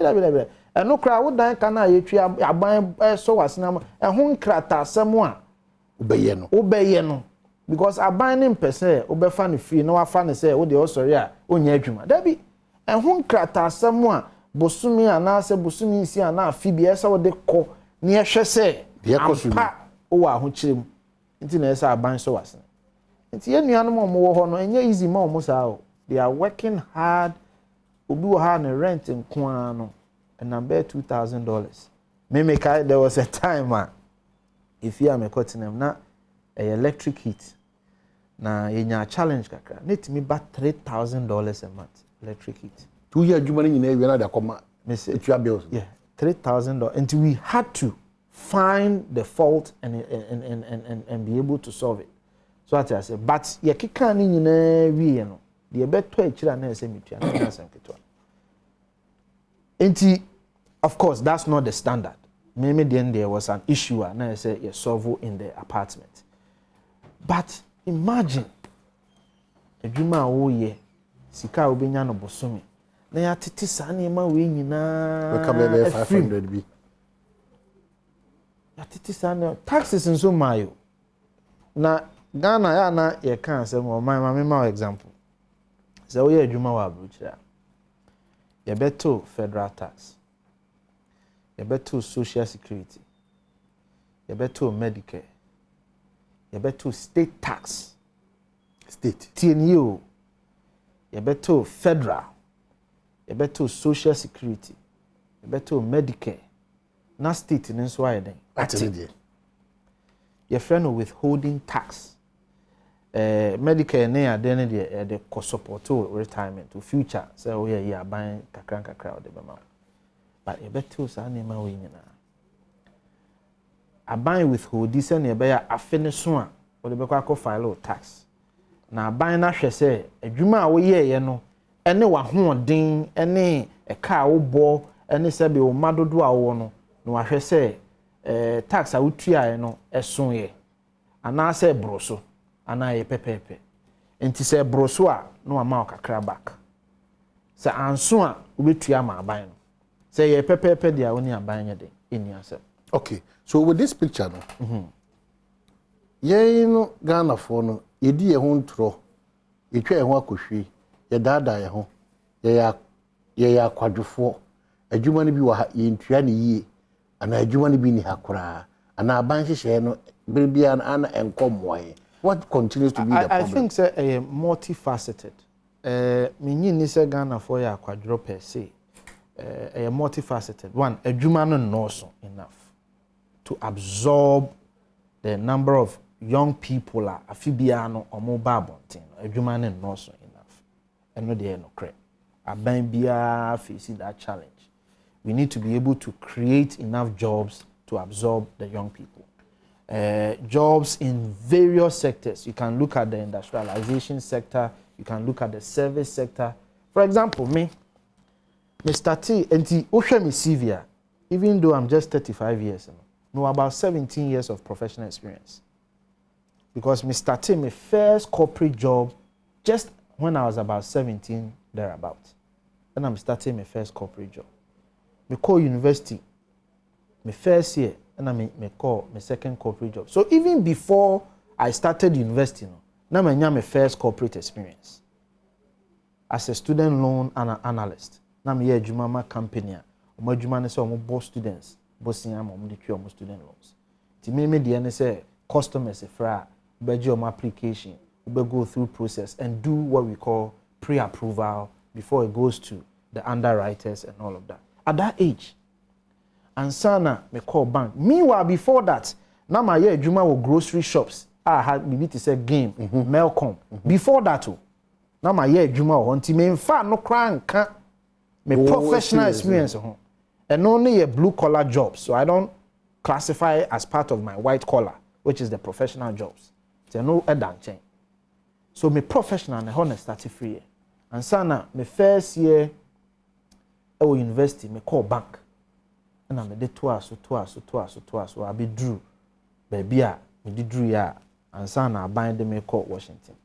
eno kra wo dan kana yetwa aban so wasena ho nkrata asem a obeye no because aban ne mpese obefa ne free na wafa ne say wo de osori a onya adwuma da bi ho nkrata asem a bosumi ana se bosumi nsi ana afi bi esa wo de ko ne ehwe se ampa o wa ho kirem nti na esa aban so wasena nti ye nuanom mo wo ho no enye easy ma o sa o they are working hard obi wo ha ne rent nkoa no and number $2,000 me there was a time if you am a cotton na electric heat na yenya challenge kakra net me ba $3,000 a month electric heat 2 year adwuma ni na na da koma etua bills yeah $3,000 and we had to find the fault and be able to solve it so what I say but ye kika ni nyina wie no de beto akira na ese mitua na asem ketwa enti of course that's not the standard maybe then there was an issue and I say you solve in the apartment but imagine adwuma wo ye sika obenya no bosome na ya tete sa na ma we nyina we ka be 500 bi Atiti sana taxes nso mayo. Na Ghana ya na ye kan say mo my example. So we adwuma wa abrochira. Ye beto federal tax. Ye beto social security. Ye beto Medicare. Ye beto state tax. State. TNU. Ye beto federal. Ye beto social security. Ye beto Medicare. Na state in so why then. Your friend withholding tax. Medicare near then the cost support to retirement to future. So we are buying kakranka crowd the bema. But you better say name we nyina. A buy withholding say ne be a finish one or the be file tax. Na buy na hwe say adwuma a wo ye no ene wa hoden ene e car wo bo ene se be o madodo a wo no no wa hwe say tax a wo tua no eson ye. Ana say broso ana ye pepepe enti se broso a no ama kakra back se anso a obetua ma aban no se ye pepepe dia woni aban nye de eni asem. Okay, so with this picture no ye no Ghana for no ye di ye ho ntro ye twa ye ho akohwe ye dada ye ho ye ya kwadwofo adwuma no bi wa ye ntua ne yie ana adwuma no bi ni hakora ana aban hyehyɛ no bibia ana enkomwe. What continues to be the problem? I think say multifaceted. Me ni say Ghana for ya kwadro per se. Multifaceted. One, adwuma no noso enough to absorb the number of young people afibia no omo babontin. Adwuma no noso enough. Eno de no cre. Aban bia facing that challenge. We need to be able to create enough jobs to absorb the young people. Jobs in various sectors. You can look at the industrialization sector. You can look at the service sector. For example, me started enti ohwe me CV, even though I'm just 35 years old, no about 17 years of professional experience. Because me started my first corporate job just when I was about 17 thereabout. And I'm starting my first corporate job. Me call university, my first year, and I me call my second corporate job. So even before I started university, now I have my first corporate experience as a student loan analyst. Now I have a company. My juma is almost both students, both student loans. To me, the say customers fra your application, we go through process and do what we call pre-approval before it goes to the underwriters and all of that. At that age, and sana me call bank. Meanwhile, before that, now my year juma with grocery shops. I had maybe to say game, Melcom. Before that, now my year juma until me in fact no crying can't me professional experience. And only a blue collar job, so I don't classify it as part of my white collar, which is the professional jobs. So no edan chain. So me professional and honest started free. And sana me first year at university me call bank. And I made twice. So I be drew. Baby, me did drew ya. And son, I bind them me call Washington.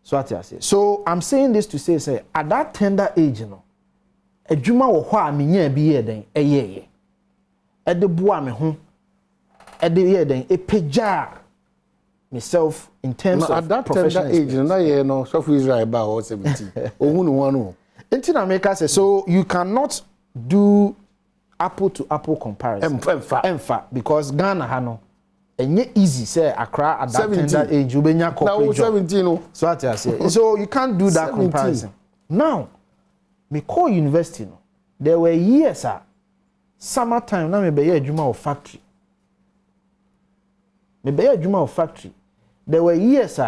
So what I say. So I'm saying this to say, at that tender age, you know, a juma or wha me near be here then a year. At the bois me home. At the year then a pejar myself in terms of at that tender age, you know, South Israel about 17. Oh, no. Until America says so, you cannot do apple to apple comparison. Emfa because Ghana hano enye easy say Accra at that tender age you benya corporate job. 17 so what I say. So you can't do that 17. Comparison. Now, me call university no. There were years summertime na me be adwuma of factory. Me be adwuma of factory. There were years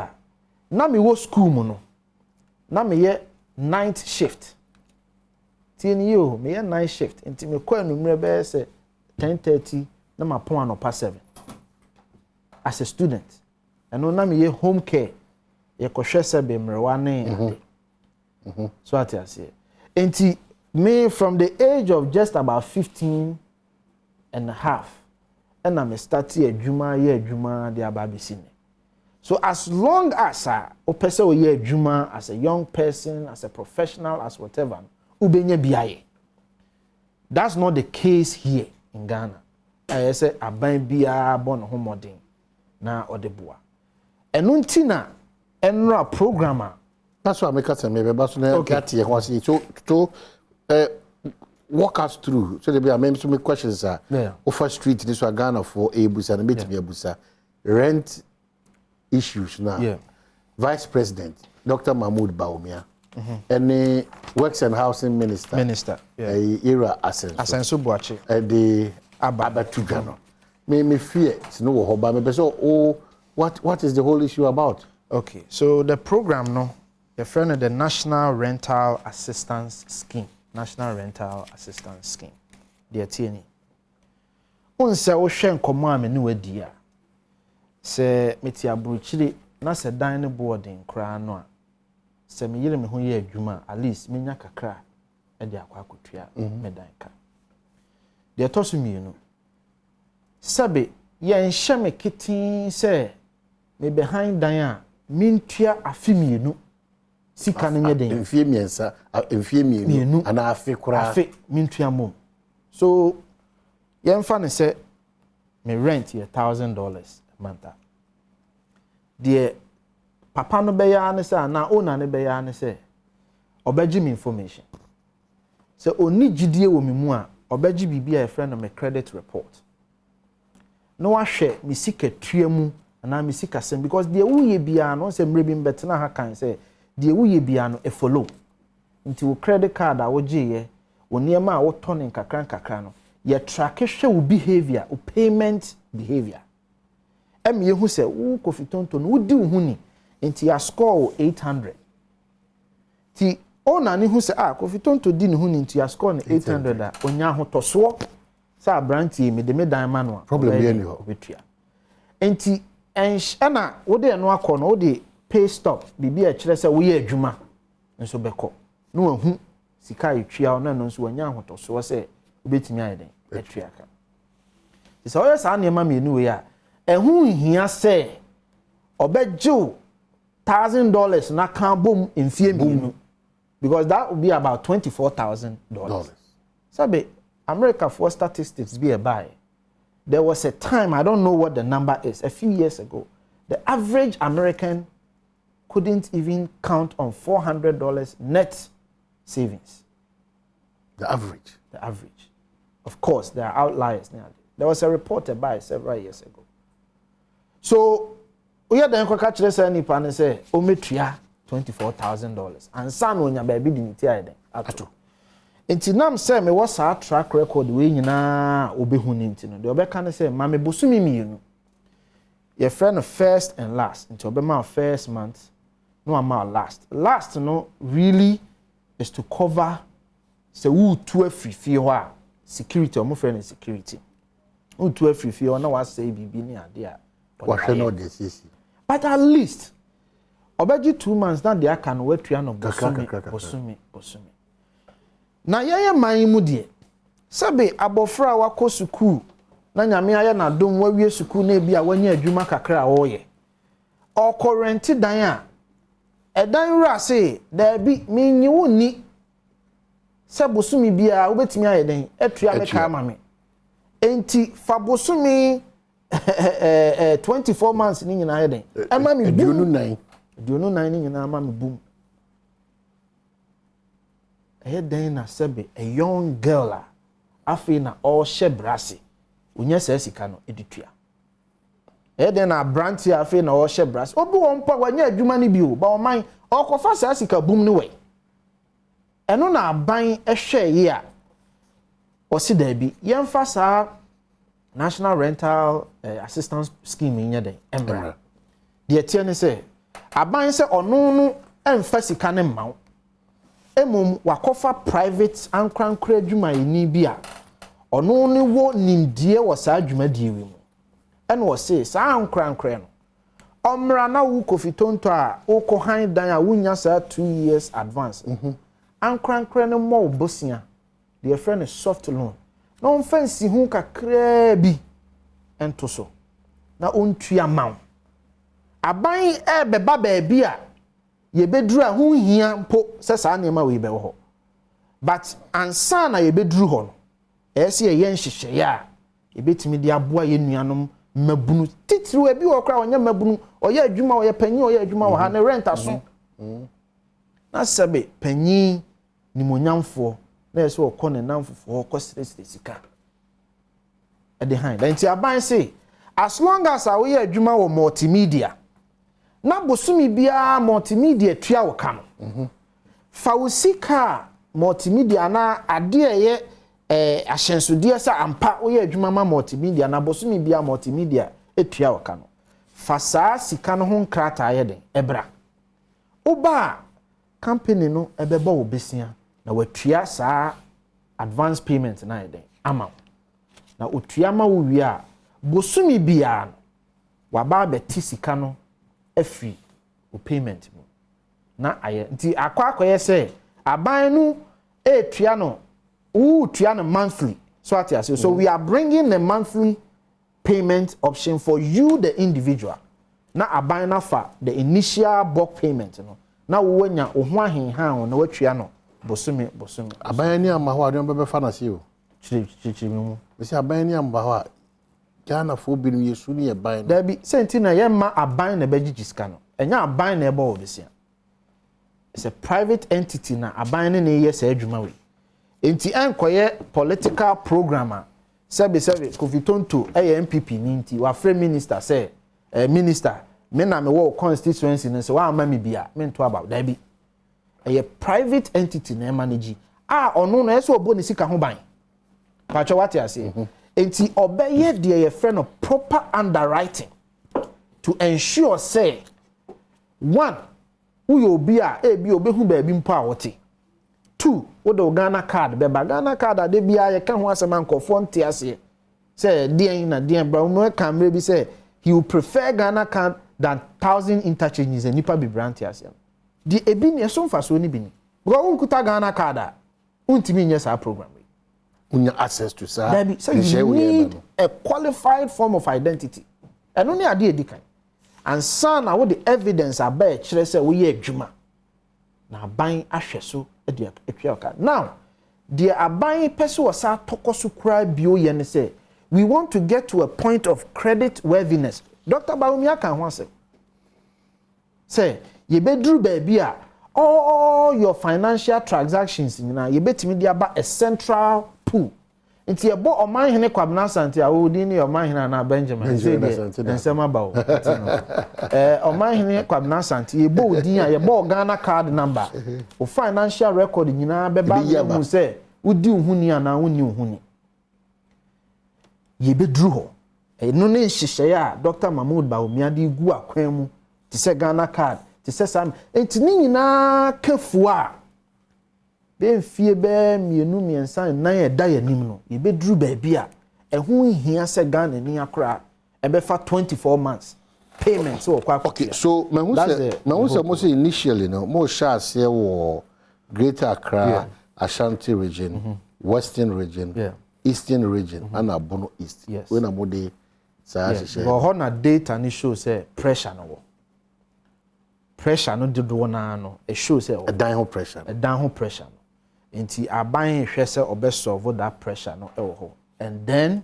na me wo school mo no. Na me ye night shift. TNU, me a night shift. Until me call no be say 10:30 na ma pon anopa 7. As a student. And na me home care. Ye kohwe se be mrewa ne. So what I say. Until me from the age of just about 15 and a half and I start ye adwuma de ababisi ne. So as long as o person o ye adwuma as a young person, as a professional, as whatever, ubenya biaye. That's not the case here in Ghana. say aban bia bon ho modern na odeboa eno ntina enra programmer that's why I make us maybe but so get here so walk us through so there be maybe some questions are offer street this one Ghana for abusa and meet be abusa rent issues now Vice President Dr. Mahmoud Bawumia any works and housing minister era Asenso Boache the Abatujano me fear to know hoba me so what is the whole issue about? Okay, so the program no the friend of the National Rental Assistance Scheme the TNE onse wo hwe nkomo a me ne wadi a se meti abrochiri na se dan ne boarding kra no a se me yire me ho ye adwuma at least menya kakra e de akwa akotua me dan ka de toso mienu sabe ye nhye me kitin se me behind dan a mintua afi mienu sika ne nye den mfie miensa mfie mienu ana afi kura afi mintua mom so yemfa ne se me rent ye $1,000 a month de papa no be ya ne se na owner ne be ya ne se obeji me information se oni gidie wo me mu a obeji bibia e friend no me credit report no wa hwe me sika tuamu ana me sika sem because de wuye bia no se mre bi mbetena ha kan se de wuye bia no e follow nti wo credit card a wo giye wo niema a wo tonin kakran no ye track hwe wo behavior wo payment behavior em ye hu se wo kofitonto no wo di wo huni nti ya score 800 ti ona ni hu se kofitonto di ne huni nti ya score 800 a onya ho toso sa branti me de me dan ma no problem be ni ho obetua nti ana wo de no akọ no wo de pay stop bibi a kire se wo ye adwuma nso beko no wahu sika etwia na no nso wanya ho toso se obetimi ayeden etwia ka se oyo sa na ema me ni we a ehu hia se obeju $1,000 na kan bom mfie mienu because that would be about $24,000 sabe America for statistics be a buy there was a time I don't know what the number is a few years ago the average American couldn't even count on $400 net savings. The average. Of course, there are outliers now. There was a report by several years ago. So, we had the catch this any pan and say, Ometria $24,000. And son when your baby didn't tell them. Until now, say me was our track record we na obe hunintino. The other can say, Mammy Busumi me, your friend first and last. Until my first month. No amount last no really is to cover say who to free fee security or more friend security who to free fee na wa say bibi ni ade a but at least obeji 2 months na dia kan watua no bosumi na yeye man mu de sabe abofra wa ko school na nyame aye na dom wa wie school na bia wanya adwuma kakra wo ye o current dan a edan ra say there be minyi woni se bosumi bia obetimi ayeden atua me ka ma me enti fa bosumi 24 months ni nyina ayeden ama me duonu nine ni nyina ama me boom ayeden na sebe a young girl afi na all she brase onya sa sika no editua eden na branti afi na o hye brass obi won pa wanya adwuma ni bi o ba o man okofa sa sika bum ni we eno na aban ehwe ye a o si da bi yemfa sa National Rental Assistance Scheme nya den emra de tie ne se aban se ono no emfa sika ne mawo emum wakofa private ankrankra adwuma ni bi a ono ni wo nimdie wo sa adwuma die wi mu and was say sa ankran no omra na wu kofitonto a uko han dan a wunya sa 2 years advance ankran no mo bosia the friend is soft loan no fancy hu kakra bi ento so na ontua maw aban beba baabi a ye beduru a hu hia mpo se sa na ma we be but ansa na ye beduru ho no ese ye nhyehyeye a ebetimi de aboa ye nuanom mabunu titiri ebi wo kra onye mabunu oye adwuma oye panyi oye adwuma wo ha ne rent aso na sebe panyi ni monyamfo na yeso okọ ne namfofo okọ sire sika e de han then ti aban say as long as we adwuma wo multimedia na bosumi bia multimedia tua wo ka no fa wo sika multimedia na ade ye ahyensodie sa ampa wo ye adwuma ma multimedia na bosumi bia multimedia etua wo ka no fa saa sika no ho nkrata ye den ebra oba company no ebebo wo besia na watua saa advance payment na ye den ama na otua ma wo wi a bosumi bia no waba beti sika no afri o payment mu na aye nti akwa say aban no etua no who tua no monthly so at say so we are bringing the monthly payment option for you the individual na aban na fa the initial bulk payment no na wo nya wo ho ahenhan na watua no bosumi aban ni ama ho adon bebe fa na se o chiri mu se aban ni amba ho Ghana for being yesu ni e ban da bi sentina ye ma aban na begigi sika no enya aban na ebo obesia it's a private entity na aban na ye sa adwuma we enti enkoye political programmer sebe kofitonto MPP ni nti wa free minister say minister me na me wo constituency no say wa ama me bia me nto about da bi a private entity na manage ono no eso obo ni sika ho ban pacho what you say enti obeye de ye friend of proper underwriting to ensure say one uyo obi a ebi obehu ba bi mpo a wote two wo de Ghana card be ba Ghana card ade bia ye ka ho asema nkofo nte ase say dien na dien bra no camera bi say he will prefer Ghana card than 1,000 interchanges and nipa bi brand ase di ebi ne so mfaso ni bi ni bro unkuta Ghana card a untimi nye sa program unya access to sir that so you need a qualified form of identity and only ade edikan and son na with the evidence about kire say we ye adwuma na ban ahwe so e atwa ka now the aban person was tokoso kura bio ye ne say we want to get to a point of credit worthiness Dr. Baumia kan ho say ye bedru ba bia all your financial transactions na ye betimi dia ba a central pool nti ye bo oman hene kwabna sante a wodi ni oman hene na Benjamin say de nsema bawo oman hene kwabna sante ye bo odin a ye bo Ghana card number o financial record nyina be ba mu say wodi uhuni ana woni uhuni ye bedru ho no ne nhihye a Dr. Mahmoud Baumia di gu akwan mu ti say Ghana card ti say sam enti ni nyina kafu a be mfie be mienu miensa nan e da yanim no ye bedru ba bia ehun hia say Ghana ni akra e be fa 24 months payment so kwa okay so mahu say mo say initially no mo sha say wo Greater Accra Ashanti region Western region Eastern region and Abono East when amode say but how na data ni show say pressure no pressure no dodo na no e show say a down pressure no nti aban hwe say obesolve that pressure no e ho and then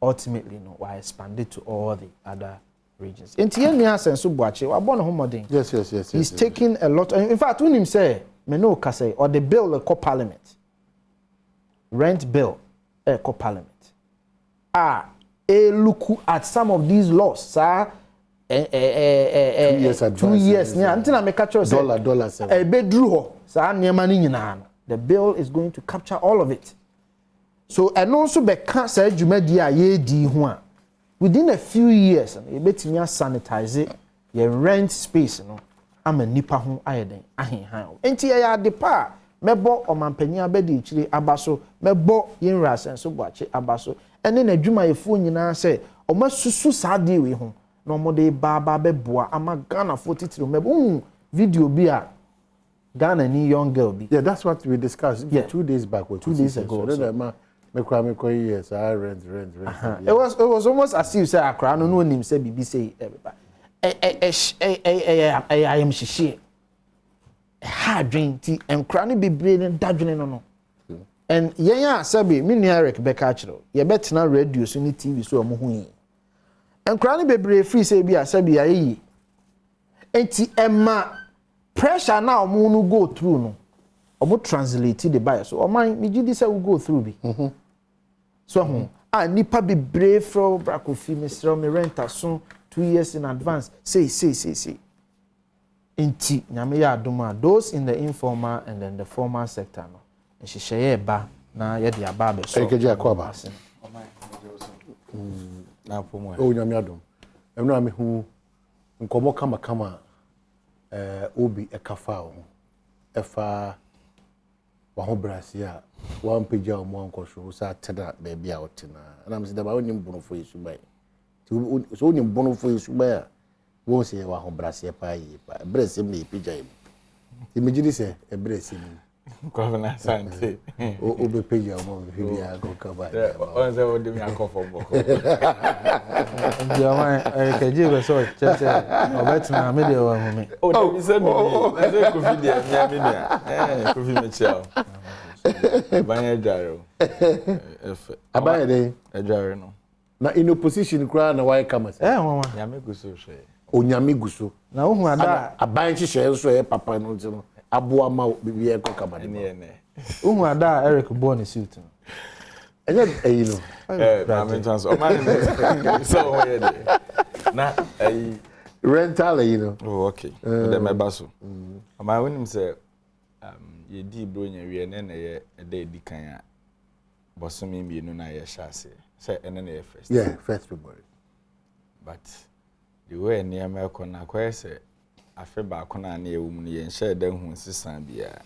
ultimately no why expand it to all the other regions nti ye nia senso buache wa born ho modern yes he's taking a lot in fact when him say me no ka say or the bill e parliament rent bill e parliament look at some of these laws sir 2 years nya ntina me catch us dollar e bedru ho sa niema ni nyina the bill is going to capture all of it so and also be can say dwumadi a ye di ho a within a few years e betimi sanitize your rent space no ama nipa ho ayeden ahenhan enti ya de pa mebo omanpanyi abedi chiri abaso mebo yenra senso boache abaso ene na dwuma yefo nyina say omasusu saade we ho no mode baba beboa ama Ghana for titiro mebo video bi a Ghana ni young girl bi that's what we discussed 2 days back or 2 days ago me yes I rent it was almost as if say Accra no nim say bibi say I am shishi ha dwen ti enkra no bebre ne dadwene no and yenya sabi me ni Eric Beka chiro ye betina radio so ni TV so omo hu yi enkra ne bebre free say bi asabi ayi enti emma pressure na omo no go through no omo translate the bias so oman me gidi say we go through bi so nipa bebre from Brakofi Mr. me renta so 2 years in advance say enti nyame ya adoma those in the informal and then the formal sector no nhihye ba na ye de aba be so ekeje akwaba na pomo o nyame adom emno ame hu nkomo kama obi ekafa ho efa wa ho brasia wa mpegya mo ankosho sa teda be bia otina na mse da ba onim bonofo yesu bai so onim bonofo yesu bai wo se wa ho brasia pa yi pa brese me pegya yi imagine say e brese me Governor Sante. O be pay your mom if you are go cover. On say o de me akọ for boko. Ndia man keje be so chese o betina me de wa me. O de say me. Na say ko fi de nya me nia. Ko fi me chiao. Banya jaro. Abaya de jaro no. Na in opposition kra na why come say. Mama. Nyame guso hwe. Onyame guso. Na wo hu ada aban hye so e papa no ti no. Aboa ma bibi e ko kama de. Uhu ada Eric born suit. Enye no. Na me chance. O man so we dey. Na rental you know. Oh okay. Dem e baso. O man when him say ye di bro nya wie na ye dey di kan a bosomi mienu na ye shase. Say ene na ye first. Yeah, first February. But the way near me ko na kwa say afe ba ko na na ewu mu ne yen share dan hu sisan bia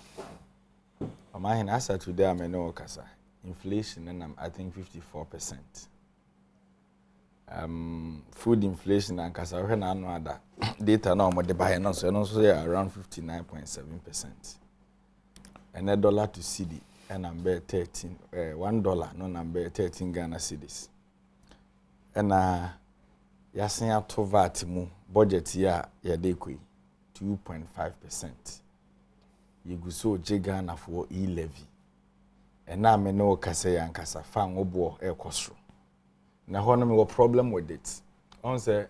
amahin asa today am no kasa inflation and I think 54%. Food inflation and kasa we na anu ada data na omo de buy no so around 59.7%. And a dollar to cedi and number 13 $1 no number 13 Ghana cedis. And yasen ato VAT mu budget ya de koi 2.5%. Yiguso Ghana for e-levy. And now me no kase yankasa fan obo e kosro. Na hono me problem with it. On say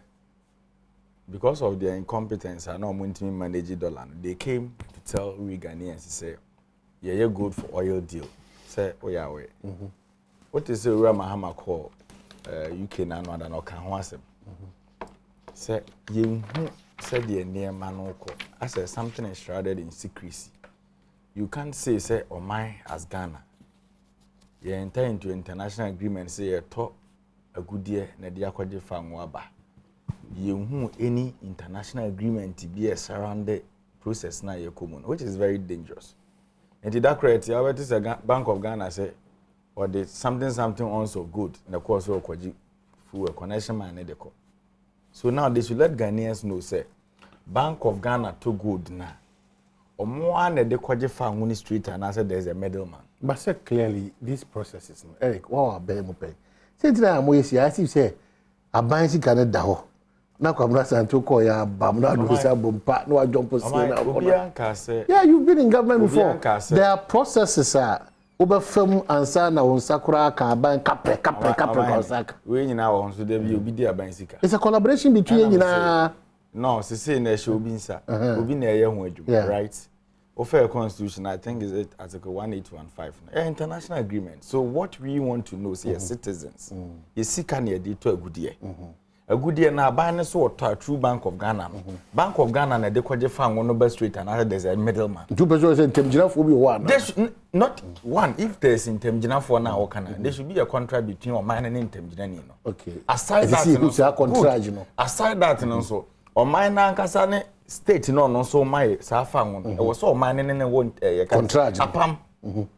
because of their incompetence and no money manage dollar. They came to tell we Ghanaians say yeah, you're good for oil deal. Say oh yeah we. What is the Mahama call UK na no ada no kan ho asem. Say you said the near manoko. I said something is shrouded in secrecy. You can't say oh my as Ghana. You enter into international agreement say you talk a good year na dia kwaje fa nwaba. You any international agreement to be a surrounded process na ye common, which is very dangerous. And that correct, I went to Bank of Ghana say or the something also good in the course of kwaji full connection man de ko. So now they should let Ghanaians know say Bank of Ghana too good na. Omo na de kwaje fa nguni street and I said there's a middleman. But said clearly these processes Eric wow be mo pay. Say tira mo yesi I see say aban si Canada ho. Na kwamra santo ko ya bam na do say bompa no adjump say na. Yeah, you've been in government before. There are processes obafam ansa na won sakura kan aban kapre kosaka. We nyina won so there be obi di aban sika. It's a collaboration between nyina. No, say na show obi nsa. Obi na ye ho adwuma, right? Offer constitution I think is it article 1815. International agreement. So what we want to know say citizens. Ye sika na ye dey to agudie. A good year na buy so to true Bank of Ghana. Bank of Ghana na de kwaje fan one over street and there's a middleman. Two persons in Temjina for be one. Not one. If there's in Temjina for now there should be a contract between or mine and Temjina. Okay. Aside that, aside that, no so or mine and Kasane state no so my safan one. It was so mine and one contract. Apam.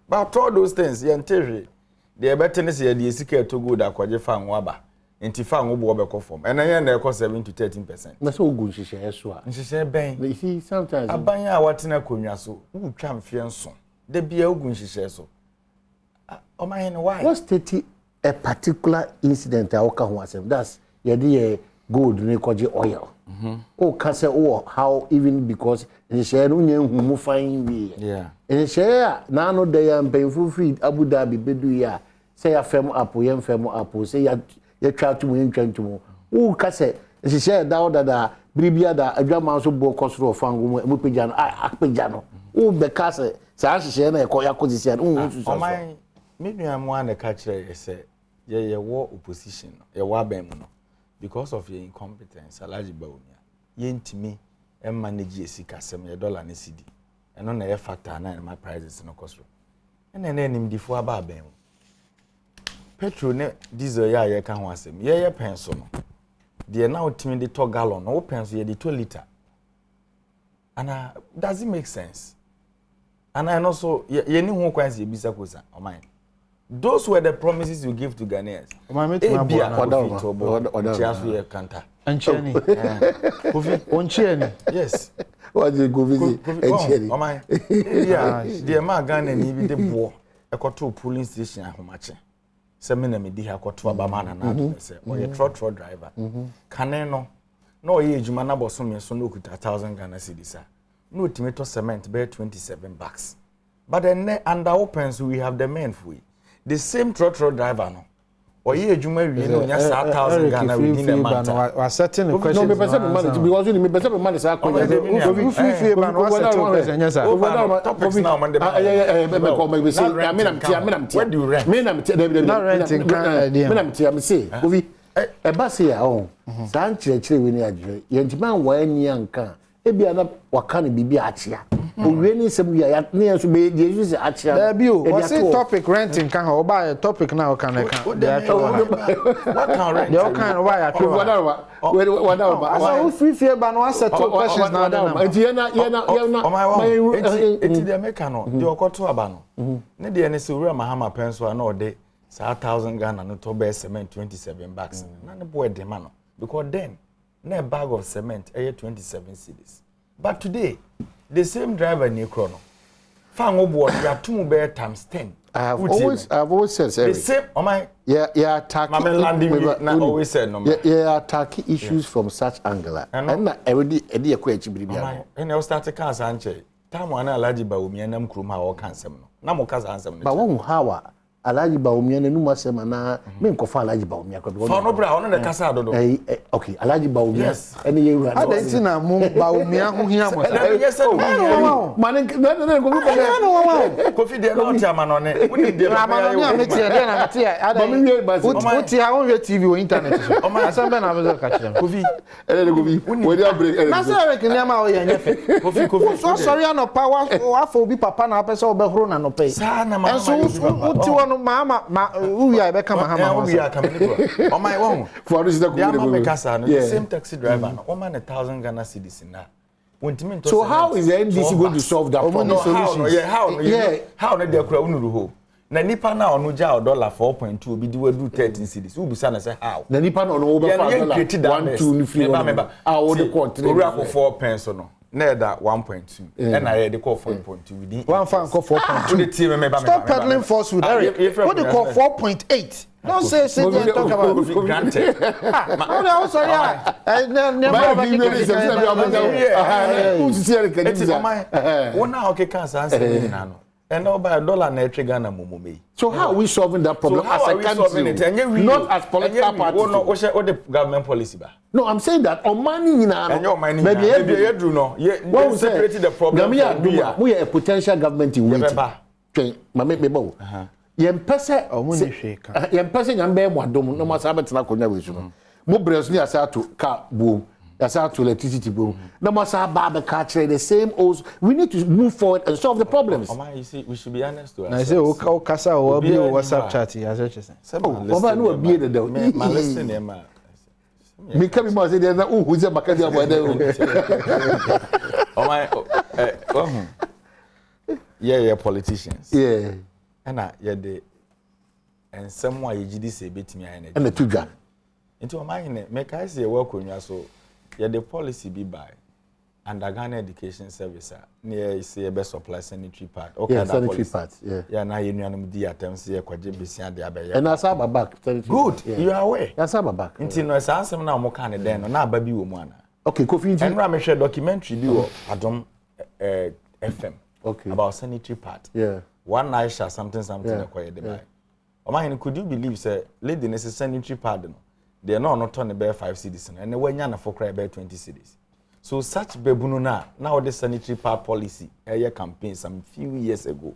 But all those things, the better is the secret to go that kwaje fan waba. Intifa ngobo be conform and then they cost 7 to 13%. Na so ogun hihye so a. Nhihye ben. You see sometimes abanya watena konwa so utwa mfie nso. De bia ogun hihye so. O man why? What's a particular incident I oka ho asem. That's ye gold ne kwaje oil. O can say how even because hihye no nya hu mu fine we. Yeah. en share na no de ya mpemfu free Abu Dhabi bedu ya say ya fem apo ye fem apo say ya twa to mu ntwa ntumu wo ka say share da da bribia da adwama so bo kosoro fangu mu pejja no apejja no wo be ka say sa share na ya kozisi ya wo so so my me nua mo an ka kire say ye wo opposition ye wo aban mu no because of your incompetence Alhaji Bawumia ye ntimi e manage esika sem ye dollar ne cedi eno na ye factor na my prices no kosoro ena na enim difo aba aban mu petrol ne diesel ya ye ka ho asem ye penso no de na otimi de to gallon no penso ye de 2 liter and does it make sense and I also ye ni ho kwanse ye bisa kosa o man those were the promises you give to Ghanaians. Yes. What you go visit? Oh my. Yeah. The man Ghana ni bi de bo. E koto polling station ahomache. Se me na me di ha koto abama na na se. O ye trotro driver. Kane no. No ye ejuma na boso me so no kuta 1000 Ghana cedis. No tomato cement be 27 bucks. But then under opens we have the men for it. The same trotro driver no or ye ejuma wi no nya 1000 Ghana within a month we setting the question no be person money because you me person money say akonya we free ban we setting question nya sir topics now man me come we say me nam tia where do you rent me nam tia not renting can idea me nam tia me say ovi e ba say ya o san chire we ni adwere ye ntima wa ani anka e bia na waka ne bibi achia owie ni sem ya ne so be Jesus achia there be o what's the topic renting kan ho ba topic now kan they what can rent they can why at what so free fear ban one set of questions now enti de meka no de okoto aba no ne de ne se owura mahama penso na ode sa 1000 Ghana no to be cement 27 bucks na ne boy de ma no because then na bag of cement 27 cedis but today the same driver ni chrono fan obo ya tumu be times 10 I've always said the same oh my yeah attack always said no yeah attack issues from such angle and na every e kwa chibiribia and I start to cancer anche time one Alhaji Bawumia nam krum ha o kansem no na mo kasa ansem no ba won hawa Alhaji Bawumia na numa sema na me nkofa Alhaji Bawumia kwa for no bra ono na kasa dodo okay Alhaji Bawumia ene ye wura ada nti na mo Bawumia ho hia mo yes man na go be Kofi de no tia ma no ne woni de na me tia de na me tia ada uti ha on TV o internet so asambe na bezo ka kire Kofi ene go bi we dey break na say we kini ma o ye nyefe Kofi so sorry no power wa for obi papa na pese obehoro na no pay sa na ma uti wono mama uya be kama hama uya kama ni bro o my won for this the same taxi driver no o man 1000 Ghana cedis na so how is the NDC going to solve that problem? How no dey kura unuru ho na nipa na onu ja dollar 4.2 obi di wadu 13 cedis u bisa na say how na nipa na onu over dollar 1 2 ni free how the country ori akọ 4 pence no na da 1.2 and I dey call 4.2 within one fan call 4.2 stop peddling falsehood what they call 4.8 don't say they talk about granted oh sorry now okay cancer answer na no and over dollar na Ghana momome so how are we solving that problem as a country not as political party no the government policy ba no I'm saying that on money maybe you do no you separate the problem we are a potential government in waiting mama me bo yempese yempese nyambe mwadom no masabetena konya wesu no mo bresu ni asato ka boom asato electricity boom no masaba be ka kire the same old we need to move forward and solve the problems you see we should be honest to ourselves na say o kasa o bi o WhatsApp chat ya say oba no bi de ma listen e ma me come mo say there na who say makadi aboda o my yeah politicians and the and someone you did say betimi aye na and the tudwa into o man make I say work onwa so the policy be by under Ghana Education Service near say be supply sanitary part okay that sanitary part na you nuanum di atem say kwaje besia de abaye and asaba back good you are aware asaba back into no sansem na mo kan ne den no na ababi wo mu ana okay Kofi nti and ra me share documentary bi wo Adom FM Okay. About sanitary part. Yeah. One night shot something acquired the buy. Oman, could you believe, say, lady necessary sanitary pad? They are not on the bear 5 cities, and they went yana for cry bear 20 cities. So such bebununa now the sanitary pad policy a campaign some few years ago.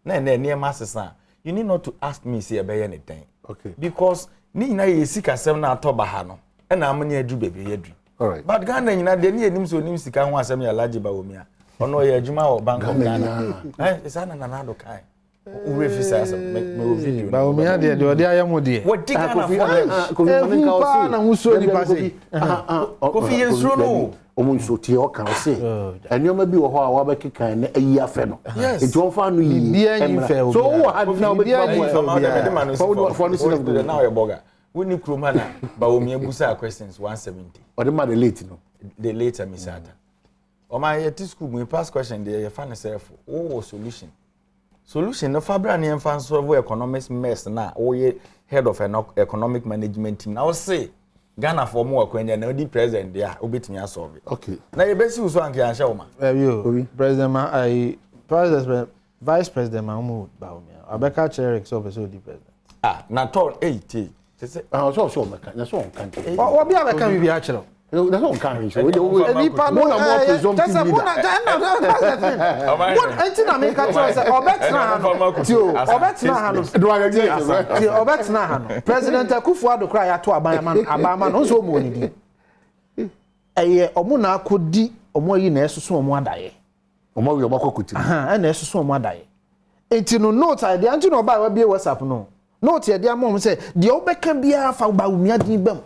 Near master, you need not to ask me say about anything. Okay. Because Nina is sick as 7 at Tobahano, and I'm near do baby. All right. But Ghana, you know, they need him so him sick and want some large baumia. Or no, ya Juma or Bank of Ghana. It's an another kind. Urefisa me video. Baumia de I am with you. What did I Kofi is no. Omunso tie o kan se enyo bi wo ho a wa be kekan na ayi afe no e jo fa no yi so wo ha na be for no sin of now your burger we ni kroma na ba o mi abusa questions 170 o de ma the late no the later misata o ma ye to school me pass question dey fa na self wo solution no fabra na emfa solve economic mess na wo ye head of an economic management team now say Ghana for more kwenya na di president dia obetimi asolve. Okay. Na ye besi uso anke ansha wo ma. President Vice President Mahmoud Baumia. Abeka Cherek so be so di president. Na ton 80. So meka. Na so kan. What be abeka bi a chero. That's not kind. So we nipa no more presumptive leader. What entina make a choice obetna hano. Obetna hano. President Akufo-Addo cry ato abama no so mo ni. Eye omo na akodi omo yi na esusu omo adaye. Omo wi omo kokuti. Na esusu omo adaye. Enti no note ide anti no ba wa bie WhatsApp no. Note ide amom say de obeka bia fa ba umia din bam.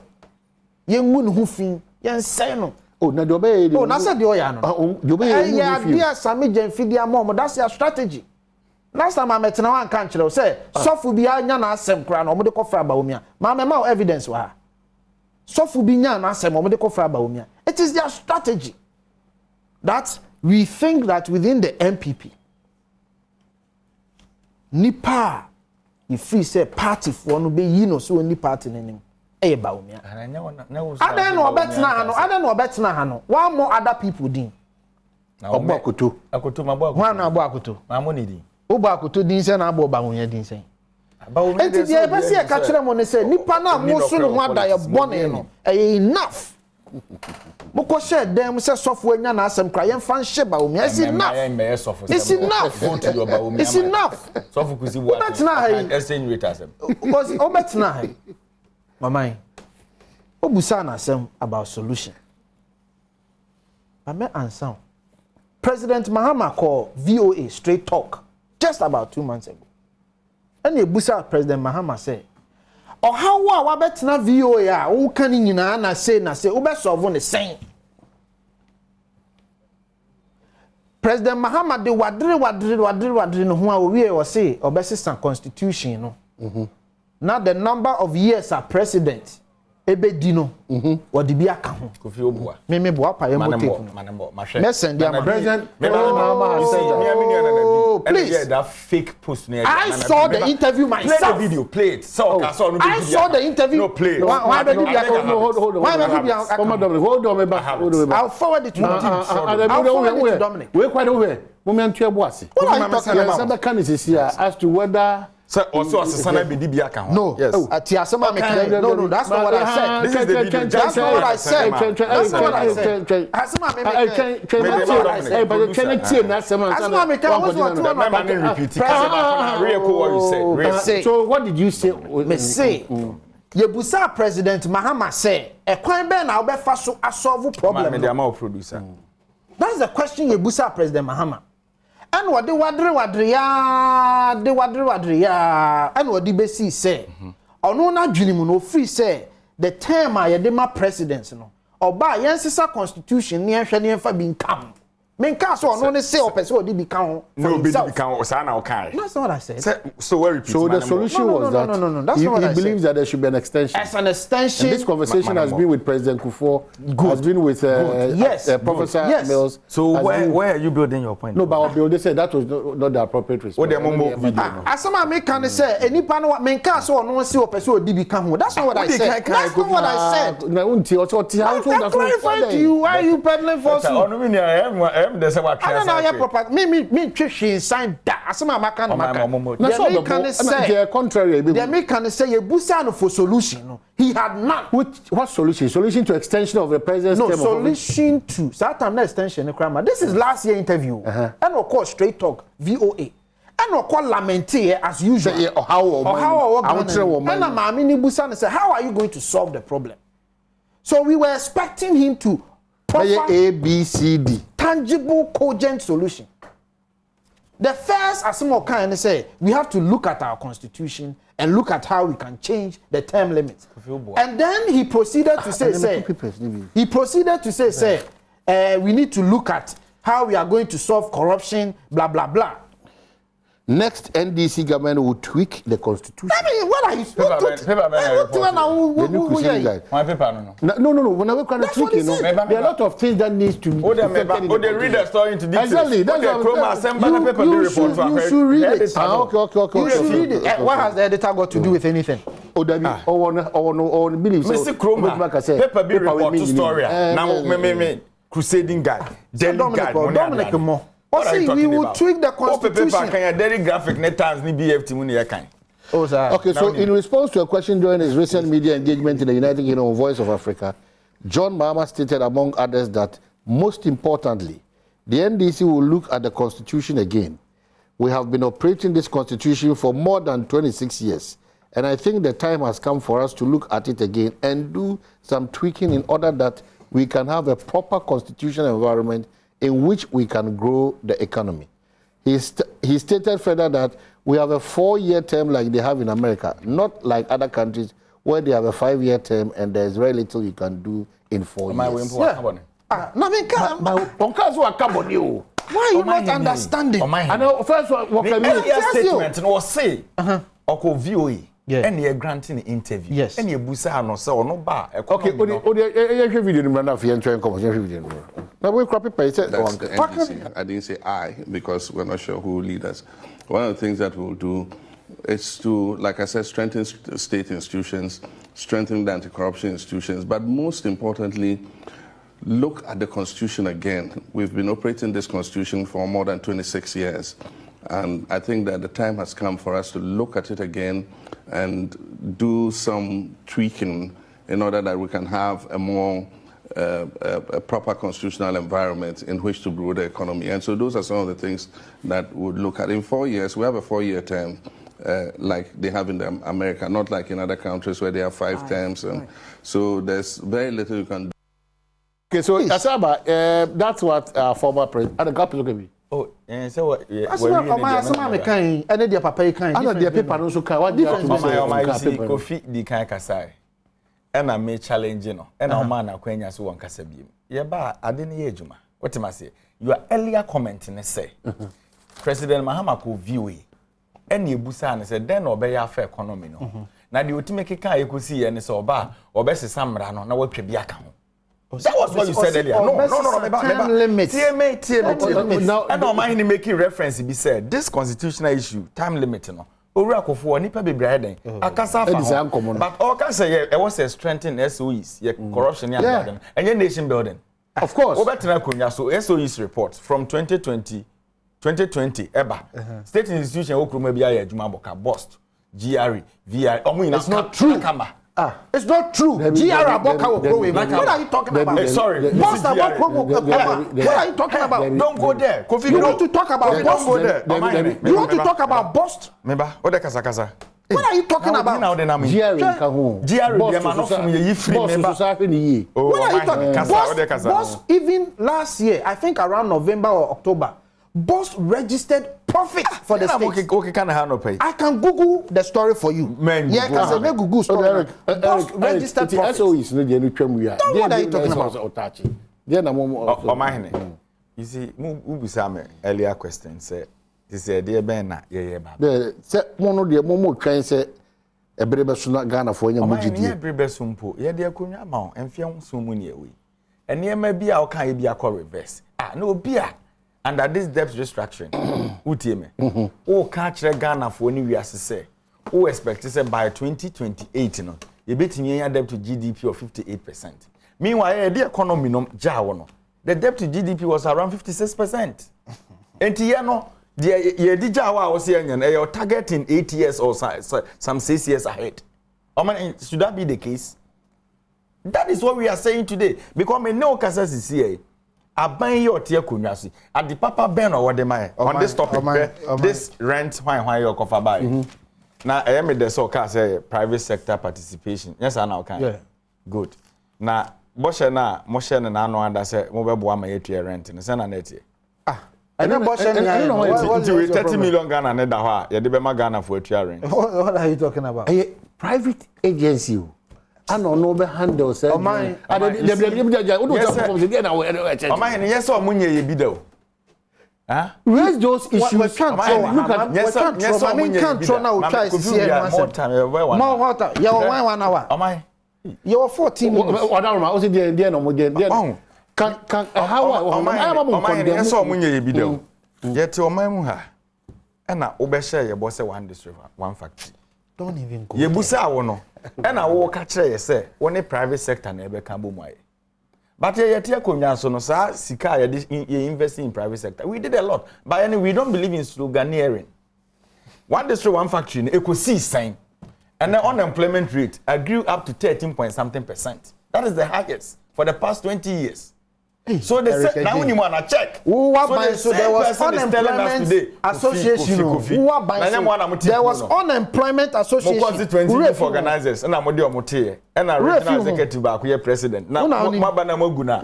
Yengu no hu fin. Say no. Oh, na dobe. Oh, na said the no. Dobe. Yeah, dear Sammy Jenfidia mom. That's your strategy. Last time I met na one country, say, sofu bi anya na asem kra na omo de kofra ba omia. Ma me ma evidence wa. Sofu bi nya na asem omo de kofra ba omia. It is their strategy. That we think that within the MPP, nipa, if we say party for no be you know so any party name. Baumia. I don't know betna hano. One more other people din. Obakutu. One abakutu. Mamoni din. Obakutu din se na abo bamunya din se. Enti dia be se ka kire mo ne se nipa na mo so no ada ye bone no. Enough. Moko share dem se sofo anya na asem kra ye fan hye baumia. It's enough. It's enough. It's enough. Sofo kusi wo. Exchange rate asem. Because obetna ha. Mamai, obusa na asem about solution. Ame answer. President Mahama called VOA Straight Talk just about 2 months ago. And obusa President Mahama say, "Oh how wa betna VOA a wo kan nyina na say wo be solve ne sen." President Mahama de wadre no ho a owie wo say obesisa constitution no. Now the number of years as president ebedi no what be aka ho Kofi Obua me bo apa ye mo take president please that fake post I saw the interview myself. Play the video, play it. So I saw the interview. No, play. Why be hold on. I'll forward it to Dominic. We quite over. Moment to Boasi. What are you talking about? As to whether so also asana be di bia kan. No. Yes. Atiasema me no, that's not what I said. This is the video. That's not what I said. That's not what I said. Asema me so what did you say? Me say Yebusa President Mahama say e kwan be na obefa so solve problem. Me dey am producer. That's the question Yebusa President Mahama. And what the wadre ya and what the besi say ono na dwenimu no free say the term a yedema president no oba yensisa constitution ni ehwe ni emfa bi nkam menka so ono ne say opese odi bi kan ho no be bi kan sa na okay. That's not what I said. So where repeat. So the solution was that no, that's not what I said. He believes that there should be an extension. As an extension. And this conversation has been with President Kufuor, has been with Professor Mills. So where are you building your point? No, but our builder said that was not the appropriate response. Asama me can say enipa no menka so ono say opese odi bi kan ho. That's not what I said. That's not what I said. Na unti o clarify to you why you peddling false. there's what I don't know your proper me she sign that asema maka no maka na so the contrary the American say you busa no for solution no he had none. What solution to extension of the president's term? Solution to certain extension this is last year interview and of course straight talk VOA and of course lamenting as usual how and mama ni busa say how are you going to solve the problem? So we were expecting him to proffer A, B, C, D. Tangible, cogent solution. The first, as some kind say, we have to look at our constitution and look at how we can change the term limit. And then he proceeded to say, we need to look at how we are going to solve corruption, blah, blah, blah. Next NDC government will tweak the constitution. I mean, what are you No. When I kind of tweak, you know, there are a lot of things that needs to. They read the story into details. Exactly. That's you should read it. Okay. You should read it. What has the editor got to do with anything? Believe Mr. Kroma, paper be report to story. Now, me, crusading guy, Dominic Mo. We will tweak the constitution. Graphic Okay, so in response to a question during his recent media engagement in the United Kingdom Voice of Africa, John Mahama stated, among others, that most importantly, the NDC will look at the constitution again. We have been operating this constitution for more than 26 years, and I think the time has come for us to look at it again and do some tweaking in order that we can have a proper constitutional environment in which we can grow the economy. He stated further that we have a 4-year term like they have in America, not like other countries where they have a 5-year term and there's very little you can do in 4 years. Why are you not understanding? I know, first what can you statement was say, Oko VOA. And you're granting an interview. Yes. And you busa no so no ba. Okay, video no fi entry video. Now we copy paste it. I didn't say I because we're not sure who will lead us. One of the things that we'll do is to, like I said, strengthen state institutions, strengthen the anti-corruption institutions, but most importantly, look at the constitution again. We've been operating this constitution for more than 26 years. And I think that the time has come for us to look at it again and do some tweaking in order that we can have a more a proper constitutional environment in which to grow the economy. And so those are some of the things that we'll look at. In 4 years, we have a 4-year term like they have in America, not like in other countries where they have 5 terms. And so there's very little you can do. Okay, so Asaba, that's what our former president, and the couple look at me. Oh, and so what? Asama can, and their papa can. I know their paper also can. What difference? Kofi di kan kasai. And I may challenge no. And our man akwenya so wan kasa biem. Ye ba ade ne ye adwuma. What am I say? Your earlier comment ne say. President Mahama ko VOA. And ye busa ne say den obeya afa economy no. Na de otime keka ekosi ye ne say oba obesesa mra no na watwa bi aka ho. That was what you said earlier. No. Time limit. TMA. And my making reference be said this constitutional issue time limit no. Owura Akofo nipa bebre den. Akasa fa. But all can say it was a strengthen SOEs, corruption and nation building. Of course. Obetra Kunya so SOEs report from 2020 eba. State institution okroma bia ya adwuma boka bust. GRE, VR. It's not true. It's not true. GR Aboka will go away. What are you talking about? Sorry. Boss Aboka will go away. What are you talking about? Don't go there. You want to talk about Boss? Don't go there. You want to talk about Boss? Remember, what the kasa? What are you talking about? GR What are you talking about? Boss, even last year, I think around November or October, Boss registered profit for the state. I can Google the story for you. Man, yeah, because I make Google story. Boss registered profit. SOEs no dey no twam wi a. What are you talking about? Otachi. Dey na mo you see, ubisa me earlier question say this dey ben na ye ba. Say mo no dey mo twan say ebrebe so na Ghana fo nya mo gidi. Ebrebe so mpo ye dey akonwa ma enfie ho so mu ne ewe. Enema bi a o kan ye bi akọ reverse. No obi a under this debt restructuring, UTM, oh, catch a Ghana for any years, say, oh, expect to say by 2028, no, you bet in your debt to GDP of 58%. Meanwhile, the economy no jawano, the debt to GDP was around 56%. And no, the Dijawa was here, and you're targeting 8 years or some 6 years ahead. Should that be the case? That is what we are saying today. Because me no Casas is here. I buy your tier kunyasi. At the Papa Ben or what am I? On this topic, this rent, why your cover buy. Now, I am the so say private sector participation. Yes, I know can. Yeah. Good. Now, Bosha na Moshe and I know and say mobile boy my rent in the Senate net. I know Bosha. I don't know 30 million Ghana and that you did my Ghana for a rent. What are you talking about? A private agency. I don't know the handle. Oh my! Yes, or Munye Bido. Raise those issues. Look at yes, I mean, can't throw now. Try to see more time. More water. You're 1 hour. Am I? You're 14 minutes. What are my the no more? Can how am I? Yes, or Munye Bido. Yet your mamma. And now, Obesha, your boss, one district, one factory. Don't even go. Yebusa wono. And I will catch you say, one a private sector never can boom. But yet, you no sir, Sika, you invest in private sector. We did a lot. But anyway, we don't believe in sloganeering. One district, one factory, it could see sign. And the unemployment rate grew up to 13.something%. That is the highest for the past 20 years. So they said, now when you want to check. So there was unemployment association. There was unemployment association. Organizers and I'm Motie and I regional executive back here president. Now Mabana Moguna.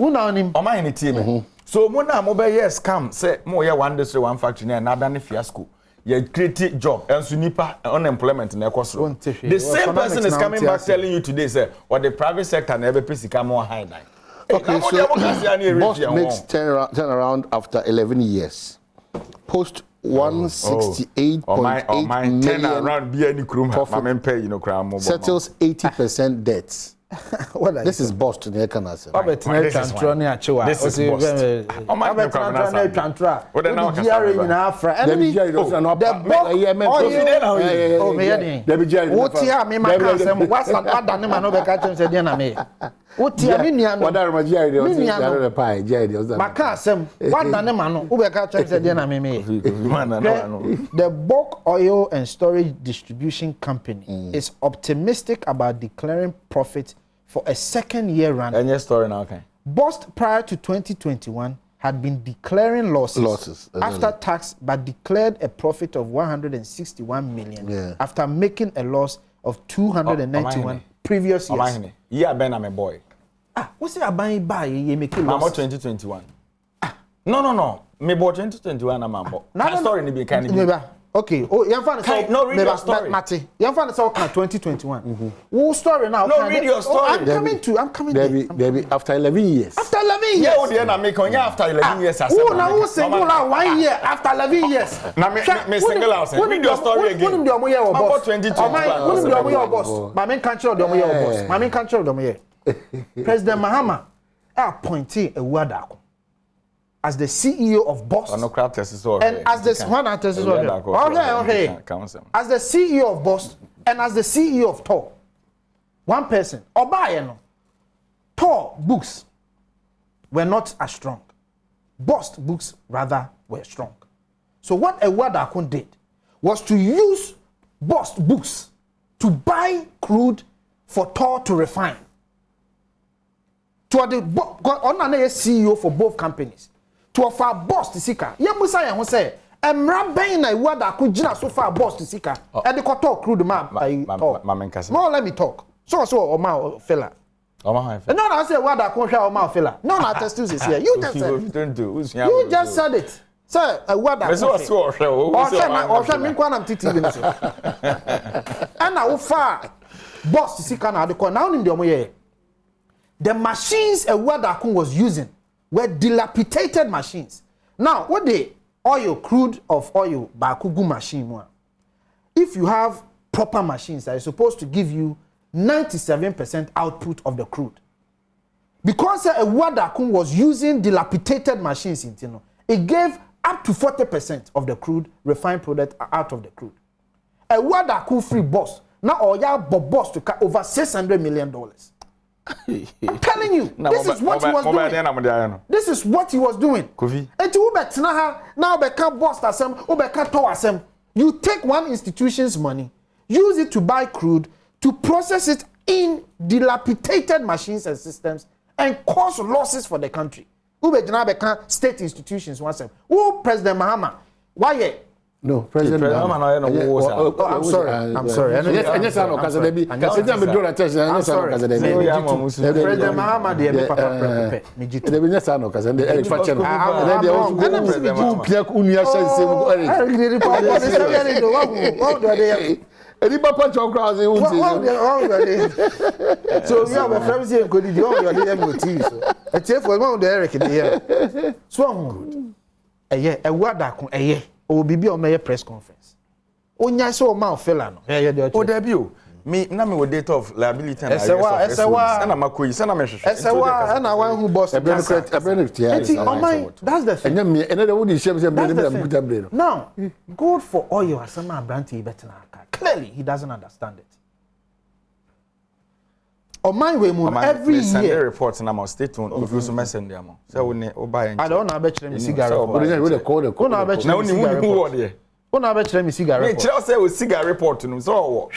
Team. So Mona mobile years come say more ya one district, one factory and another fiasco. You create job and Sunipa unemployment in the cost. The same person is coming back telling you today, sir, or the private sector never pays more high line. Okay, so Boss makes turnaround after 11 years. Post 168.8 million profit, settles 80% debts. This is Boss to the Canada. This is The bulk oil and storage distribution company is optimistic about declaring profit for a second year run. And your story now, okay. Bost prior to 2021 had been declaring losses after tax, but declared a profit of 161 million after making a loss of 291 previous years. Yeah, Ben, I'm a boy. What's it about you make a loss? 2021. No. Me bought 2021 I'm a story in the kind. Okay. Oh, you find no, read your story. Mate, you find 2021. Who story now? No, read your story. I'm coming to. Debbie, after 11 years. After 11 years. Yeah, what I make on after 11 years. Oh, now who single out 1 year after 11 years? Now me single out. Read your story again. Who do you your boss? 2021. Who do you your boss? My main control do your boss. My main control do me. President Mahama appointed a word as the CEO of Boss, and as the as the CEO of Boss and as the CEO of Tor, one person, Obayeno, Tor books were not as strong. Boss books rather were strong. So what Ewadakun did was to use Boss books to buy crude for Tor to refine. To the CEO for both companies. To offer Boss to Sika. Yamusa ya say, Emra Ben na wada kujina so far Boss to Sika. And the talk crude map. No, let me talk. So Oma fella. No, I say wada kunsha Oma fella. No, I test you here. You just said. You just said it. Sir, wada. And now far Boss to Sika na the now in the the machines a wada was using were dilapidated machines. Now, what the crude of oil, bakugu machine, if you have proper machines that are supposed to give you 97% output of the crude, because a Wadakun was using dilapidated machines, it gave up to 40% of the crude refined product out of the crude. A Wadakun free boss, now Oya Boss to cut over $600 million. I'm telling you, this is what he was doing. This is what he was doing. And to now become boss asem, become tower asem. You take one institution's money, use it to buy crude, to process it in dilapidated machines and systems, and cause losses for the country. Ube now become state institutions once. Who President Mahama? Why? No, President Mahama. I'm sorry. I'm sorry. I'm sorry. President Mahama, the Papa. So you have a friend here could do all your TV. So it's for one of the Eric here. So a word that will be on my press conference. Onya so ma ofela no. O debut. Me na me with date of liability and Esewa na makoyi sana me hwehwe. Esewa na one who boss that's the thing. Now, good for oil asama abranti better. Clearly he doesn't understand it. On my way moon every year send reports na my state on if you so send them. Say we buy I don't know about me cigarette report. Now only who there. Una be chere me cigarette report. Me chere say we cigarette report no so wo.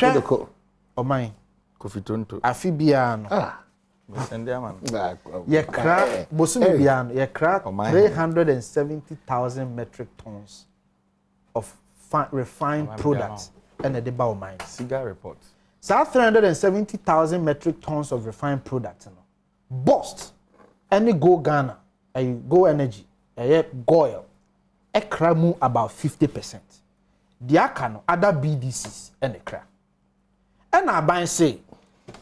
On my Kofi Tonto. Afi bia no. Send them man. Ye crack bosumi bia no ye crack 370,000 metric tons of refined products and the ba o mine. Cigarette report. So 370,000 metric tons of refined products bust any go Ghana, go energy, goil, ekramu about 50%. The akano other BDCs and the crack. And I buy say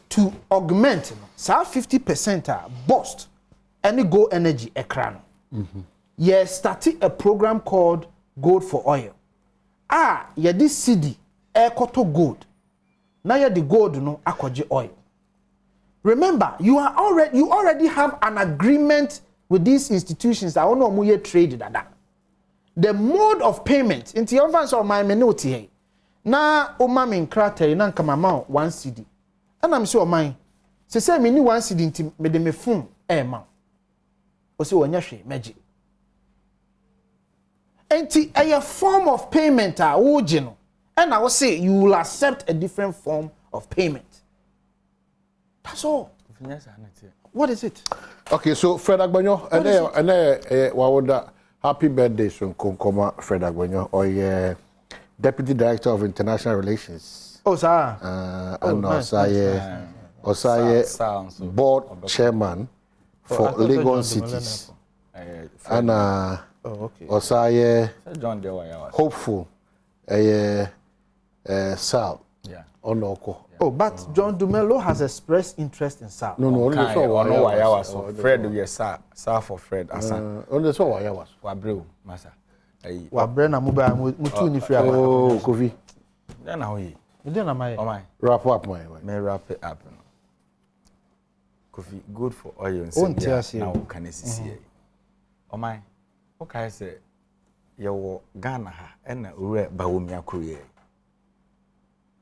to augment so 50% bust any go energy ekrano. Yes, starting a program called Gold for Oil. This CD ekoto gold. Now the gold no akoje oil. Remember, you already have an agreement with these institutions that ono mu ye trade dada. The mode of payment into your advance of my minute here. Na o ma me nkrata na nka mama 1 CD. And I'm sure mine. Say me ni 1 CD nti me de me phone ma. O se wonya hwe meji. Enti a form of payment wo je no. And I will say you will accept a different form of payment. That's all. What is it? Okay, so Fred Agbanyo, and happy birthday, so Konkoma Fred Agbanyo, or Deputy Director of International Relations. Oh, sir. And also, Board Chairman for Lagos Cities. And also, hopeful. Sal. Yeah. Onoko. Oh, but John Dumelo has expressed interest in Sal. No, only so why I was Fred yes Sal for Fred Asan. Only so why I was. Wabreu, massa. Wabre na muba mutu ni free. Oh, Kofi. Then how you? Then am I? Oh my. Wrap up my. May wrap it up. Kofi good for oil and say now can see. Oh my. Okay, say you Ghana ha and ure Badwam Korea.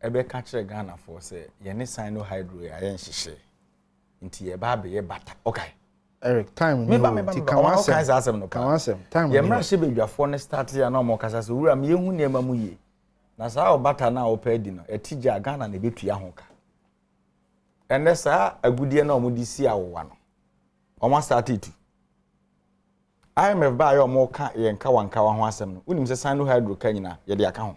Ebe catch Ghana for say ye ne sign no hydro ya yen hihye. Nti ye ba be ye bata. Okay. Eric, time me ba kan asem time ye mra hye bedwafo ne start ya na mo kasa so wura me yehu ne ma mu ye. Na sa obata na opedi no etija Ghana na betua ho ka. Ene sa agudie na omudi si awowa no. Omo start it. IMF ba yo mo ka ye nka wanka wa ho asem no. Unim se sign no hydro ka nyina ye de aka ho.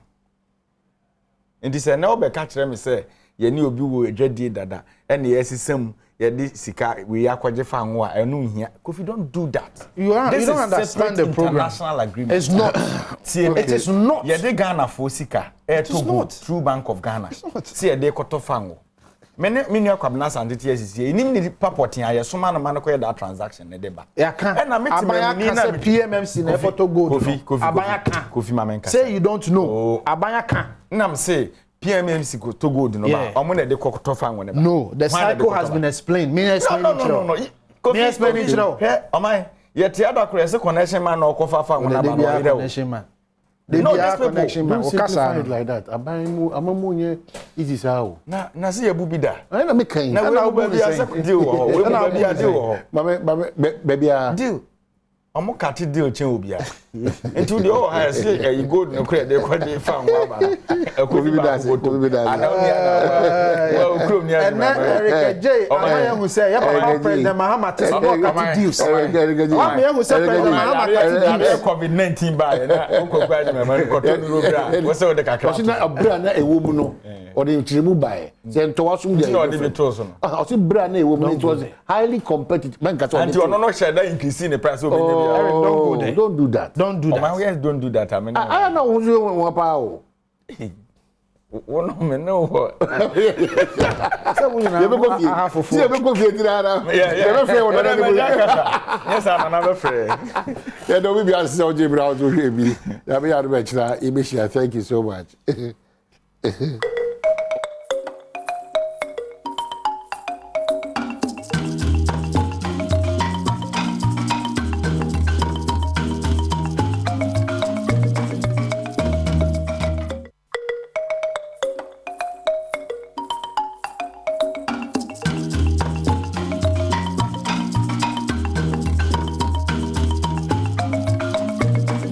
Enti se na obeka kire me se ye ni obi wo adwadie dada ene ye sisam ye di sika we akwaje fa ho a enu hia. Kofi don't do that. You don't understand the program. International agreement. It's not. It is not. Ye de Ghana for sika to go through Bank of Ghana. See ye de koto fa ho. Mene minu akwabna santete asisi enim ni papotin aye soma na man ko that transaction ne deba ya kan na abaya kan PMMC na photo gold abaya kan Kofi Mamenka say you don't know abaya kan nam say PMMC go to gold no ba omo na de kokoto fa ngone ba no the cycle has been explained me explain it no Kofi explain it he omai ye ti adakure se connection man na okofa fa ngona ba no ire connection man No, these connection man. Simplify it like that. Amamu easy sao. Na see you bubi da. Na me kan. Na we bubi asa deal wo. We bubi ade wo. Mama baby a deal. Omo kati deal chen obi a. Into the oh I say you go no credit dey kwa dey fan wa ba. E ko bi da se. Ana o ya na. Wa krom ni and Eric J amaya hu say ya papa president Mahama te no kati deals. Amaya hu say president Mahama kati deals. COVID-19 ba na o ko kwa ni mama ko to no bra. Wo say o de kakra. O say na abra na ewo mu no. O de nchirimu ba se nto wasum de. No de be to so no. O say bra na ewo mu it was highly competitive. Man ka to. And you no share that increase in the price of Eric, don't go there. Don't do that. Don't do that. My yes, don't do that. I mean, I know who's one power. One of no what. So you know, I have for food. You go fit that. Yes, I'm another friend. Yeah, don't be as so Jim Brown to be. That be our match. Thank you so much.